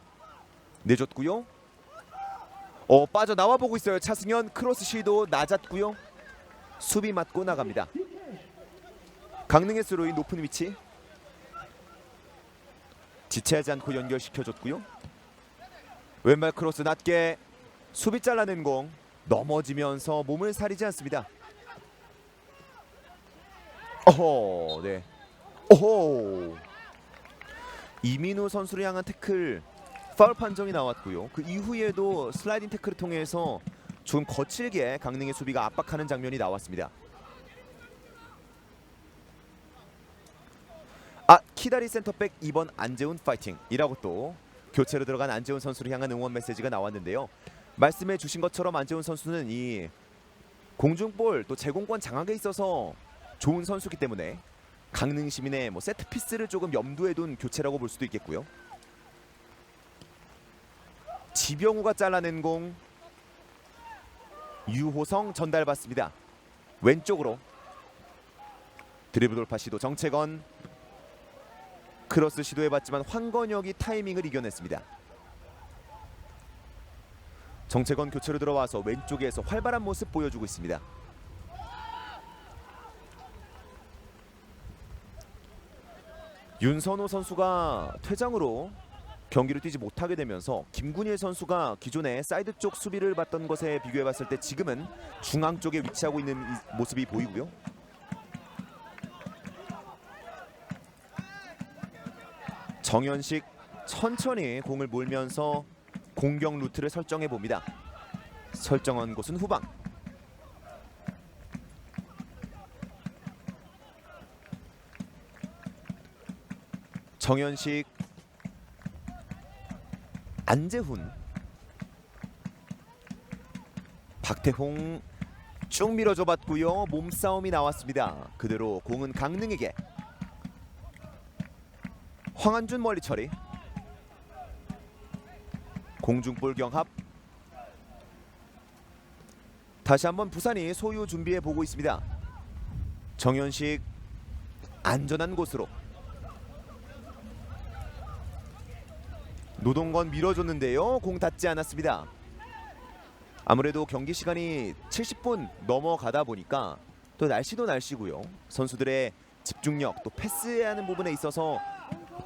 내줬고요. 빠져나와 보고 있어요. 차승현 크로스 시도 낮았고요. 수비 맞고 나갑니다. 강릉의 스로인 높은 위치. 지체하지 않고 연결시켜줬고요. 왼발 크로스 낮게. 수비 잘라낸 공. 넘어지면서 몸을 사리지 않습니다. 네. 이민우 선수를 향한 태클 파울 판정이 나왔고요. 그 이후에도 슬라이딩 태클을 통해서 좀 거칠게 강릉의 수비가 압박하는 장면이 나왔습니다. 키다리 센터백 2번 안재훈 파이팅 이라고 또 교체로 들어간 안재훈 선수를 향한 응원 메시지가 나왔는데요. 말씀해 주신 것처럼 안재훈 선수는 이 공중볼 또 제공권 장악에 있어서 좋은 선수이기 때문에 강릉 시민의 세트피스를 조금 염두에 둔 교체라고 볼 수도 있겠고요. 지병우가 잘라낸 공. 유호성 전달받습니다. 왼쪽으로 드리블 돌파 시도. 정채건 크로스 시도해봤지만 황건혁이 타이밍을 이겨냈습니다. 정채건 교체로 들어와서 왼쪽에서 활발한 모습 보여주고 있습니다. 윤선호 선수가 퇴장으로 경기를 뛰지 못하게 되면서 김군일 선수가 기존에 사이드 쪽 수비를 받던 것에 비교해봤을 때 지금은 중앙 쪽에 위치하고 있는 모습이 보이고요. 정현식 천천히 공을 몰면서 공격 루트를 설정해 봅니다. 설정한 곳은 후방. 정현식, 안재훈, 박태홍 쭉 밀어줘 봤고요. 몸싸움이 나왔습니다. 그대로 공은 강릉에게. 황한준 멀리 처리. 공중볼 경합. 다시 한번 부산이 소유 준비해 보고 있습니다. 정현식 안전한 곳으로. 노동건 밀어줬는데요. 공 닿지 않았습니다. 아무래도 경기 시간이 70분 넘어가다 보니까 또 날씨도 날씨고요. 선수들의 집중력 또 패스해야 하는 부분에 있어서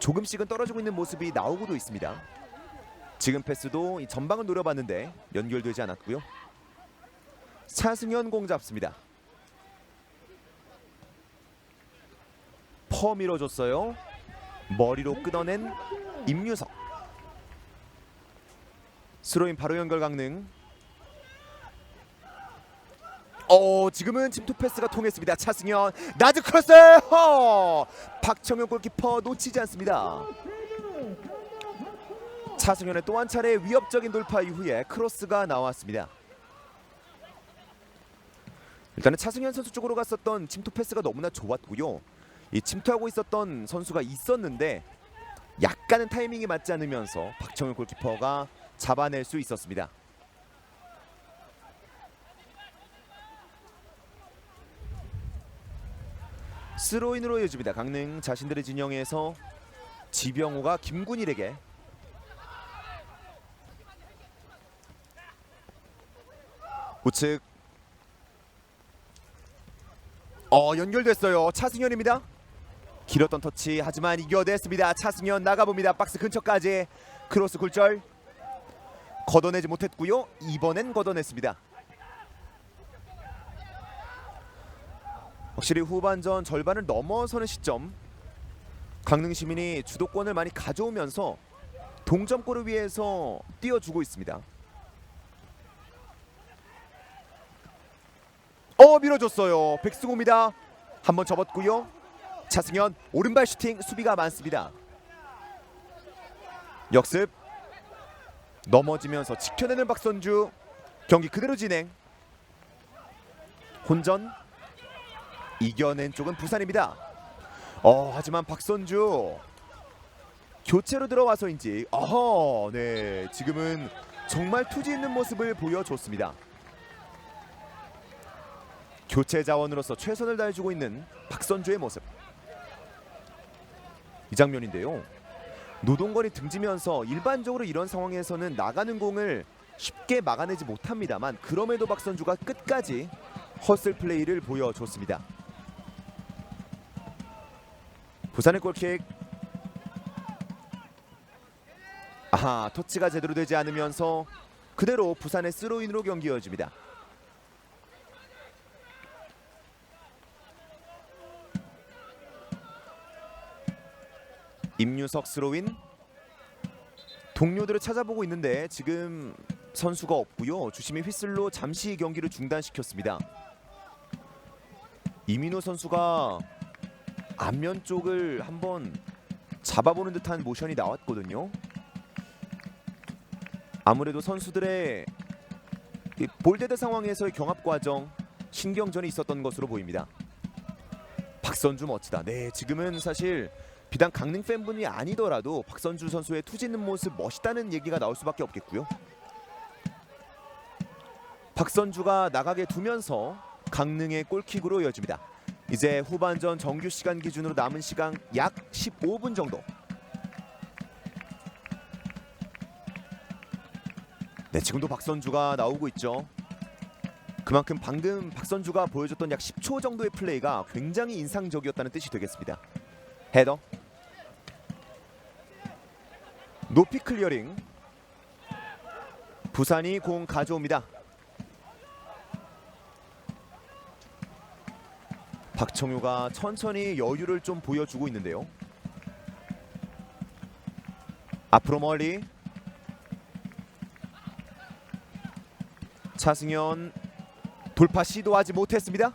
조금씩은 떨어지고 있는 모습이 나오고도 있습니다. 지금 패스도 이 전방을 노려봤는데 연결되지 않았고요. 차승현 공 잡습니다. 퍼 밀어줬어요. 머리로 끊어낸 임유석. 스로인 바로 연결 강릉. 지금은 침투 패스가 통했습니다. 차승현 낮은 크로스. 박청현 골키퍼 놓치지 않습니다. 차승현의 또 한 차례 위협적인 돌파 이후에 크로스가 나왔습니다. 일단은 차승현 선수 쪽으로 갔었던 침투 패스가 너무나 좋았고요. 이 침투하고 있었던 선수가 있었는데 약간은 타이밍이 맞지 않으면서 박청현 골키퍼가 잡아낼 수 있었습니다. 스로인으로 이어집니다. 강릉 자신들의 진영에서 지병호가 김군일에게 우측 연결됐어요. 차승현입니다. 길었던 터치 하지만 이겨냈습니다. 차승현 나가봅니다. 박스 근처까지 크로스 굴절 걷어내지 못했고요. 이번엔 걷어냈습니다. 확실히 후반전 절반을 넘어서는 시점 강릉 시민이 주도권을 많이 가져오면서 동점골을 위해서 뛰어주고 있습니다. 밀어줬어요. 백승호입니다. 한번 접었고요. 차승현 오른발 슈팅 수비가 많습니다. 역습 넘어지면서 지켜내는 박선주. 경기 그대로 진행. 혼전 이겨낸 쪽은 부산입니다. 하지만 박선주 교체로 들어와서인지 네, 지금은 정말 투지 있는 모습을 보여줬습니다. 교체 자원으로서 최선을 다해주고 있는 박선주의 모습. 이 장면인데요. 노동건이 등지면서 일반적으로 이런 상황에서는 나가는 공을 쉽게 막아내지 못합니다만 그럼에도 박선주가 끝까지 헛슬 플레이를 보여줬습니다. 부산의 골킥. 터치가 제대로 되지 않으면서 그대로 부산의 스로인으로 경기 이어집니다. 임유석 스로인. 동료들을 찾아보고 있는데 지금 선수가 없고요. 주심이 휘슬로 잠시 경기를 중단시켰습니다. 이민호 선수가 앞면 쪽을 한번 잡아보는 듯한 모션이 나왔거든요. 아무래도 선수들의 볼데드 상황에서의 경합 과정, 신경전이 있었던 것으로 보입니다. 박선주 멋지다. 네, 지금은 사실 비단 강릉 팬분이 아니더라도 박선주 선수의 투지 있는 모습 멋있다는 얘기가 나올 수밖에 없겠고요. 박선주가 나가게 두면서 강릉의 골킥으로 이어집니다. 이제 후반전 정규 시간 기준으로 남은 시간 약 15분 정도. 네, 지금도 박선주가 나오고 있죠. 그만큼 방금 박선주가 보여줬던 약 10초 정도의 플레이가 굉장히 인상적이었다는 뜻이 되겠습니다. 헤더. 높이 클리어링. 부산이 공 가져옵니다. 박청효가 천천히 여유를 좀 보여주고 있는데요. 앞으로 멀리. 차승현 돌파 시도하지 못했습니다.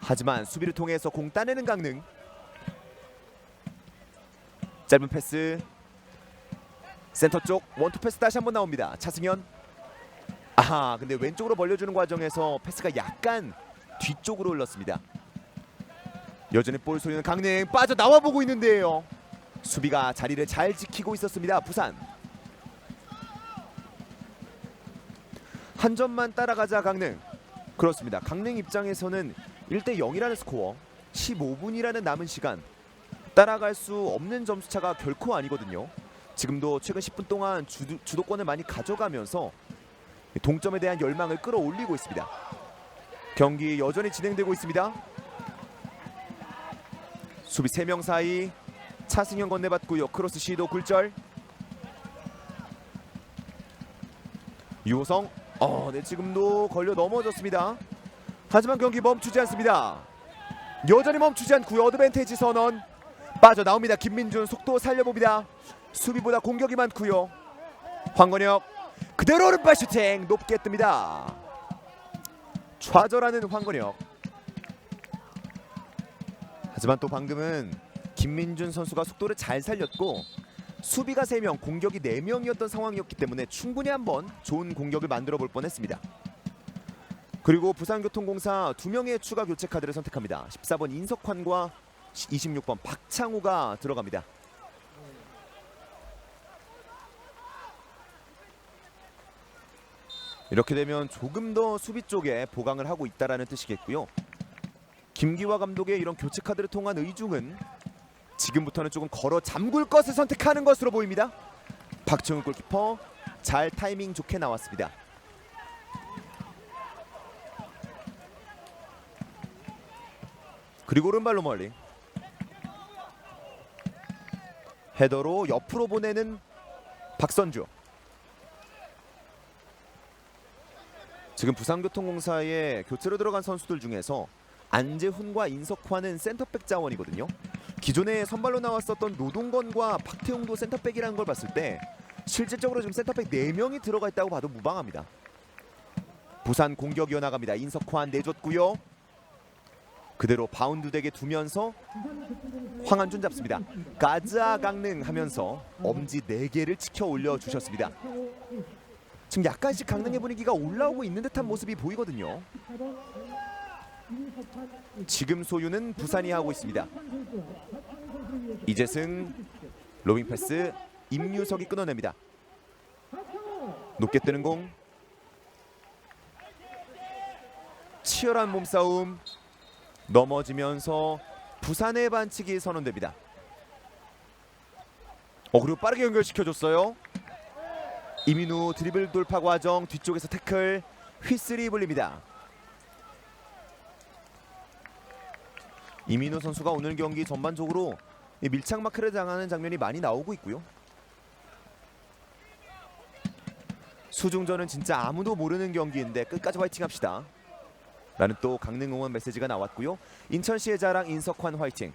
하지만 수비를 통해서 공 따내는 강릉. 짧은 패스. 센터 쪽 원투 패스 다시 한번 나옵니다. 차승현. 근데 왼쪽으로 벌려주는 과정에서 패스가 약간 뒤쪽으로 흘렀습니다. 여전히 볼 소리는 강릉. 빠져나와 보고 있는데요. 수비가 자리를 잘 지키고 있었습니다. 부산. 한 점만 따라가자 강릉. 그렇습니다. 강릉 입장에서는 1대0이라는 스코어, 15분이라는 남은 시간, 따라갈 수 없는 점수차가 결코 아니거든요. 지금도 최근 10분 동안 주도권을 많이 가져가면서 동점에 대한 열망을 끌어올리고 있습니다. 경기 여전히 진행되고 있습니다. 수비 3명 사이. 차승현 건네받고요. 크로스 시도 굴절. 유호성 네, 지금도 걸려 넘어졌습니다. 하지만 경기 멈추지 않습니다. 여전히 멈추지 않고요. 어드밴티지 선언. 빠져나옵니다. 김민준 속도 살려봅니다. 수비보다 공격이 많고요. 황건혁 그대로 오른발 슈팅 높게 뜹니다. 좌절하는 황건혁. 하지만 또 방금은 김민준 선수가 속도를 잘 살렸고 수비가 3명, 공격이 4명이었던 상황이었기 때문에 충분히 한번 좋은 공격을 만들어 볼 뻔했습니다. 그리고 부산교통공사 2명의 추가 교체 카드를 선택합니다. 14번 인석환과 26번 박창우가 들어갑니다. 이렇게 되면 조금 더 수비 쪽에 보강을 하고 있다라는 뜻이겠고요. 김기화 감독의 이런 교체 카드를 통한 의중은 지금부터는 조금 걸어 잠글 것을 선택하는 것으로 보입니다. 박정훈 골키퍼 잘 타이밍 좋게 나왔습니다. 그리고 오른발로 멀리 헤더로 옆으로 보내는 박선주. 지금 부산교통공사의 교체로 들어간 선수들 중에서 안재훈과 인석환은 센터백 자원이거든요. 기존에 선발로 나왔었던 노동건과 박태웅도 센터백이라는 걸 봤을 때 실질적으로 지금 센터백 4명이 들어가 있다고 봐도 무방합니다. 부산 공격 이어나갑니다. 인석환 내줬고요. 그대로 바운드 되게 두면서 황한준 잡습니다. 가자 강릉 하면서 엄지 4개를 치켜 올려주셨습니다. 지금 약간씩 강릉의 분위기가 올라오고 있는 듯한 모습이 보이거든요. 지금 소유는 부산이 하고 있습니다. 이재승 로빙 패스 임유석이 끊어냅니다. 높게 뜨는 공. 치열한 몸싸움. 넘어지면서 부산의 반칙이 선언됩니다. 그리고 빠르게 연결시켜줬어요. 이민우 드리블 돌파 과정 뒤쪽에서 태클 휘슬이 불립니다. 이민우 선수가 오늘 경기 전반적으로 밀착 마크를 당하는 장면이 많이 나오고 있고요. 수중전은 진짜 아무도 모르는 경기인데 끝까지 화이팅합시다 라는 또 강릉 응원 메시지가 나왔고요. 인천시의 자랑 인석환 화이팅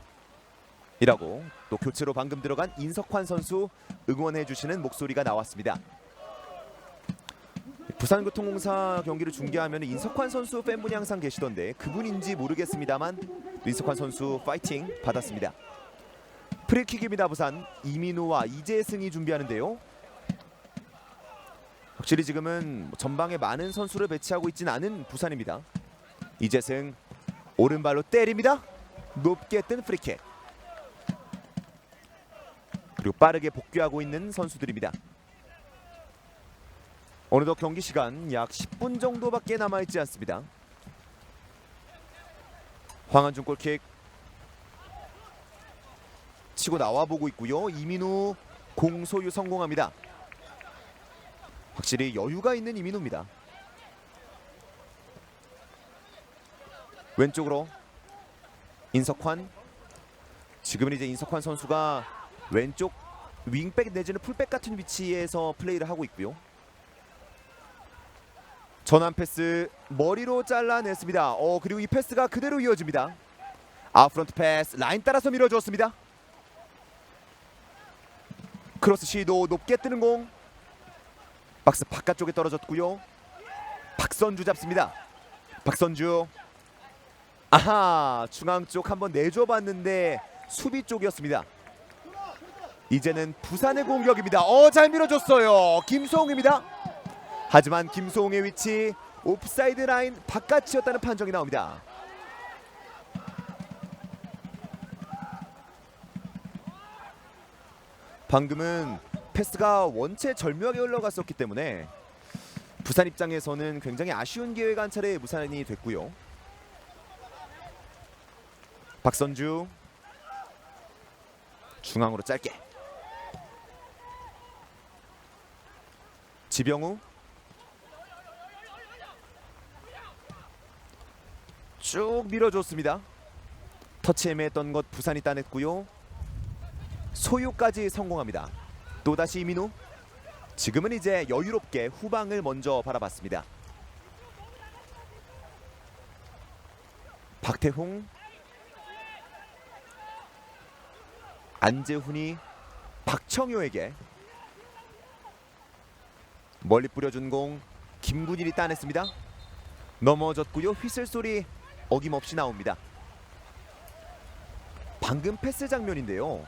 이라고 또 교체로 방금 들어간 인석환 선수 응원해 주시는 목소리가 나왔습니다. 부산교통공사 경기를 중계하면 인석환 선수 팬분이 항상 계시던데 그분인지 모르겠습니다만 인석환 선수 파이팅 받았습니다. 프리킥입니다. 부산 이민우와 이재승이 준비하는데요. 확실히 지금은 전방에 많은 선수를 배치하고 있지는 않은 부산입니다. 이재승 오른발로 때립니다. 높게 뜬 프리킥. 그리고 빠르게 복귀하고 있는 선수들입니다. 어느덧 경기 시간 약 10분 정도밖에 남아있지 않습니다. 황한준 골킥 치고 나와보고 있고요. 이민우 공 소유 성공합니다. 확실히 여유가 있는 이민우입니다. 왼쪽으로 인석환. 지금은 이제 인석환 선수가 왼쪽 윙백 내지는 풀백 같은 위치에서 플레이를 하고 있고요. 전환 패스 머리로 잘라냈습니다. 그리고 이 패스가 그대로 이어집니다. 아웃프런트 패스 라인 따라서 밀어주었습니다. 크로스 시도 높게 뜨는 공. 박스 바깥쪽에 떨어졌고요. 박선주 잡습니다. 박선주. 아하, 중앙 쪽 한번 내줘봤는데 수비 쪽이었습니다. 이제는 부산의 공격입니다. 잘 밀어줬어요. 김소홍입니다. 하지만 김소홍의 위치 옵사이드 라인 바깥이었다는 판정이 나옵니다. 방금은 패스가 원체 절묘하게 흘러갔었기 때문에 부산 입장에서는 굉장히 아쉬운 기회가 한 차례 무산이 됐고요. 박선주 중앙으로 짧게. 지병우 쭉 밀어줬습니다. 터치 애매했던 것 부산이 따냈고요. 소유까지 성공합니다. 또다시 이민우 지금은 이제 여유롭게 후방을 먼저 바라봤습니다. 박태홍, 안재훈이 박청효에게 멀리 뿌려준 공 김군일이 따냈습니다. 넘어졌고요. 휘슬 소리 어김없이 나옵니다. 방금 패스 장면인데요.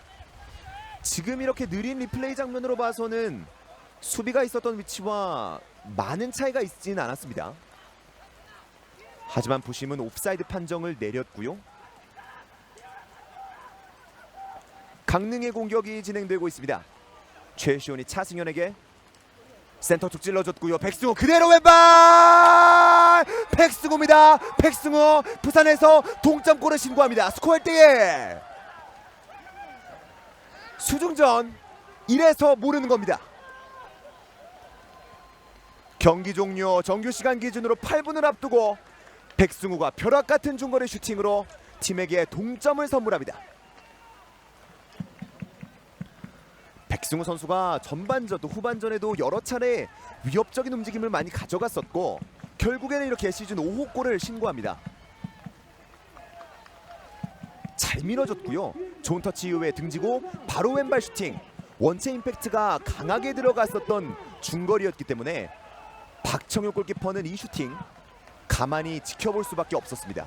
지금 이렇게 느린 리플레이 장면으로 봐서는 수비가 있었던 위치와 많은 차이가 있지는 않았습니다. 하지만 부심은 옵사이드 판정을 내렸고요. 강릉의 공격이 진행되고 있습니다. 최시온이 차승현에게 센터 쪽 찔러줬고요. 백승호 그대로 왼발! 백승호입니다. 백승호 부산에서 동점골을 신고합니다. 스코어 1대1. 수중전 이래서 모르는 겁니다. 경기 종료 정규 시간 기준으로 8분을 앞두고 백승우가 벼락 같은 중거리 슈팅으로 팀에게 동점을 선물합니다. 백승우 선수가 전반전도 후반전에도 여러 차례 위협적인 움직임을 많이 가져갔었고 결국에는 이렇게 시즌 5호 골을 신고합니다. 잘 밀어줬고요. 좋은 터치 이후에 등지고 바로 왼발 슈팅. 원체 임팩트가 강하게 들어갔었던 중거리였기 때문에 박청효 골키퍼는 이 슈팅 가만히 지켜볼 수밖에 없었습니다.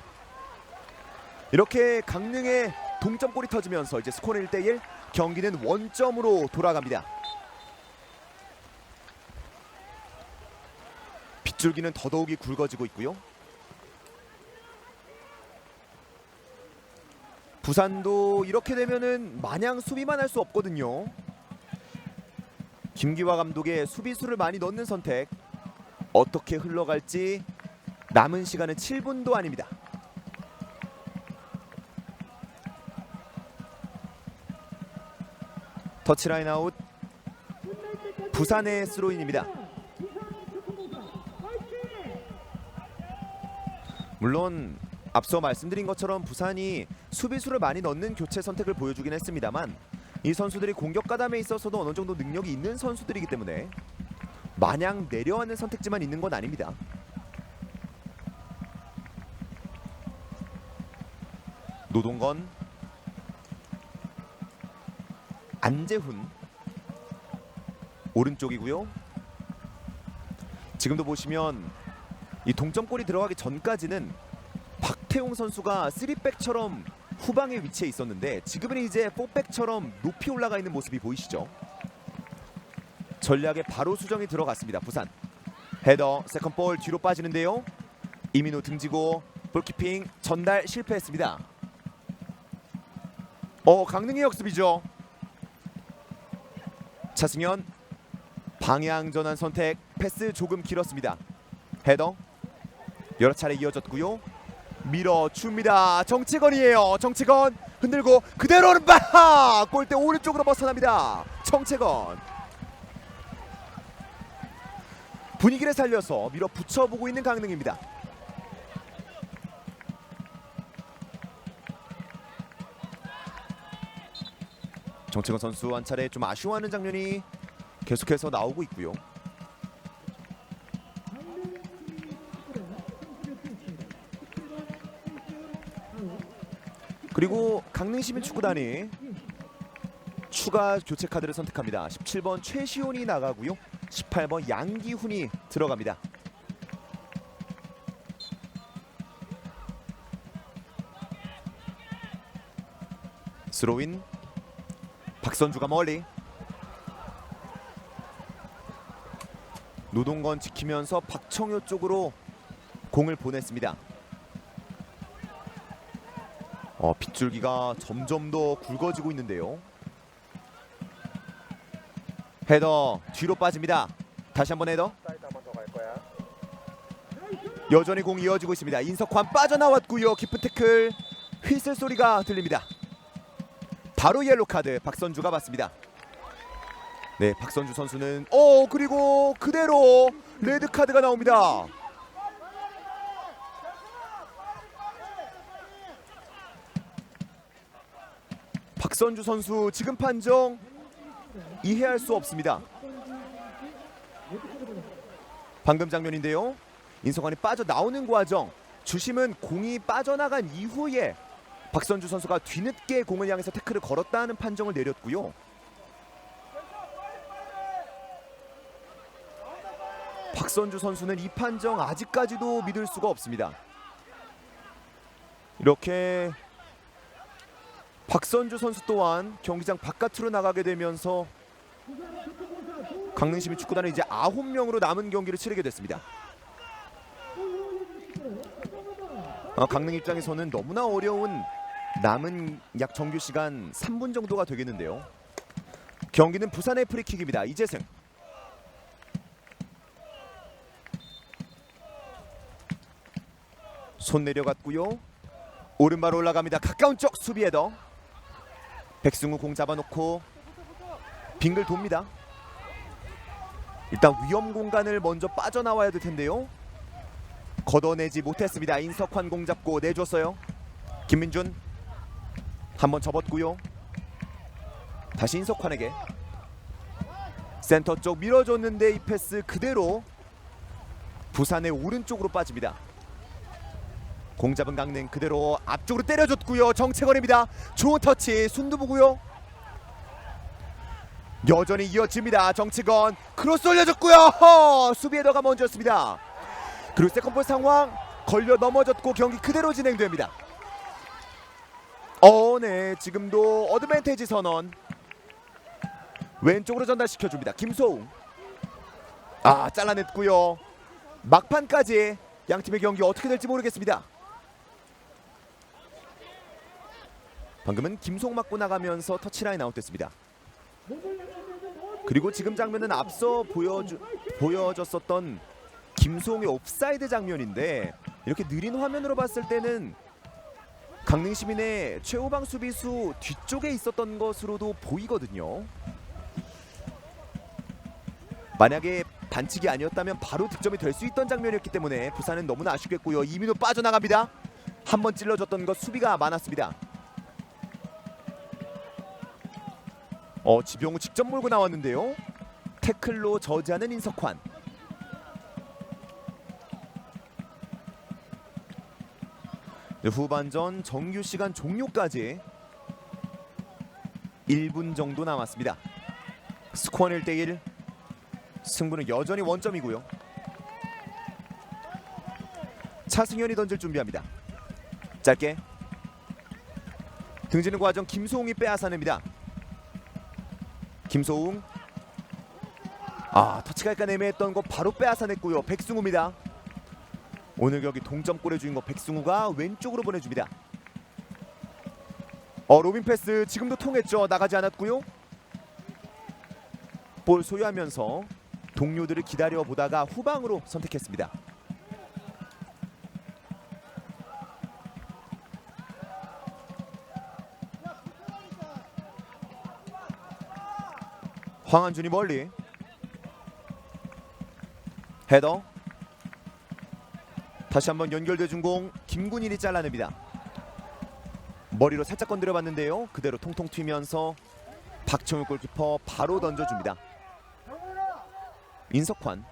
이렇게 강릉의 동점골이 터지면서 이제 스코어는 1대1, 경기는 원점으로 돌아갑니다. 빗줄기는 더더욱이 굵어지고 있고요. 부산도 이렇게 되면은 마냥 수비만 할 수 없거든요. 김기화 감독의 수비수를 많이 넣는 선택, 어떻게 흘러갈지 남은 시간은 7분도 아닙니다. 터치라인 아웃, 부산의 스로인입니다. 물론 앞서 말씀드린 것처럼 부산이 수비수를 많이 넣는 교체 선택을 보여주긴 했습니다만 이 선수들이 공격 가담에 있어서도 어느 정도 능력이 있는 선수들이기 때문에 마냥 내려앉는 선택지만 있는 건 아닙니다. 노동건, 안재훈 오른쪽이고요. 지금도 보시면 이 동점골이 들어가기 전까지는 박태홍 선수가 3백처럼 후방에 위치해 있었는데 지금은 이제 4백처럼 높이 올라가 있는 모습이 보이시죠? 전략에 바로 수정이 들어갔습니다. 부산 헤더 세컨볼 뒤로 빠지는데요. 이민호 등지고 볼키핑 전달 실패했습니다. 강릉의 역습이죠. 차승현 방향 전환 선택, 패스 조금 길었습니다. 헤더 여러 차례 이어졌고요. 밀어줍니다. 정채건이에요. 정채건 흔들고 그대로 오른발, 골대 오른쪽으로 벗어납니다. 정채건 분위기를 살려서 밀어붙여보고 있는 강릉입니다. 정채건 선수 한 차례 좀 아쉬워하는 장면이 계속해서 나오고 있고요. 그리고 강릉시민축구단이 추가 교체 카드를 선택합니다. 17번 최시온이 나가고요. 18번 양기훈이 들어갑니다. 스로인 박선주가 멀리, 노동건 지키면서 박청효 쪽으로 공을 보냈습니다. 빗줄기가 점점 더 굵어지고 있는데요. 헤더 뒤로 빠집니다. 다시 한번 헤더. 사이드 한 번 더 갈 거야. 여전히 공 이어지고 있습니다. 인석환 빠져나왔고요. 깊은 태클, 휘슬 소리가 들립니다. 바로 옐로 카드 박선주가 받습니다. 네, 박선주 선수는 그리고 그대로 레드 카드가 나옵니다. 박선주 선수 지금 판정 이해할 수 없습니다. 방금 장면인데요. 인석환이 빠져나오는 과정, 주심은 공이 빠져나간 이후에 박선주 선수가 뒤늦게 공을 향해서 태클을 걸었다는 판정을 내렸고요. 박선주 선수는 이 판정 아직까지도 믿을 수가 없습니다. 이렇게 박선주 선수 또한 경기장 바깥으로 나가게 되면서 강릉시민축구단은 이제 9명으로 남은 경기를 치르게 됐습니다. 강릉 입장에서는 너무나 어려운 남은 약 정규 시간 3분 정도가 되겠는데요. 경기는 부산의 프리킥입니다. 이재승. 손 내려갔고요. 오른발 올라갑니다. 가까운 쪽 수비 헤더. 백승우 공 잡아놓고 빙글 돕니다. 일단 위험 공간을 먼저 빠져나와야 될 텐데요. 걷어내지 못했습니다. 인석환 공 잡고 내줬어요. 김민준 한번 접었고요. 다시 인석환에게 센터 쪽 밀어줬는데 이 패스 그대로 부산의 오른쪽으로 빠집니다. 공 잡은 강릉 그대로 앞쪽으로 때려줬고요. 정채건입니다. 좋은 터치 순두부고요. 여전히 이어집니다. 정채건 크로스 올려줬고요. 수비 헤더가 먼저였습니다. 그리고 세컨볼 상황 걸려 넘어졌고 경기 그대로 진행됩니다. 네, 지금도 어드밴티지 선언. 왼쪽으로 전달시켜줍니다. 김소웅. 잘라냈고요. 막판까지 양팀의 경기 어떻게 될지 모르겠습니다. 방금은 김송 맞고 나가면서 터치라인 아웃됐습니다. 그리고 지금 장면은 앞서 보여줬었던 김송의 옵사이드 장면인데 이렇게 느린 화면으로 봤을 때는 강릉시민의 최후방 수비수 뒤쪽에 있었던 것으로도 보이거든요. 만약에 반칙이 아니었다면 바로 득점이 될 수 있던 장면이었기 때문에 부산은 너무나 아쉽겠고요. 이민호 빠져나갑니다. 한번 찔러줬던 것 수비가 많았습니다. 지병우 직접 몰고 나왔는데요. 태클로 저지하는 인석환. 후반전 정규 시간 종료까지 1분 정도 남았습니다. 스코어는 1대1. 승부는 여전히 원점이고요. 차승현이 던질 준비합니다. 짧게 등지는 과정 김소웅이 빼앗아냅니다. 김소웅 터치가 약간 애매했던 거 바로 빼앗아냈고요. 백승우입니다. 오늘 경기 동점골의 주인공 백승우가 왼쪽으로 보내줍니다. 로빈 패스 지금도 통했죠. 나가지 않았고요. 볼 소유하면서 동료들을 기다려보다가 후방으로 선택했습니다. 황한준이 멀리 헤더. 다시 한번 연결돼준 공 김군일이 잘라냅니다. 머리로 살짝 건드려봤는데요. 그대로 통통 튀면서 박청욱 골키퍼 바로 던져줍니다. 인석환.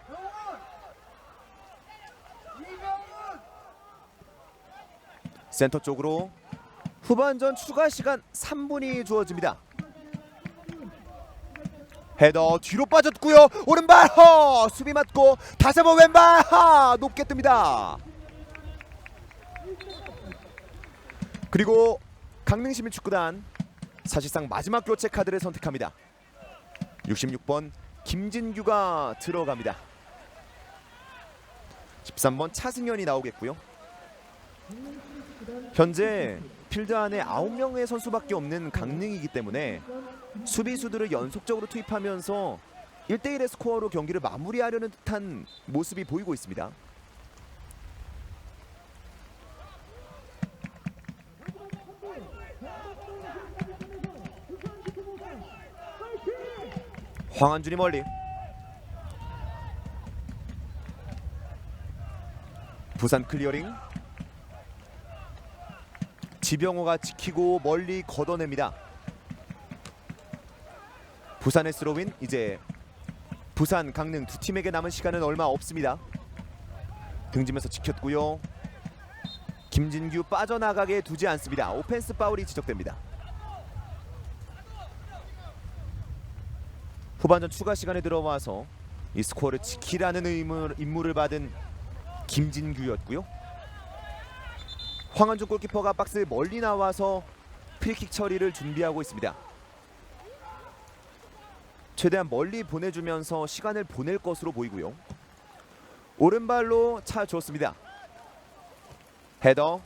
센터 쪽으로 후반전 추가 시간 3분이 주어집니다. 헤더 뒤로 빠졌고요. 오른발 수비 맞고 다시 한번 왼발 높게 뜹니다. 그리고 강릉시민축구단 사실상 마지막 교체 카드를 선택합니다. 66번 김진규가 들어갑니다. 13번 차승현이 나오겠고요. 현재 필드 안에 9명의 선수밖에 없는 강릉이기 때문에 수비수들을 연속적으로 투입하면서 1대1의 스코어로 경기를 마무리하려는 듯한 모습이 보이고 있습니다. 황한준이 멀리. 부산 클리어링. 지병호가 지키고 멀리 걷어냅니다. 부산의 스로윈 이제 부산, 강릉 두 팀에게 남은 시간은 얼마 없습니다. 등지면서 지켰고요. 김진규 빠져나가게 두지 않습니다. 오펜스 파울이 지적됩니다. 후반전 추가 시간에 들어와서 이 스코어를 지키라는 임무를 받은 김진규였고요. 황한준 골키퍼가 박스 멀리 나와서 프리킥 처리를 준비하고 있습니다. 최대한 멀리 보내주면서 시간을 보낼 것으로 보이고요. 오른발로 차 줬습니다. 헤더.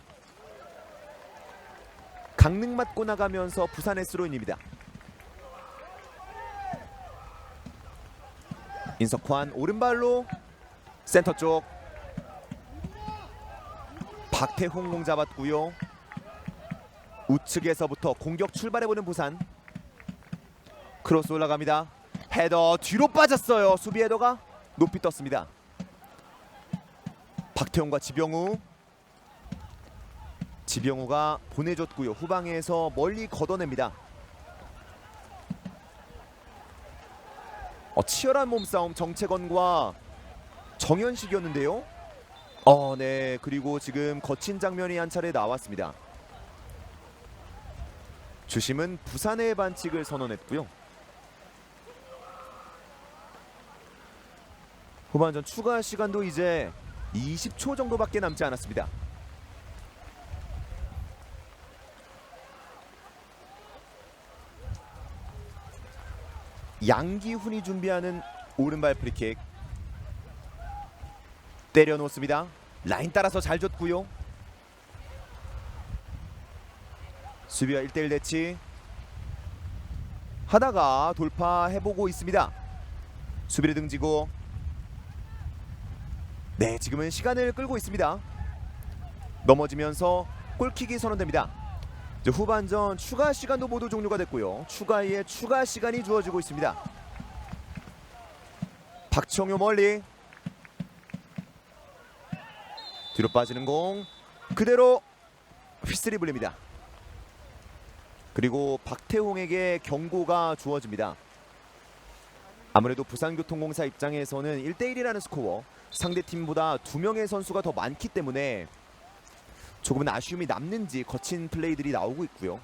강릉 맞고 나가면서 부산의 스로인입니다. 인석환 오른발로 센터 쪽. 박태홍 공 잡았고요. 우측에서부터 공격 출발해보는 부산. 크로스 올라갑니다. 헤더 뒤로 빠졌어요. 수비 헤더가 높이 떴습니다. 박태홍과 지병우가 보내줬고요. 후방에서 멀리 걷어냅니다. 치열한 몸싸움 정채건과 정현식이었는데요. 네. 그리고 지금 거친 장면이 한 차례 나왔습니다. 주심은 부산의 반칙을 선언했고요. 후반전 추가 시간도 이제 20초 정도밖에 남지 않았습니다. 양기훈이 준비하는 오른발 프리킥. 때려놓습니다. 라인 따라서 잘 줬고요. 수비와 1대1 대치 하다가 돌파해보고 있습니다. 수비를 등지고 지금은 시간을 끌고 있습니다. 넘어지면서 골킥이 선언됩니다. 이제 후반전 추가 시간도 모두 종료가 됐고요. 추가에 추가 시간이 주어지고 있습니다. 박청효 멀리 뒤로 빠지는 공 그대로 휘슬이 불립니다. 그리고 박태홍에게 경고가 주어집니다. 아무래도 부산교통공사 입장에서는 1대1이라는 스코어, 상대팀보다 2명의 선수가 더 많기 때문에 조금은 아쉬움이 남는지 거친 플레이들이 나오고 있고요.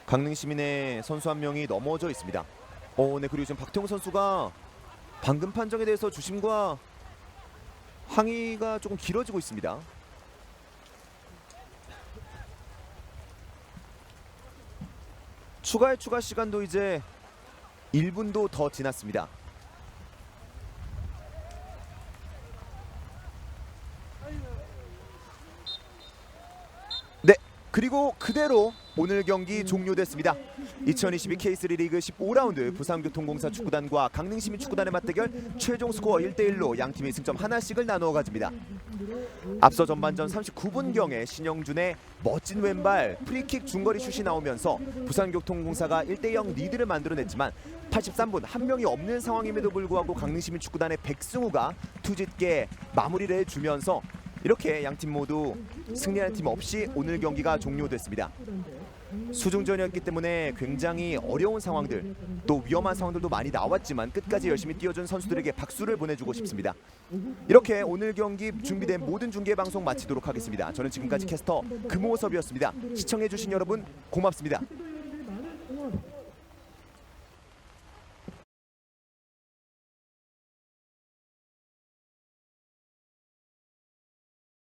강릉 시민의 선수 한 명이 넘어져 있습니다. 네, 그리고 지금 박태홍 선수가 방금 판정에 대해서 주심과 항의가 조금 길어지고 있습니다. 추가 시간도 이제 1분도 더 지났습니다. 그리고 그대로 오늘 경기 종료됐습니다. 2022 K3 리그 15라운드 부산교통공사 축구단과 강릉시민축구단의 맞대결 최종 스코어 1대1로 양팀이 승점 하나씩을 나누어 가집니다. 앞서 전반전 39분경에 신영준의 멋진 왼발 프리킥 중거리 슛이 나오면서 부산교통공사가 1대0 리드를 만들어냈지만 83분 한 명이 없는 상황임에도 불구하고 강릉시민축구단의 백승우가 투짓게 마무리를 해주면서 이렇게 양팀 모두 승리하는 팀 없이 오늘 경기가 종료됐습니다. 수중전이었기 때문에 굉장히 어려운 상황들 또 위험한 상황들도 많이 나왔지만 끝까지 열심히 뛰어준 선수들에게 박수를 보내주고 싶습니다. 이렇게 오늘 경기 준비된 모든 중계방송 마치도록 하겠습니다. 저는 지금까지 캐스터 금호섭이었습니다. 시청해주신 여러분 고맙습니다.